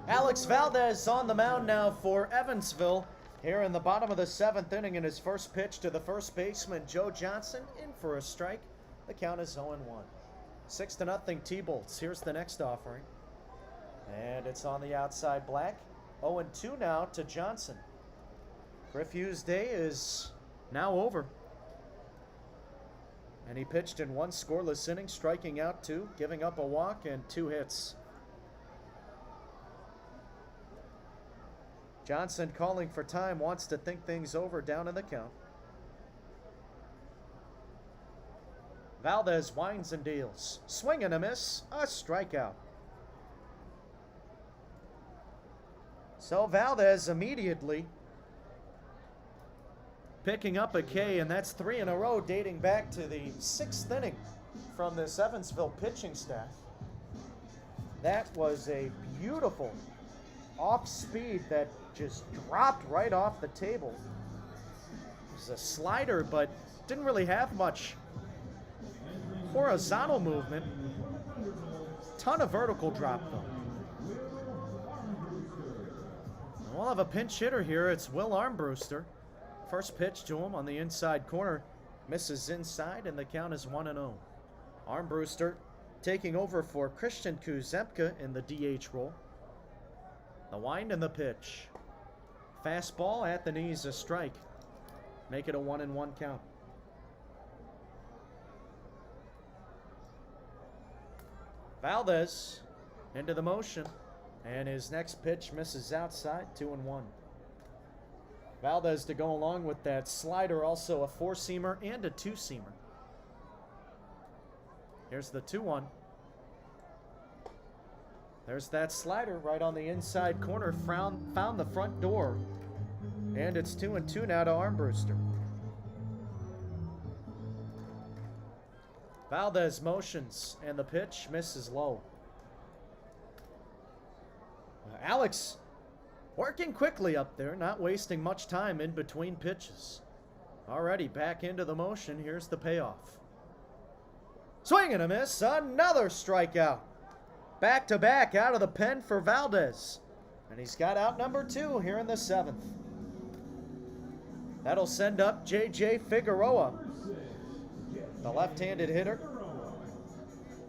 Alex Valdez on the mound now for Evansville here in the bottom of the 7th inning, in his first pitch to the first baseman, Joe Johnson, in for a strike. The count is 0-1. 6-0 T-Bolts. Here's the next offering. And it's on the outside black. 0-2 now to Johnson. Griff Hughes' day is now over. And he pitched in 1 scoreless inning, striking out 2, giving up a walk and 2 hits. Johnson calling for time, wants to think things over down in the count. Valdez winds and deals. Swing and a miss, a strikeout. So Valdez immediately picking up a K, and that's 3 in a row dating back to the 6th inning from this Evansville pitching staff. That was a beautiful off speed that just dropped right off the table. It was a slider, but didn't really have much horizontal movement. Ton of vertical drop though. And we'll have a pinch hitter here. It's Will Armbruster. First pitch to him on the inside corner. Misses inside, and the count is 1-0. Armbruster taking over for Christian Kuzemka in the DH role. The wind and the pitch. Fastball at the knees, a strike. Make it a 1-1 count. Valdez into the motion, and his next pitch misses outside, 2-1. Valdez to go along with that slider, also a 4-seamer and a 2-seamer. Here's the 2-1. There's that slider right on the inside corner, found the front door. And it's 2-2 now to Armbruster. Valdez motions, and the pitch misses low. Alex working quickly up there, not wasting much time in between pitches. Already back into the motion, here's the payoff. Swing and a miss, another strikeout. Back to back out of the pen for Valdez. And he's got out number 2 here in the 7th. That'll send up J.J. Figueroa, the left-handed hitter.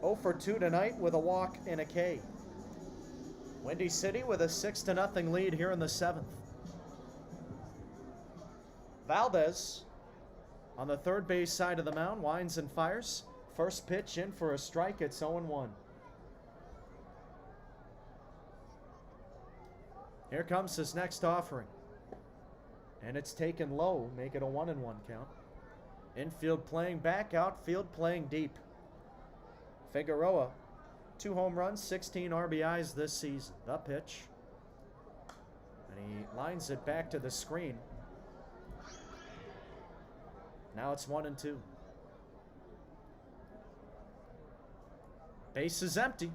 0 for 2 tonight with a walk and a K. Windy City with a 6-0 lead here in the 7th. Valdez on the third base side of the mound, winds and fires. First pitch in for a strike, it's 0-1. Here comes his next offering. And it's taken low, make it a 1-1 count. Infield playing back, outfield playing deep. Figueroa, 2 home runs, 16 RBIs this season. The pitch. And he lines it back to the screen. Now it's 1-2. Base is empty.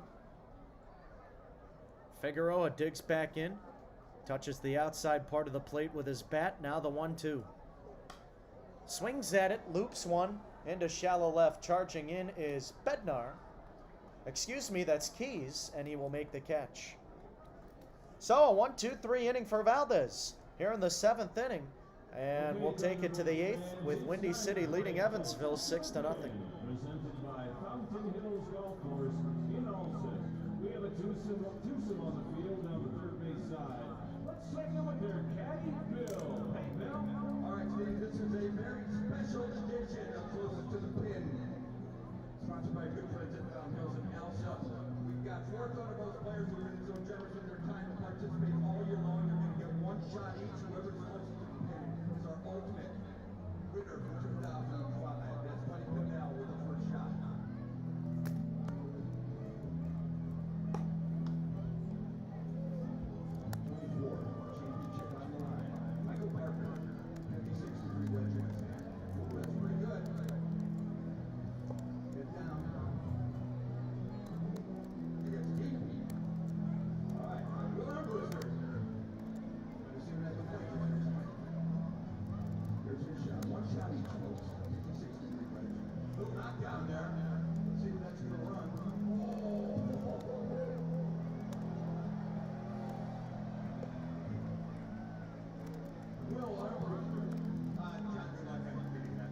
Figueroa digs back in. Touches the outside part of the plate with his bat. Now the 1-2. Swings at it, loops one into shallow left. Charging in is Bednar. Excuse me, that's Keys, and he will make the catch. So a 1-2-3 inning for Valdez here in the 7th inning. And we'll take it to the 8th with Windy City leading Evansville 6-0. Presented by Fountain Hills Golf Course in Alton. We have a twosome on the field on the third base side. Let's check in with their caddy, Bill. Hey, Bill. All right, Steve, this is a very special edition of Closest to the Pin. Sponsored by good friends at Fountain Hills and Alsha. We've got 4 Thunderbolts players who have been so generous with their time to participate all year long. They're going to get 1 shot each. Whoever's closest to the pin is our ultimate winner for 2005. That's Buddy Pinnell with the first shot. 24, championship on the line. Michael Parker, 56-degree wedge in his hand. Ooh, that's pretty good. Get down. It gets deep. All right, Will Armbruster. Let's see what happens next. Here's his shot. 1 shot each, folks. 56-degree wedge. Little knockdown there. Let's see if that's going to run. Will Armbruster. John, good luck on beating that.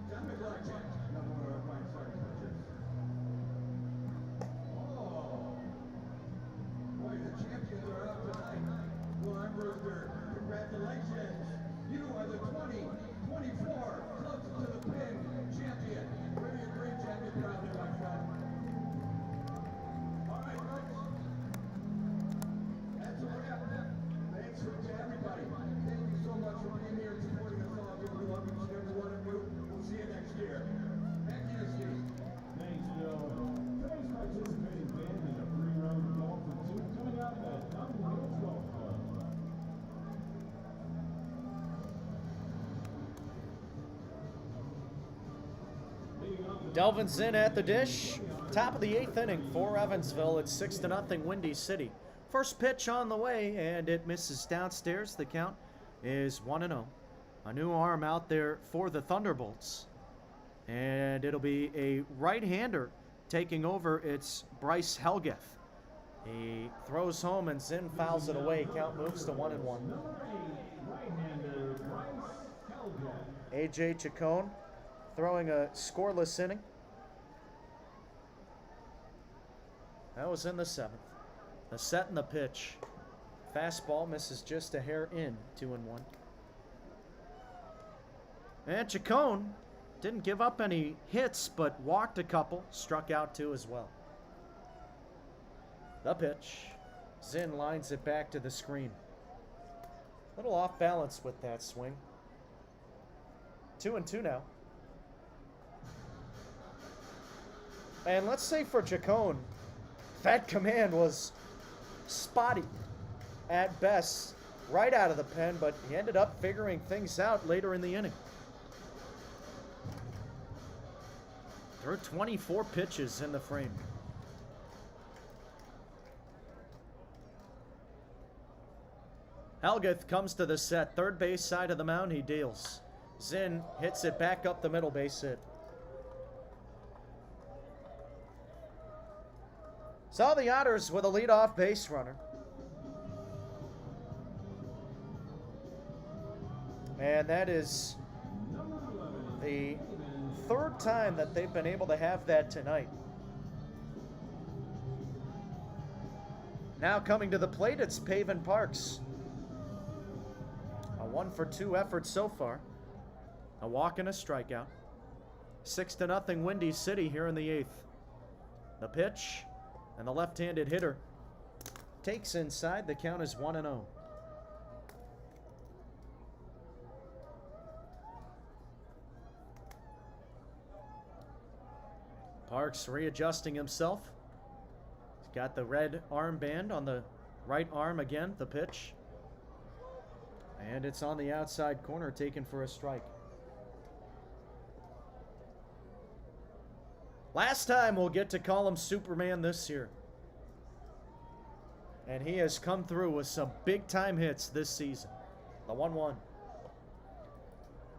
John McLaughlin, another one of our fine starting pitchers. Oh. Boy, the champions are out tonight. Will Armbruster, congratulations. You are the 2024 closest to the pin champion. Wear your green jacket proud there, my friend. All right, folks. That's a wrap. Delvin's in at the dish. Top of the 8th inning for Evansville. It's 6-0 Windy City. First pitch on the way, and it misses downstairs. The count is 1-0. A new arm out there for the Thunderbolts. And it'll be a right-hander taking over. It's Bryce Helgeth. He throws home and Zinn fouls it away. Count moves to 1-1. Right-hander Bryce Helgeth. A.J. Chacon throwing a scoreless inning. That was in the 7th. The set and the pitch. Fastball misses just a hair in, 2-1. And Chacon didn't give up any hits, but walked a couple, struck out 2 as well. The pitch. Zinn lines it back to the screen. A little off balance with that swing. 2-2 now. And let's say for Chacon, that command was spotty at best right out of the pen, but he ended up figuring things out later in the inning. Threw 24 pitches in the frame. Helgeth comes to the set. Third base side of the mound, he deals. Zinn hits it back up the middle, base hit. So the Otters with a leadoff base runner. And that is the third time that they've been able to have that tonight. Now coming to the plate, it's Paven Parks. A 1-for-2 effort so far. A walk and a strikeout. 6-0 Windy City here in the 8th. The pitch, and the left-handed hitter takes inside. The count is 1-0. Parks readjusting himself. He's got the red armband on the right arm again. The pitch. And it's on the outside corner, taken for a strike. Last time we'll get to call him Superman this year. And he has come through with some big-time hits this season. The 1-1.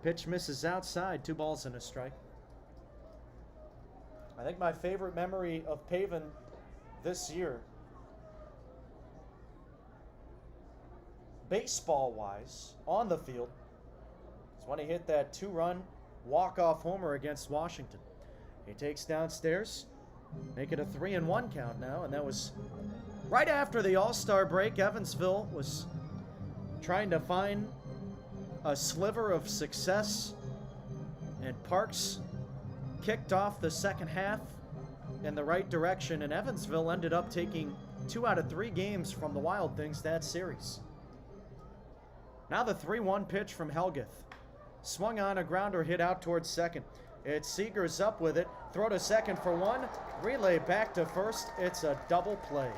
Pitch misses outside. 2 balls and a strike. I think my favorite memory of Paven this year, baseball-wise, on the field, is when he hit that 2-run walk-off homer against Washington. He takes downstairs, make it a 3-1 count now, and that was right after the All-Star break. Evansville was trying to find a sliver of success, and Parks kicked off the second half in the right direction, and Evansville ended up taking 2 out of 3 games from the Wild Things that series. Now the 3-1 pitch from Helgeth. Swung on, a grounder hit out towards second. It's Seegers up with it. Throw to second for 1. Relay back to first. It's a double play.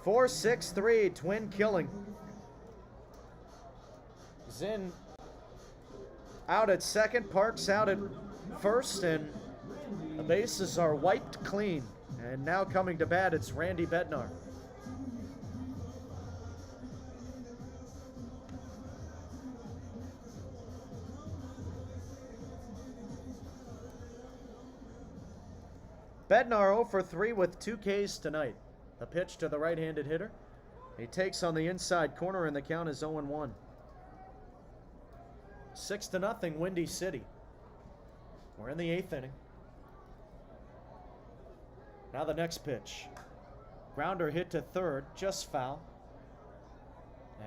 Four, 6-3, twin killing. Zinn out at second, Parks out at first, and the bases are wiped clean. And now coming to bat, it's Randy Bednar. Bednar 0 for 3 with 2 Ks tonight. The pitch to the right-handed hitter. He takes on the inside corner, and the count is 0-1. 6-0 Windy City. We're in the 8th inning. Now the next pitch. Grounder hit to third, just foul.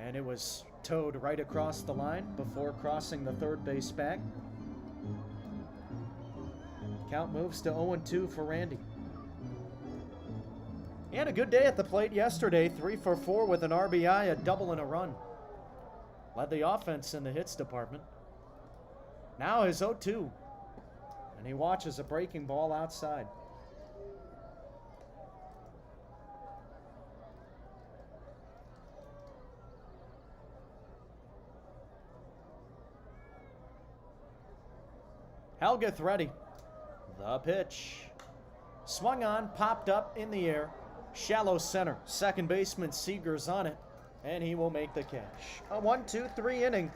And it was towed right across the line before crossing the third base bag. Count moves to 0-2 for Randy. He had a good day at the plate yesterday. 3 for 4 with an RBI, a double and a run. Led the offense in the hits department. Now his 0-2. And he watches a breaking ball outside. Helgeth ready. The pitch. Swung on, popped up in the air. Shallow center. Second baseman Seegers on it, and he will make the catch. A 1-2-3 inning.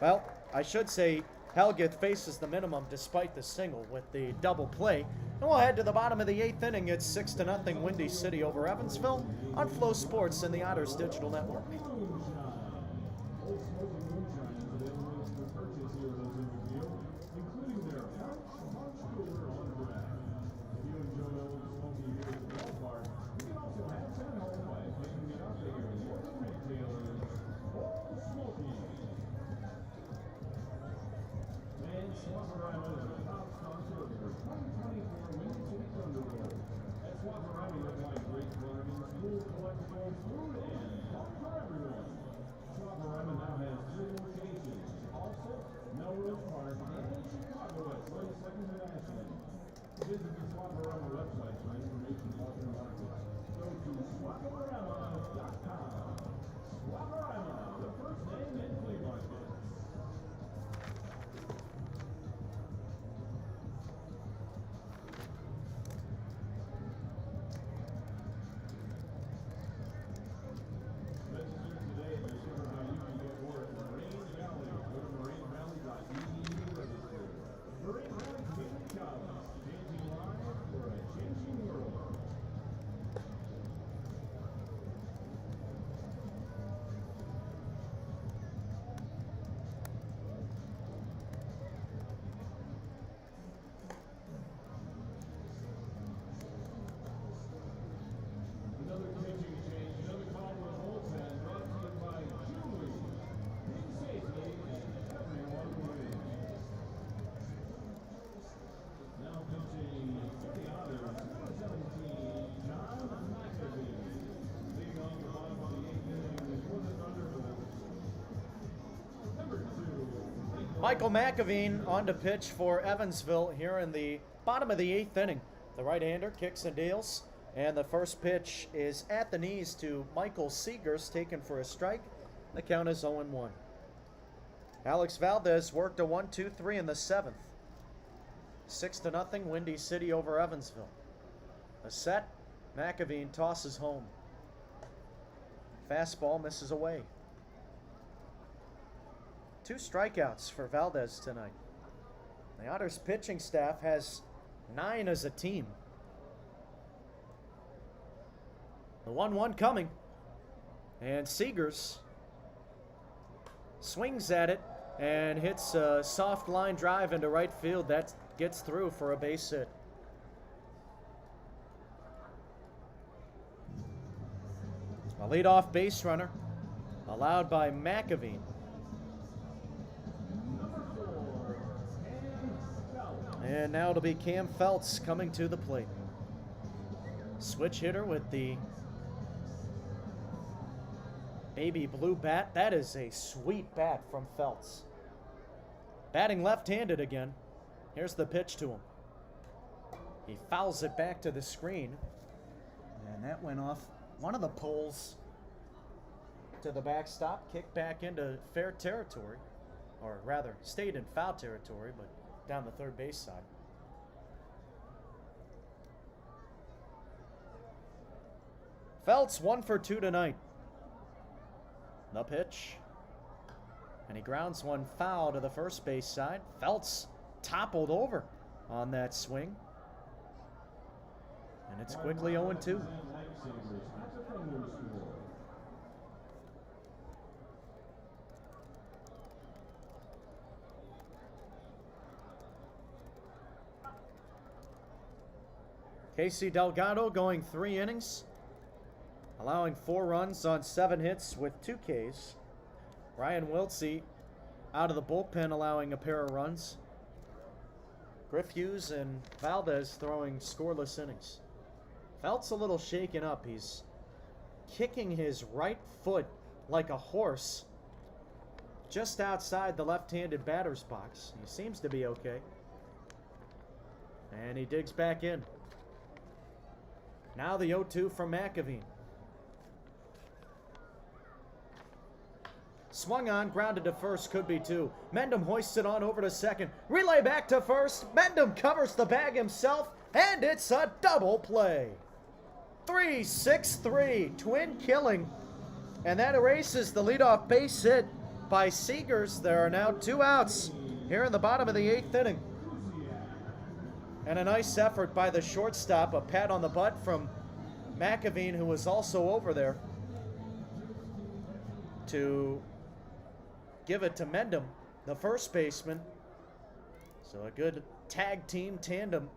Well, I should say Helgeth faces the minimum despite the single with the double play. And we'll head to the bottom of the 8th inning. It's 6-0 Windy City over Evansville on Flow Sports and the Otters Digital Network. Old Smoking Moonshine is available for purchase here at Evansville, including their punch cooler on draft. If you enjoy Old Smoky here at the ballpark, you can also have 10 home by picking it up at your local retailer. Old Smoky. And Swaparama is a top sponsor of their 2024 Windy City ThunderBolts. At Swaparama, you'll find great bargains, cool collectibles, food, and fun for everyone. Swaparama now has 3 locations, also Melrose Park and Chicago at 22nd and Ashland. Visit the Swaparama website for information about their markets. Go to swaparama.com. Swaparama, the first name in flea market. Messages today discover how you can get more at Moraine Valley. Go to morainevalley.edu to register. Moraine Valley Community College, changing lives for a changing world. Another pitching change, another call to the bullpen, brought to you by Julie. Think safely and everyone wins. Now pitching for the Otters, number 17, John McAfee. Leading off the bottom of the 8th inning for the ThunderBolts. Number 2, Michael McAveen on to pitch for Evansville here in the bottom of the 8th inning. The right-hander kicks and deals, and the first pitch is at the knees to Michael Seegers, taken for a strike. The count is 0-1. Alex Valdez worked a 1-2-3 in the 7th. 6-0 Windy City over Evansville. A set, McAveen tosses home. Fastball misses away. 2 strikeouts for Valdez tonight. The Otters pitching staff has 9 as a team. The 1-1 coming. And Seegers swings at it and hits a soft line drive into right field. That gets through for a base hit. A leadoff base runner allowed by McAveen. And now it'll be Cam Feltz coming to the plate. Switch hitter with the baby blue bat. That is a sweet bat from Feltz. Batting left-handed again. Here's the pitch to him. He fouls it back to the screen. And that went off one of the poles to the backstop. Kicked back into fair territory. Or rather, stayed in foul territory, but down the third base side. Feltz 1 for 2 tonight. The pitch. And he grounds one foul to the first base side. Feltz toppled over on that swing. And it's quickly 0-2. Casey Delgado going 3 innings, allowing 4 runs on 7 hits with 2 Ks. Ryan Wiltsey out of the bullpen, allowing a pair of runs. Griff Hughes and Valdez throwing scoreless innings. Feltz a little shaken up. He's kicking his right foot like a horse just outside the left-handed batter's box. He seems to be okay. And he digs back in. Now the 0-2 from McAveen. Swung on, grounded to first, could be two. Mendham hoists it on over to second. Relay back to first. Mendham covers the bag himself, and it's a double play. 3-6-3, twin killing. And that erases the leadoff base hit by Seegers. There are now 2 outs here in the bottom of the 8th inning. And a nice effort by the shortstop, a pat on the butt from McAveen, who was also over there, to give it to Mendham, the first baseman. So a good tag team tandem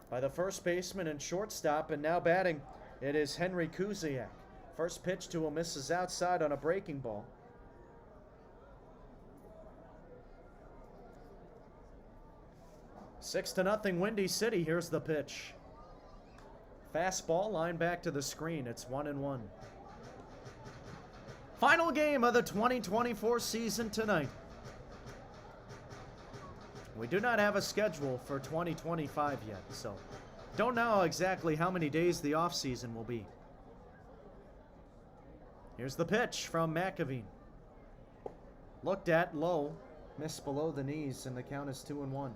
by the first baseman and shortstop. And now batting, it is Henry Kuziak. First pitch to him misses outside on a breaking ball. Six to nothing Windy City. Here's the pitch. Fastball, line back to the screen. It's 1-1. Final game of the 2024 season tonight. We do not have a schedule for 2025 yet, so don't know exactly how many days the offseason will be. Here's the pitch from McAveen. Looked at, low, missed below the knees, and the count is 2-1.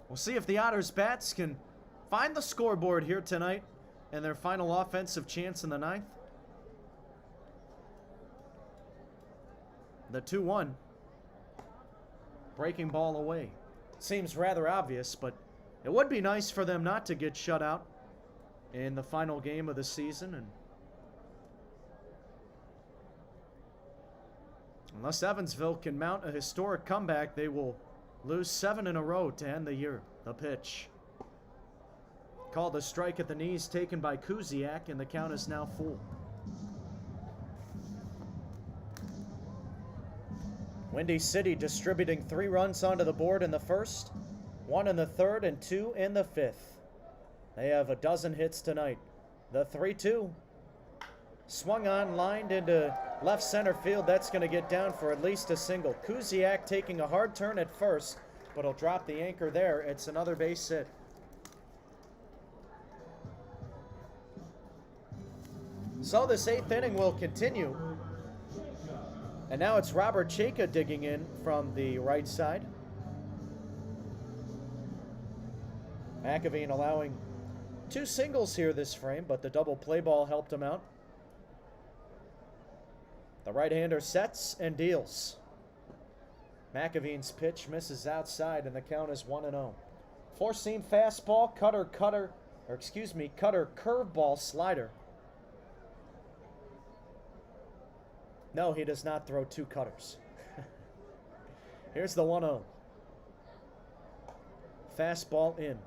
We'll see if the Otters bats can find the scoreboard here tonight and their final offensive chance in the 9th. The 2-1. Breaking ball away. Seems rather obvious, but it would be nice for them not to get shut out in the final game of the season. And unless Evansville can mount a historic comeback, they will lose 7 in a row to end the year. The pitch. Called a strike at the knees taken by Kuziak, and the count is now full. Windy City distributing 3 runs onto the board in the first, 1 in the 3rd, and 2 in the 5th. They have a dozen hits tonight. The 3-2. Swung on, lined into left center field. That's going to get down for at least a single. Kuziak taking a hard turn at first, but he'll drop the anchor there. It's another base hit. So this 8th inning will continue. And now it's Robert Chayka digging in from the right side. McAveen allowing 2 singles here this frame, but the double play ball helped him out. The right-hander sets and deals. McAveen's pitch misses outside, and the count is 1-0. Four-seam fastball, cutter curveball slider. No, he does not throw 2 cutters. Here's the 1-0. Fastball in.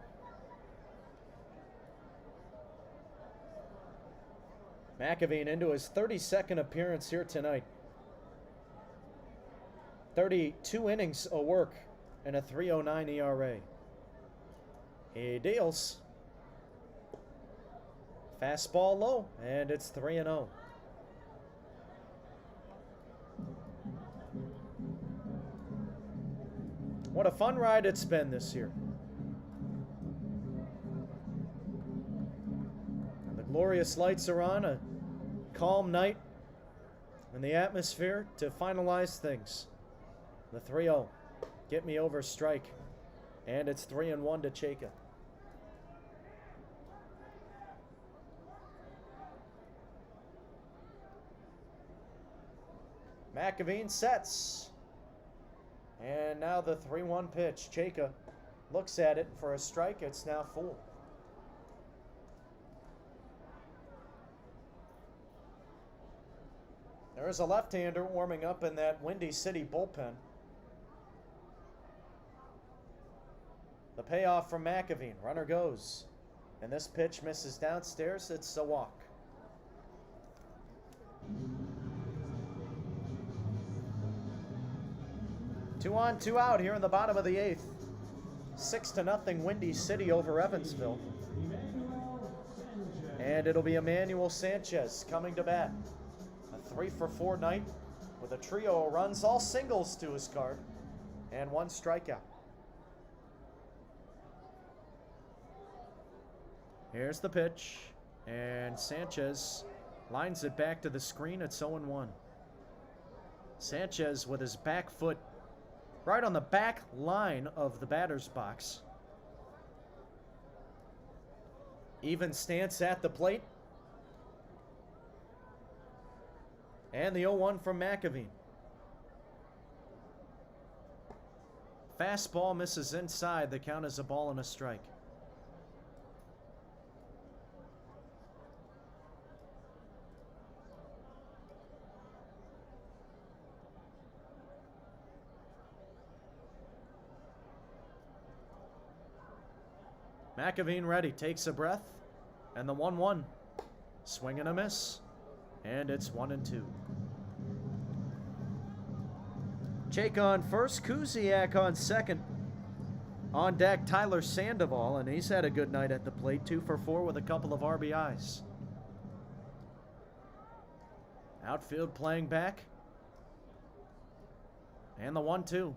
McAveen into his 32nd appearance here tonight. 32 innings of work and a 3.09 ERA. He deals. Fastball low, and it's 3-0. What a fun ride it's been this year. And the glorious lights are on, a calm night in the atmosphere to finalize things. The 3-0. Get me over strike. And it's 3-1 to Chayka. McAveen sets. And now the 3-1 pitch. Chayka looks at it for a strike. It's now full. There's a left-hander warming up in that Windy City bullpen. The payoff from McAveen. Runner goes. And this pitch misses downstairs. It's a walk. Two on, 2 out here in the bottom of the 8th. 6-0 Windy City over Evansville. And it'll be Emmanuel Sanchez coming to bat. A 3-for-4 night with a trio of runs, all singles to his card, and 1 strikeout. Here's the pitch, and Sanchez Lines it back to the screen. It's 0-1. Sanchez with his back foot right on the back line of the batter's box. Even stance at the plate. And the 0-1 from McAveen. Fastball misses inside. The count is a ball and a strike. McAveen ready, takes a breath, and the 1-1. Swing and a miss, and it's 1-2. Jake on first, Kuziak on second. On deck, Tyler Sandoval, and he's had a good night at the plate, 2 for 4 with a couple of RBIs. Outfield playing back. And the 1-2.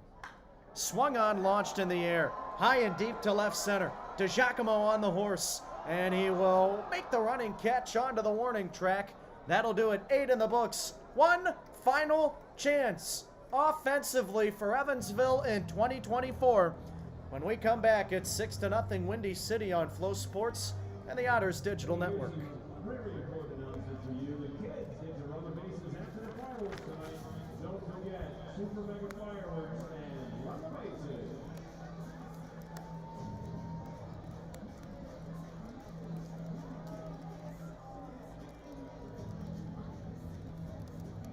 Swung on, launched in the air, high and deep to left center. DiGiacomo on the horse, and he will make the running catch onto the warning track. That'll do it. 8 in the books. One final chance offensively for Evansville in 2024. When we come back, it's 6-0 Windy City on Flow Sports and the Otters Digital Network. Very important announcement for you. The kids get to run the bases after the fireworks tonight. Don't forget, super mega fireworks and run the bases.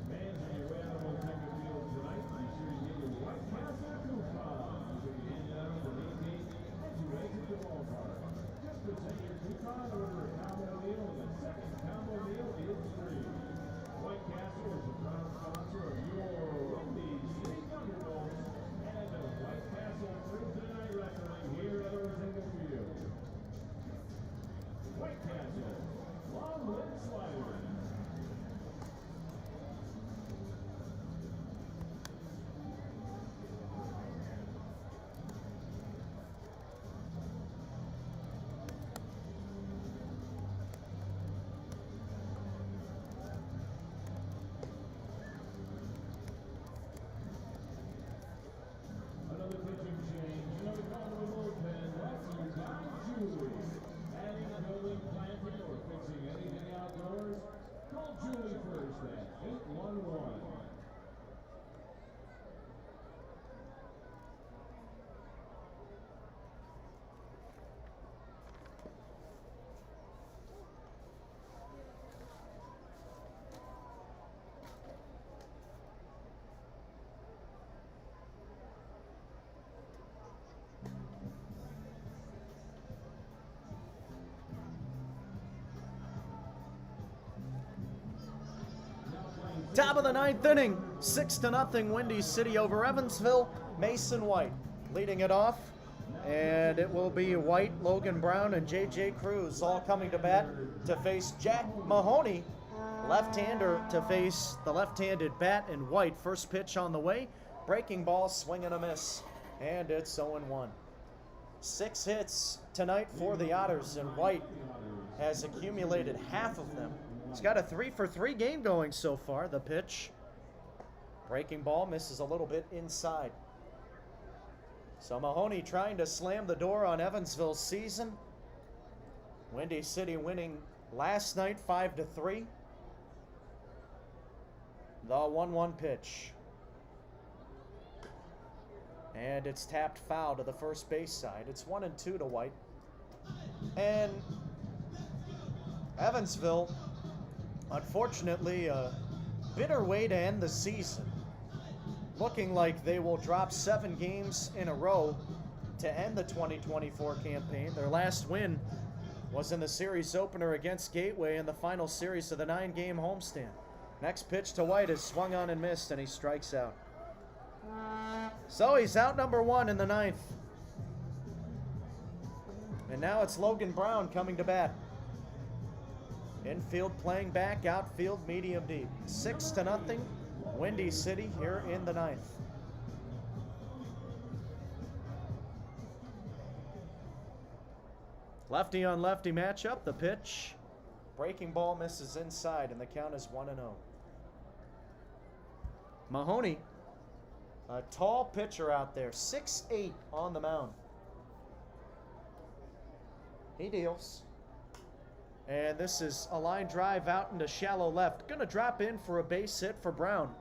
Fans on your way out of Old Field tonight, be sure you get your White Castle coupon. You can hand out from 18 as you exit the ballpark. Just present your coupon, order a combo meal, and the second combo meal is free. White Castle is a proud sponsor of your Windy City ThunderBolts and the White Castle Thursday Night Wrestling here at Evansville Field. White Castle, long live sliders. Another pitching change, another call to the bullpen, brought to you by Julie. Adding a building, planting, or fixing anything outdoors? Call Julie first at 811. Top of the 9th inning, 6-0 Windy City over Evansville. Mason White leading it off, and it will be White, Logan Brown, and J.J. Cruz all coming to bat to face Jack Mahoney, left-hander, to face the left-handed bat and White. First pitch on the way, breaking ball, swing and a miss, and it's 0-1. 6 hits tonight for the Otters, and White has accumulated half of them. He's got a 3-for-3 game going so far. The pitch, breaking ball, misses a little bit inside. So Mahoney trying to slam the door on Evansville's season. Windy City winning last night 5-3. The 1-1 pitch. And it's tapped foul to the first base side. It's 1-2 to White. And Evansville, unfortunately, a bitter way to end the season. Looking like they will drop 7 games in a row to end the 2024 campaign. Their last win was in the series opener against Gateway in the final series of the 9-game homestand. Next pitch to White is swung on and missed, and he strikes out. So he's out number 1 in the 9th. And now it's Logan Brown coming to bat. Infield playing back, outfield medium deep. 6-0, Windy City here in the 9th. Lefty on lefty matchup. The pitch Breaking ball misses inside, and the count is 1-0. Mahoney, a tall pitcher out there, 6'8" on the mound. He deals. And this is a line drive out into shallow left. Going to drop in for a base hit for Brown.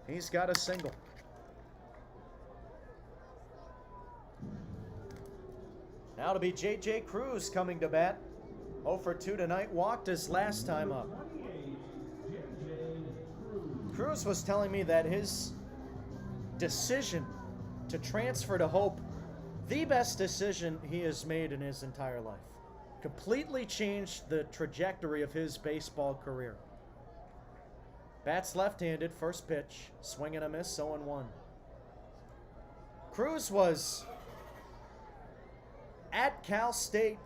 He's got a single. Now to be J.J. Cruz coming to bat. 0 for 2 tonight. Walked his last time up. Cruz was telling me that his decision to transfer to Hope, the best decision he has made in his entire life. Completely changed the trajectory of his baseball career. Bats left-handed, first pitch, swing and a miss, 0-1. Cruz was at Cal State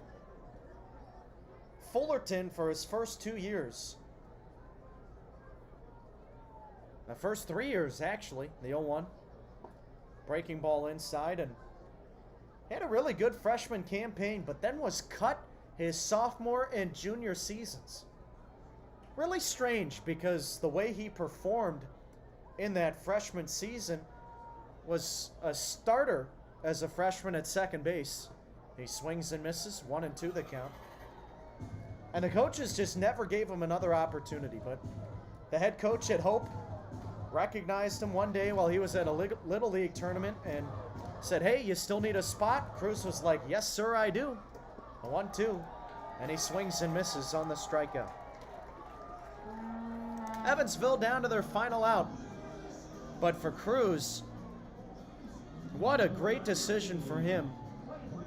Fullerton for his first 2 years. The first 3 years, actually, the 0-1. Breaking ball inside, and had a really good freshman campaign, but then was cut his sophomore and junior seasons. Really strange, because the way he performed in that freshman season was a starter as a freshman at second base. He swings and misses, 1-2 the count. And the coaches just never gave him another opportunity, but the head coach at Hope recognized him one day while he was at a Little League tournament and said, "Hey, you still need a spot?" Cruz was like, "Yes, sir, I do." A 1-2, and he swings and misses on the strikeout. Evansville down to their final out. But for Cruz, what a great decision for him.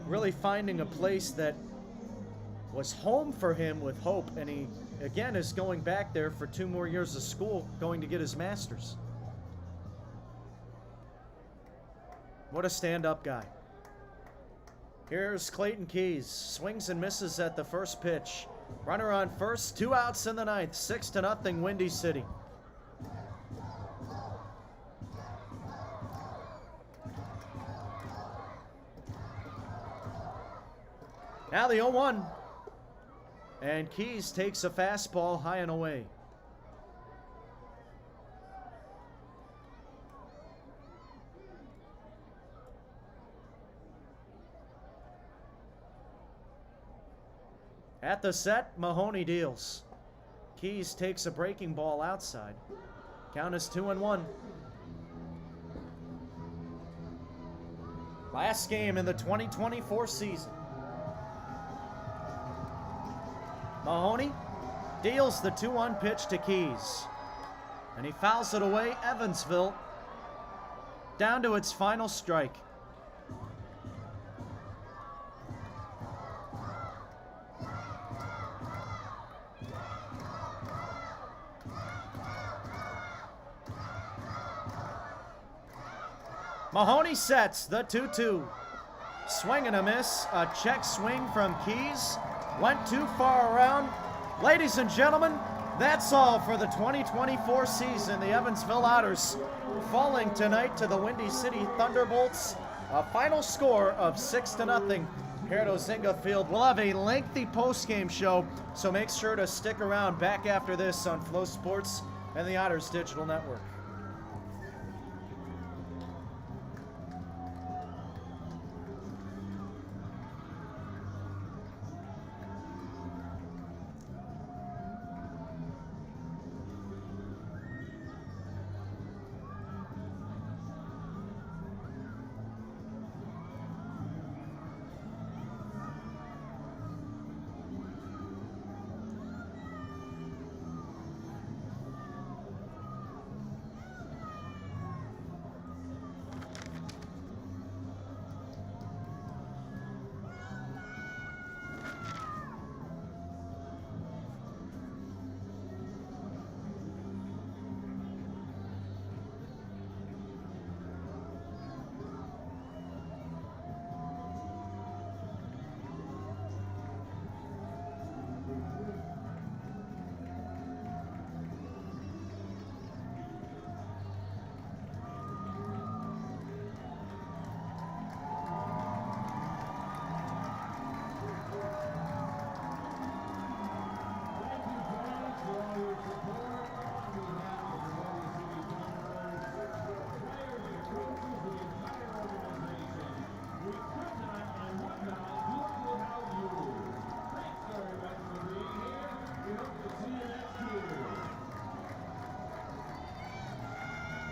Really finding a place that was home for him with Hope, and he, again, is going back there for 2 more years of school, going to get his master's. What a stand-up guy. Here's Clayton Keys. Swings and misses at the first pitch. Runner on first, 2 outs in the ninth. 6-0, Windy City. Now the 0-1. And Keys takes a fastball high and away. At the set, Mahoney deals. Keys takes a breaking ball outside. Count is 2-1. Last game in the 2024 season. Mahoney deals the 2-1 pitch to Keys. And he fouls it away. Evansville down to its final strike. Mahoney sets the 2-2. Swing and a miss. A check swing from Keys. Went too far around. Ladies and gentlemen, that's all for the 2024 season. The Evansville Otters falling tonight to the Windy City Thunderbolts. A final score of 6-0 here at Ozinga Field. We'll have a lengthy post-game show, so make sure to stick around back after this on Flow Sports and the Otters Digital Network.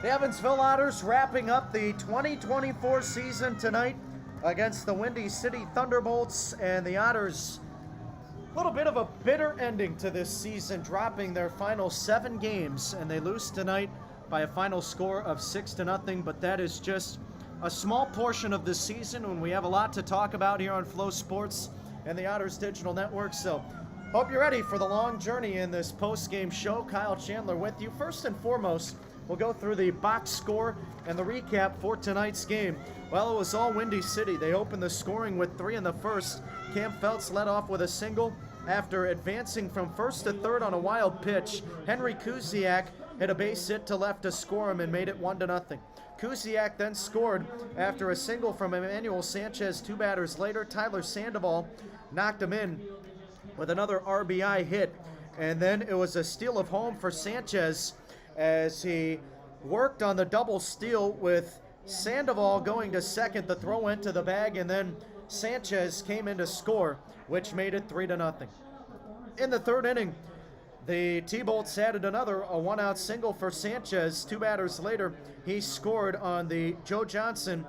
The Evansville Otters wrapping up the 2024 season tonight against the Windy City Thunderbolts, and the Otters, a little bit of a bitter ending to this season, dropping their final 7 games, and they lose tonight by a final score of 6-0, but that is just a small portion of the season when we have a lot to talk about here on Flow Sports and the Otters Digital Network. So hope you're ready for the long journey in this post-game show. Kyle Chandler with you. First and foremost, we'll go through the box score and the recap for tonight's game. Well, it was all Windy City. They opened the scoring with 3 in the first. Cam Feltz led off with a single after advancing from first to third on a wild pitch. Henry Kuziak hit a base hit to left to score him and made it 1-0. Kuziak then scored after a single from Emmanuel Sanchez 2 batters later. Tyler Sandoval knocked him in with another RBI hit, and then it was a steal of home for Sanchez as he worked on the double steal with Sandoval going to second. The throw went to the bag, and then Sanchez came in to score, which made it 3-0. In the third inning, the T-Bolts added another, a 1-out single for Sanchez. 2 batters later, he scored on the Joe Johnson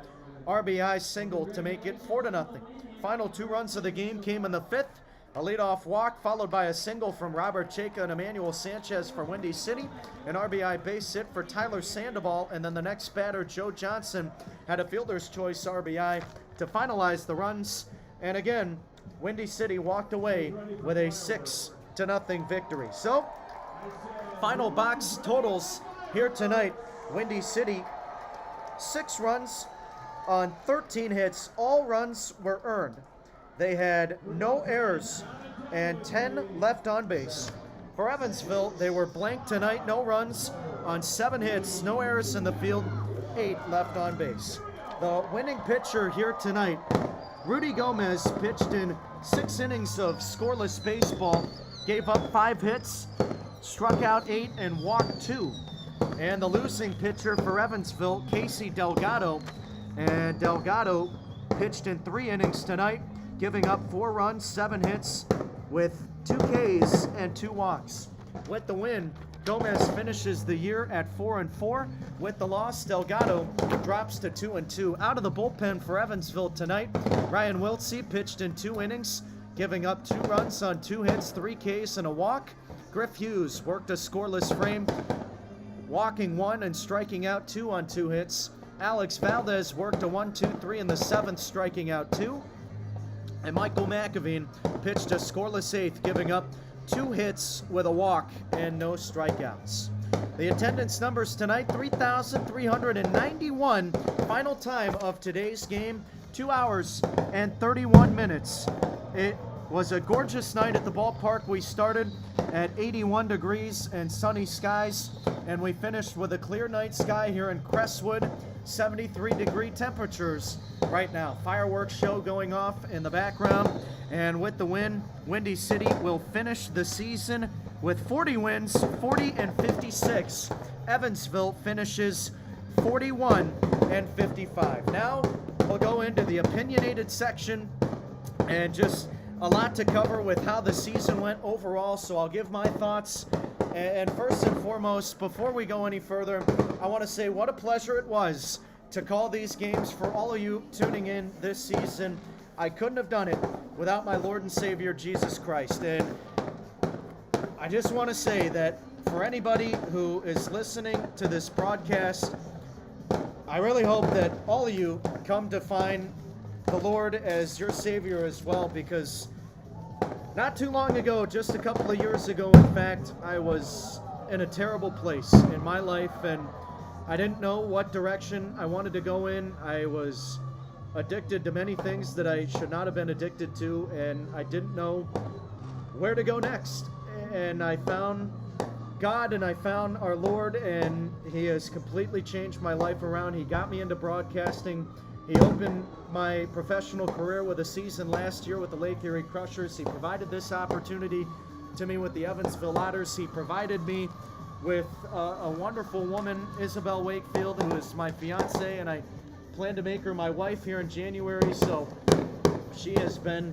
RBI single to make it 4-0. Final 2 runs of the game came in the 5th. A leadoff walk followed by a single from Robert Chayka and Emmanuel Sanchez for Windy City. An RBI base hit for Tyler Sandoval, and then the next batter, Joe Johnson, had a fielder's choice RBI to finalize the runs. And again, Windy City walked away with a 6-0 victory. So, final box totals here tonight. Windy City, 6 runs on 13 hits. All runs were earned. They had no errors and 10 left on base. For Evansville, they were blank tonight. No runs on 7 hits, no errors in the field, 8 left on base. The winning pitcher here tonight, Rudy Gomez, pitched in 6 innings of scoreless baseball, gave up 5 hits, struck out 8, and walked 2. And the losing pitcher for Evansville, Casey Delgado, and Delgado pitched in 3 innings tonight, giving up 4 runs, 7 hits, with 2 Ks and 2 walks. With the win, Gomez finishes the year at 4-4. With the loss, Delgado drops to 2-2. Out of the bullpen for Evansville tonight, Ryan Wiltsey pitched in 2 innings, giving up 2 runs on 2 hits, 3 Ks, and a walk. Griff Hughes worked a scoreless frame, walking 1 and striking out 2 on 2 hits. Alex Valdez worked a 1-2-3 in the 7th, striking out 2. And Michael McAveen pitched a scoreless 8th, giving up 2 hits with a walk and no strikeouts. The attendance numbers tonight, 3,391. Final time of today's game, 2 hours and 31 minutes. It was a gorgeous night at the ballpark. We started at 81 degrees and sunny skies, and we finished with a clear night sky here in Crestwood. 73-degree temperatures right now. Fireworks show going off in the background. And with the win, Windy City will finish the season with 40 wins, 40-56. Evansville finishes 41-55. Now we'll go into the opinionated section, and just a lot to cover with how the season went overall, so I'll give my thoughts. And first and foremost, before we go any further, I want to say what a pleasure it was to call these games for all of you tuning in this season. I couldn't have done it without my Lord and Savior, Jesus Christ. And I just want to say that for anybody who is listening to this broadcast, I really hope that all of you come to find the Lord as your Savior as well, because not too long ago, just a couple of years ago, in fact, I was in a terrible place in my life, and I didn't know what direction I wanted to go in. I was addicted to many things that I should not have been addicted to, and I didn't know where to go next. And I found God, and I found our Lord, and He has completely changed my life around. He got me into broadcasting. He opened my professional career with a season last year with the Lake Erie Crushers. He provided this opportunity to me with the Evansville Otters. He provided me with a wonderful woman, Isabel Wakefield, who is my fiance, and I plan to make her my wife here in January. So she has been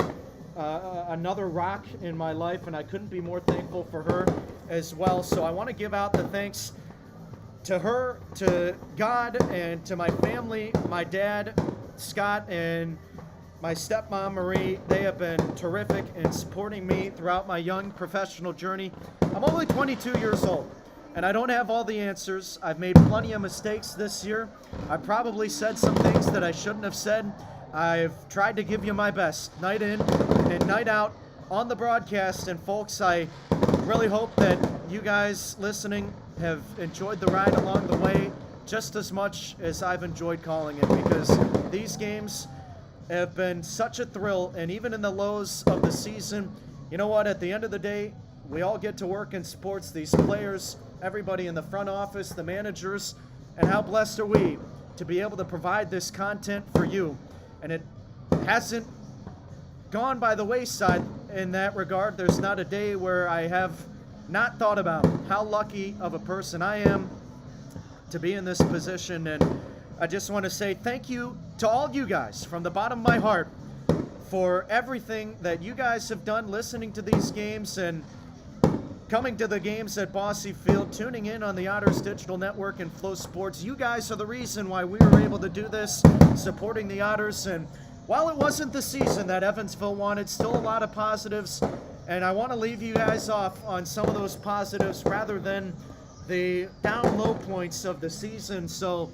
another rock in my life, and I couldn't be more thankful for her as well. So I want to give out the thanks to her, to God, and to my family, my dad, Scott, and my stepmom, Marie, they have been terrific in supporting me throughout my young professional journey. I'm only 22 years old, and I don't have all the answers. I've made plenty of mistakes this year. I probably said some things that I shouldn't have said. I've tried to give you my best, night in and night out on the broadcast, and folks, I really hope that you guys listening have enjoyed the ride along the way just as much as I've enjoyed calling it, because these games have been such a thrill, and even in the lows of the season, you know what, at the end of the day, we all get to work in sports, these players, everybody in the front office, the managers, and how blessed are we to be able to provide this content for you. And it hasn't gone by the wayside in that regard. There's not a day where I have not thought about how lucky of a person I am to be in this position, and I just want to say thank you to all you guys from the bottom of my heart for everything that you guys have done listening to these games and coming to the games at Bossy Field, tuning in on the Otters Digital Network and Flow Sports. You guys are the reason why we were able to do this, supporting the Otters. And while it wasn't the season that Evansville wanted, still a lot of positives, and I want to leave you guys off on some of those positives rather than the down low points of the season. So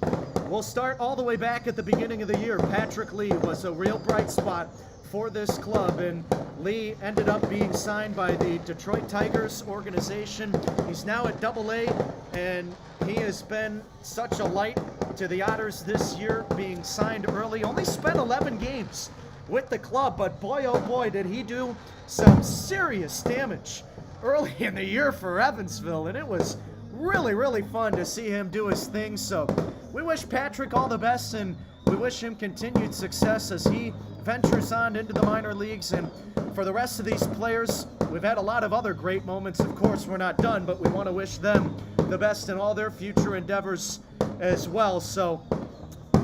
we'll start all the way back at the beginning of the year. Patrick Lee was a real bright spot for this club, and Lee ended up being signed by the Detroit Tigers organization. He's now at AA, and he has been such a light to the Otters this year, being signed early. Only spent 11 games with the club, but boy, oh boy, did he do some serious damage early in the year for Evansville, and it was really, really fun to see him do his thing. So we wish Patrick all the best, and we wish him continued success as he ventures on into the minor leagues. And for the rest of these players, we've had a lot of other great moments. Of course, we're not done, but we want to wish them the best in all their future endeavors as well. So,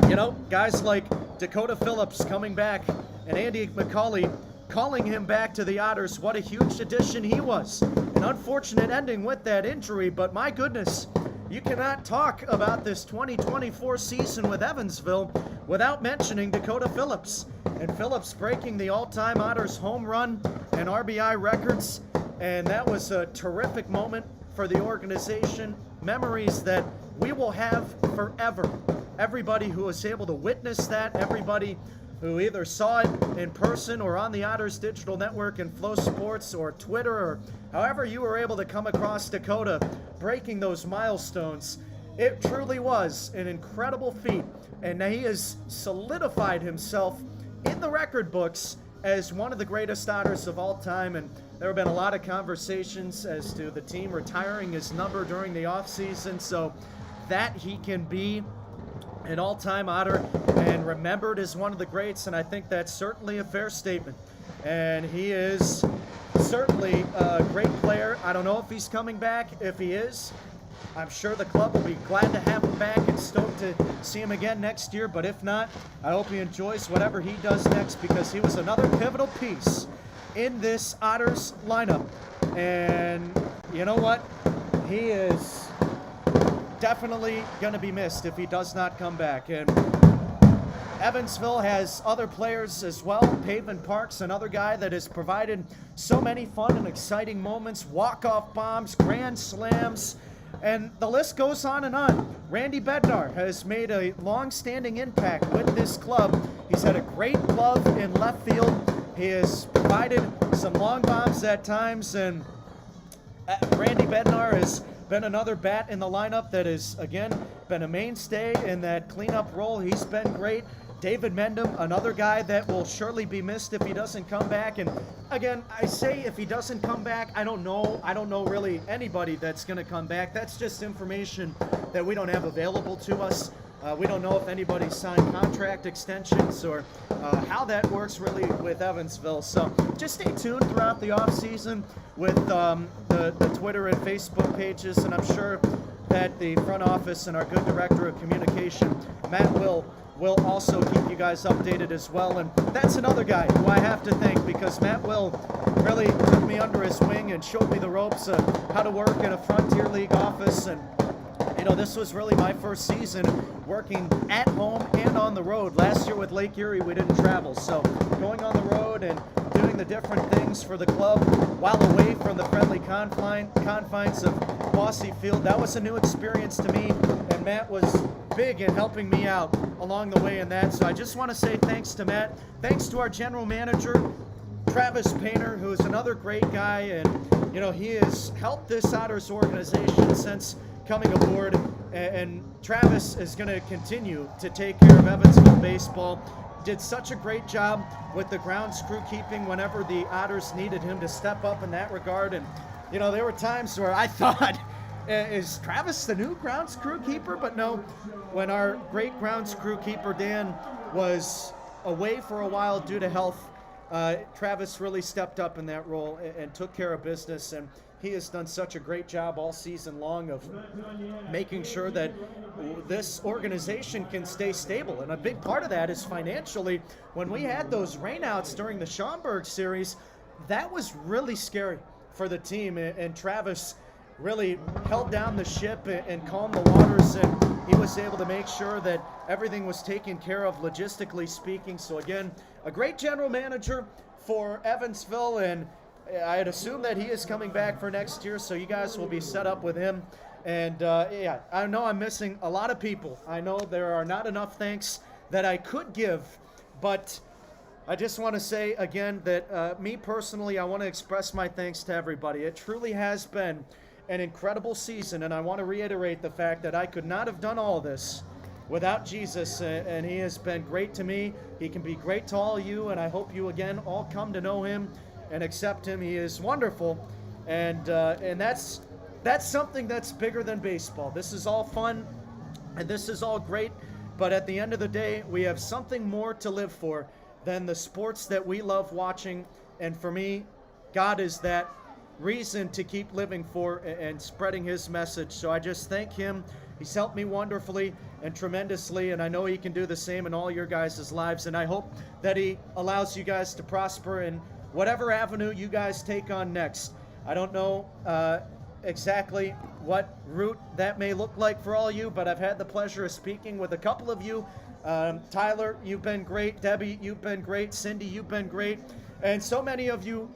you know, guys like Dakota Phillips coming back and Andy McCauley calling him back to the Otters, what a huge addition he was. An unfortunate ending with that injury, but my goodness, you cannot talk about this 2024 season with Evansville without mentioning Dakota Phillips. And Phillips breaking the all-time Otters home run and RBI records, and that was a terrific moment for the organization. Memories that we will have forever. Everybody who was able to witness that, everybody who either saw it in person or on the Otters Digital Network and Flow Sports or Twitter, or however you were able to come across Dakota breaking those milestones. It truly was an incredible feat, and he has solidified himself in the record books as one of the greatest Otters of all time. And there have been a lot of conversations as to the team retiring his number during the offseason, so that he can be an all-time Otter and remembered as one of the greats, and I think that's certainly a fair statement. And he is certainly a great player. I don't know if he's coming back. If he is, I'm sure the club will be glad to have him back and stoked to see him again next year. But if not, I hope he enjoys whatever he does next, because he was another pivotal piece in this Otters lineup. And you know what? He is definitely going to be missed if he does not come back. And Evansville has other players as well. Pavement Parks, another guy that has provided so many fun and exciting moments, walk-off bombs, grand slams, and the list goes on and on. Randy Bednar has made a long-standing impact with this club. He's had a great glove in left field. He has provided some long bombs at times, and Randy Bednar has been another bat in the lineup that has, again, been a mainstay in that cleanup role. He's been great. David Mendham, another guy that will surely be missed if he doesn't come back. And again, I say if he doesn't come back, I don't know really anybody that's going to come back. That's just information that we don't have available to us. We don't know if anybody's signed contract extensions or how that works really with Evansville. So just stay tuned throughout the offseason with the Twitter and Facebook pages, and I'm sure that the front office and our good director of communication, Matt will also keep you guys updated as well. And that's another guy who I have to thank, because Matt Will really took me under his wing and showed me the ropes of how to work in a Frontier League office, and You know, this was really my first season working at home and on the road. Last year with Lake Erie, we didn't travel. So going on the road and doing the different things for the club while away from the friendly confines of Bossy Field, that was a new experience to me. And Matt was big in helping me out along the way in that. So I just want to say thanks to Matt. Thanks to our general manager, Travis Painter, who is another great guy. And, you know, he has helped this Otters organization since coming aboard. And Travis is going to continue to take care of Evansville baseball. Did such a great job with the grounds crew keeping whenever the Otters needed him to step up in that regard. And, you know, there were times where I thought, is Travis the new grounds crew keeper? But no, when our great grounds crew keeper, Dan, was away for a while due to health, Travis really stepped up in that role and took care of business. And he has done such a great job all season long of making sure that this organization can stay stable. And a big part of that is financially. When we had those rainouts during the Schaumburg series, that was really scary for the team. And Travis really held down the ship and calmed the waters. And he was able to make sure that everything was taken care of logistically speaking. So again, a great general manager for Evansville, and I had assumed that he is coming back for next year, so you guys will be set up with him. And yeah, I know I'm missing a lot of people. I know there are not enough thanks that I could give, but I just want to say again that me personally, I want to express my thanks to everybody. It truly has been an incredible season, and I want to reiterate the fact that I could not have done all this without Jesus, and he has been great to me. He can be great to all of you, and I hope you again all come to know him and accept him. He is wonderful, and that's something that's bigger than baseball. This is all fun, and this is all great, but at the end of the day, we have something more to live for than the sports that we love watching, and for me, God is that reason to keep living for and spreading his message. So I just thank him. He's helped me wonderfully and tremendously, and I know he can do the same in all your guys' lives, and I hope that he allows you guys to prosper in whatever avenue you guys take on next. I don't know exactly what route that may look like for all of you, but I've had the pleasure of speaking with a couple of you. Tyler, you've been great. Debbie, you've been great. Cindy, you've been great. And so many of you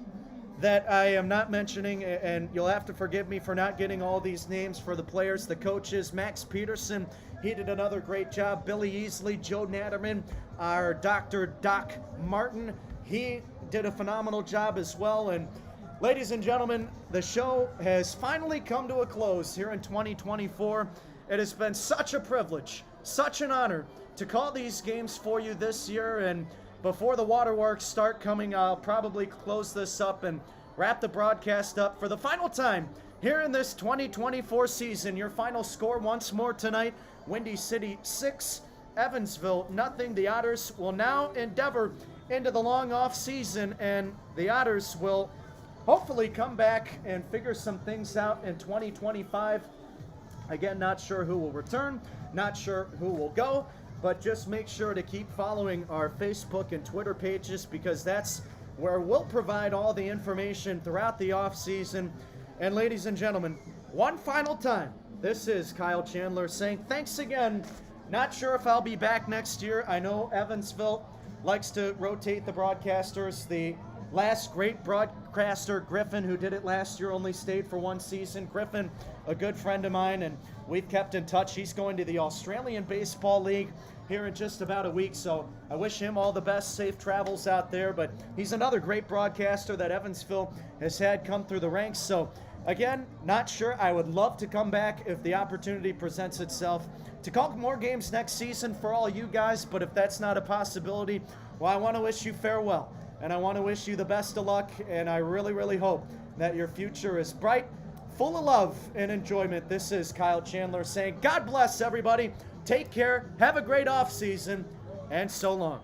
that I am not mentioning, and you'll have to forgive me for not getting all these names for the players, the coaches. Max Peterson, he did another great job. Billy Easley, Joe Natterman, our Dr. Doc Martin, he did a phenomenal job as well. And ladies and gentlemen, the show has finally come to a close here in 2024. It has been such a privilege, such an honor to call these games for you this year. And before the waterworks start coming, I'll probably close this up and wrap the broadcast up for the final time here in this 2024 season. Your final score once more tonight: Windy City 6, Evansville nothing. The Otters will now endeavor into the long off season, and the Otters will hopefully come back and figure some things out in 2025. Again, not sure who will return, not sure who will go, but just make sure to keep following our Facebook and Twitter pages, because that's where we'll provide all the information throughout the off season. And ladies and gentlemen, one final time, this is Kyle Chandler saying thanks again. Not sure if I'll be back next year. I know Evansville likes to rotate the broadcasters. The last great broadcaster, Griffin, who did it last year, only stayed for one season. Griffin, a good friend of mine, and we've kept in touch. He's going to the Australian Baseball League here in just about a week, so I wish him all the best, safe travels out there. But he's another great broadcaster that Evansville has had come through the ranks. So again, not sure. I would love to come back if the opportunity presents itself to call more games next season for all you guys, but if that's not a possibility, well, I want to wish you farewell, and I want to wish you the best of luck, and I really, really hope that your future is bright, full of love and enjoyment. This is Kyle Chandler saying God bless everybody. Take care, have a great off season, and so long.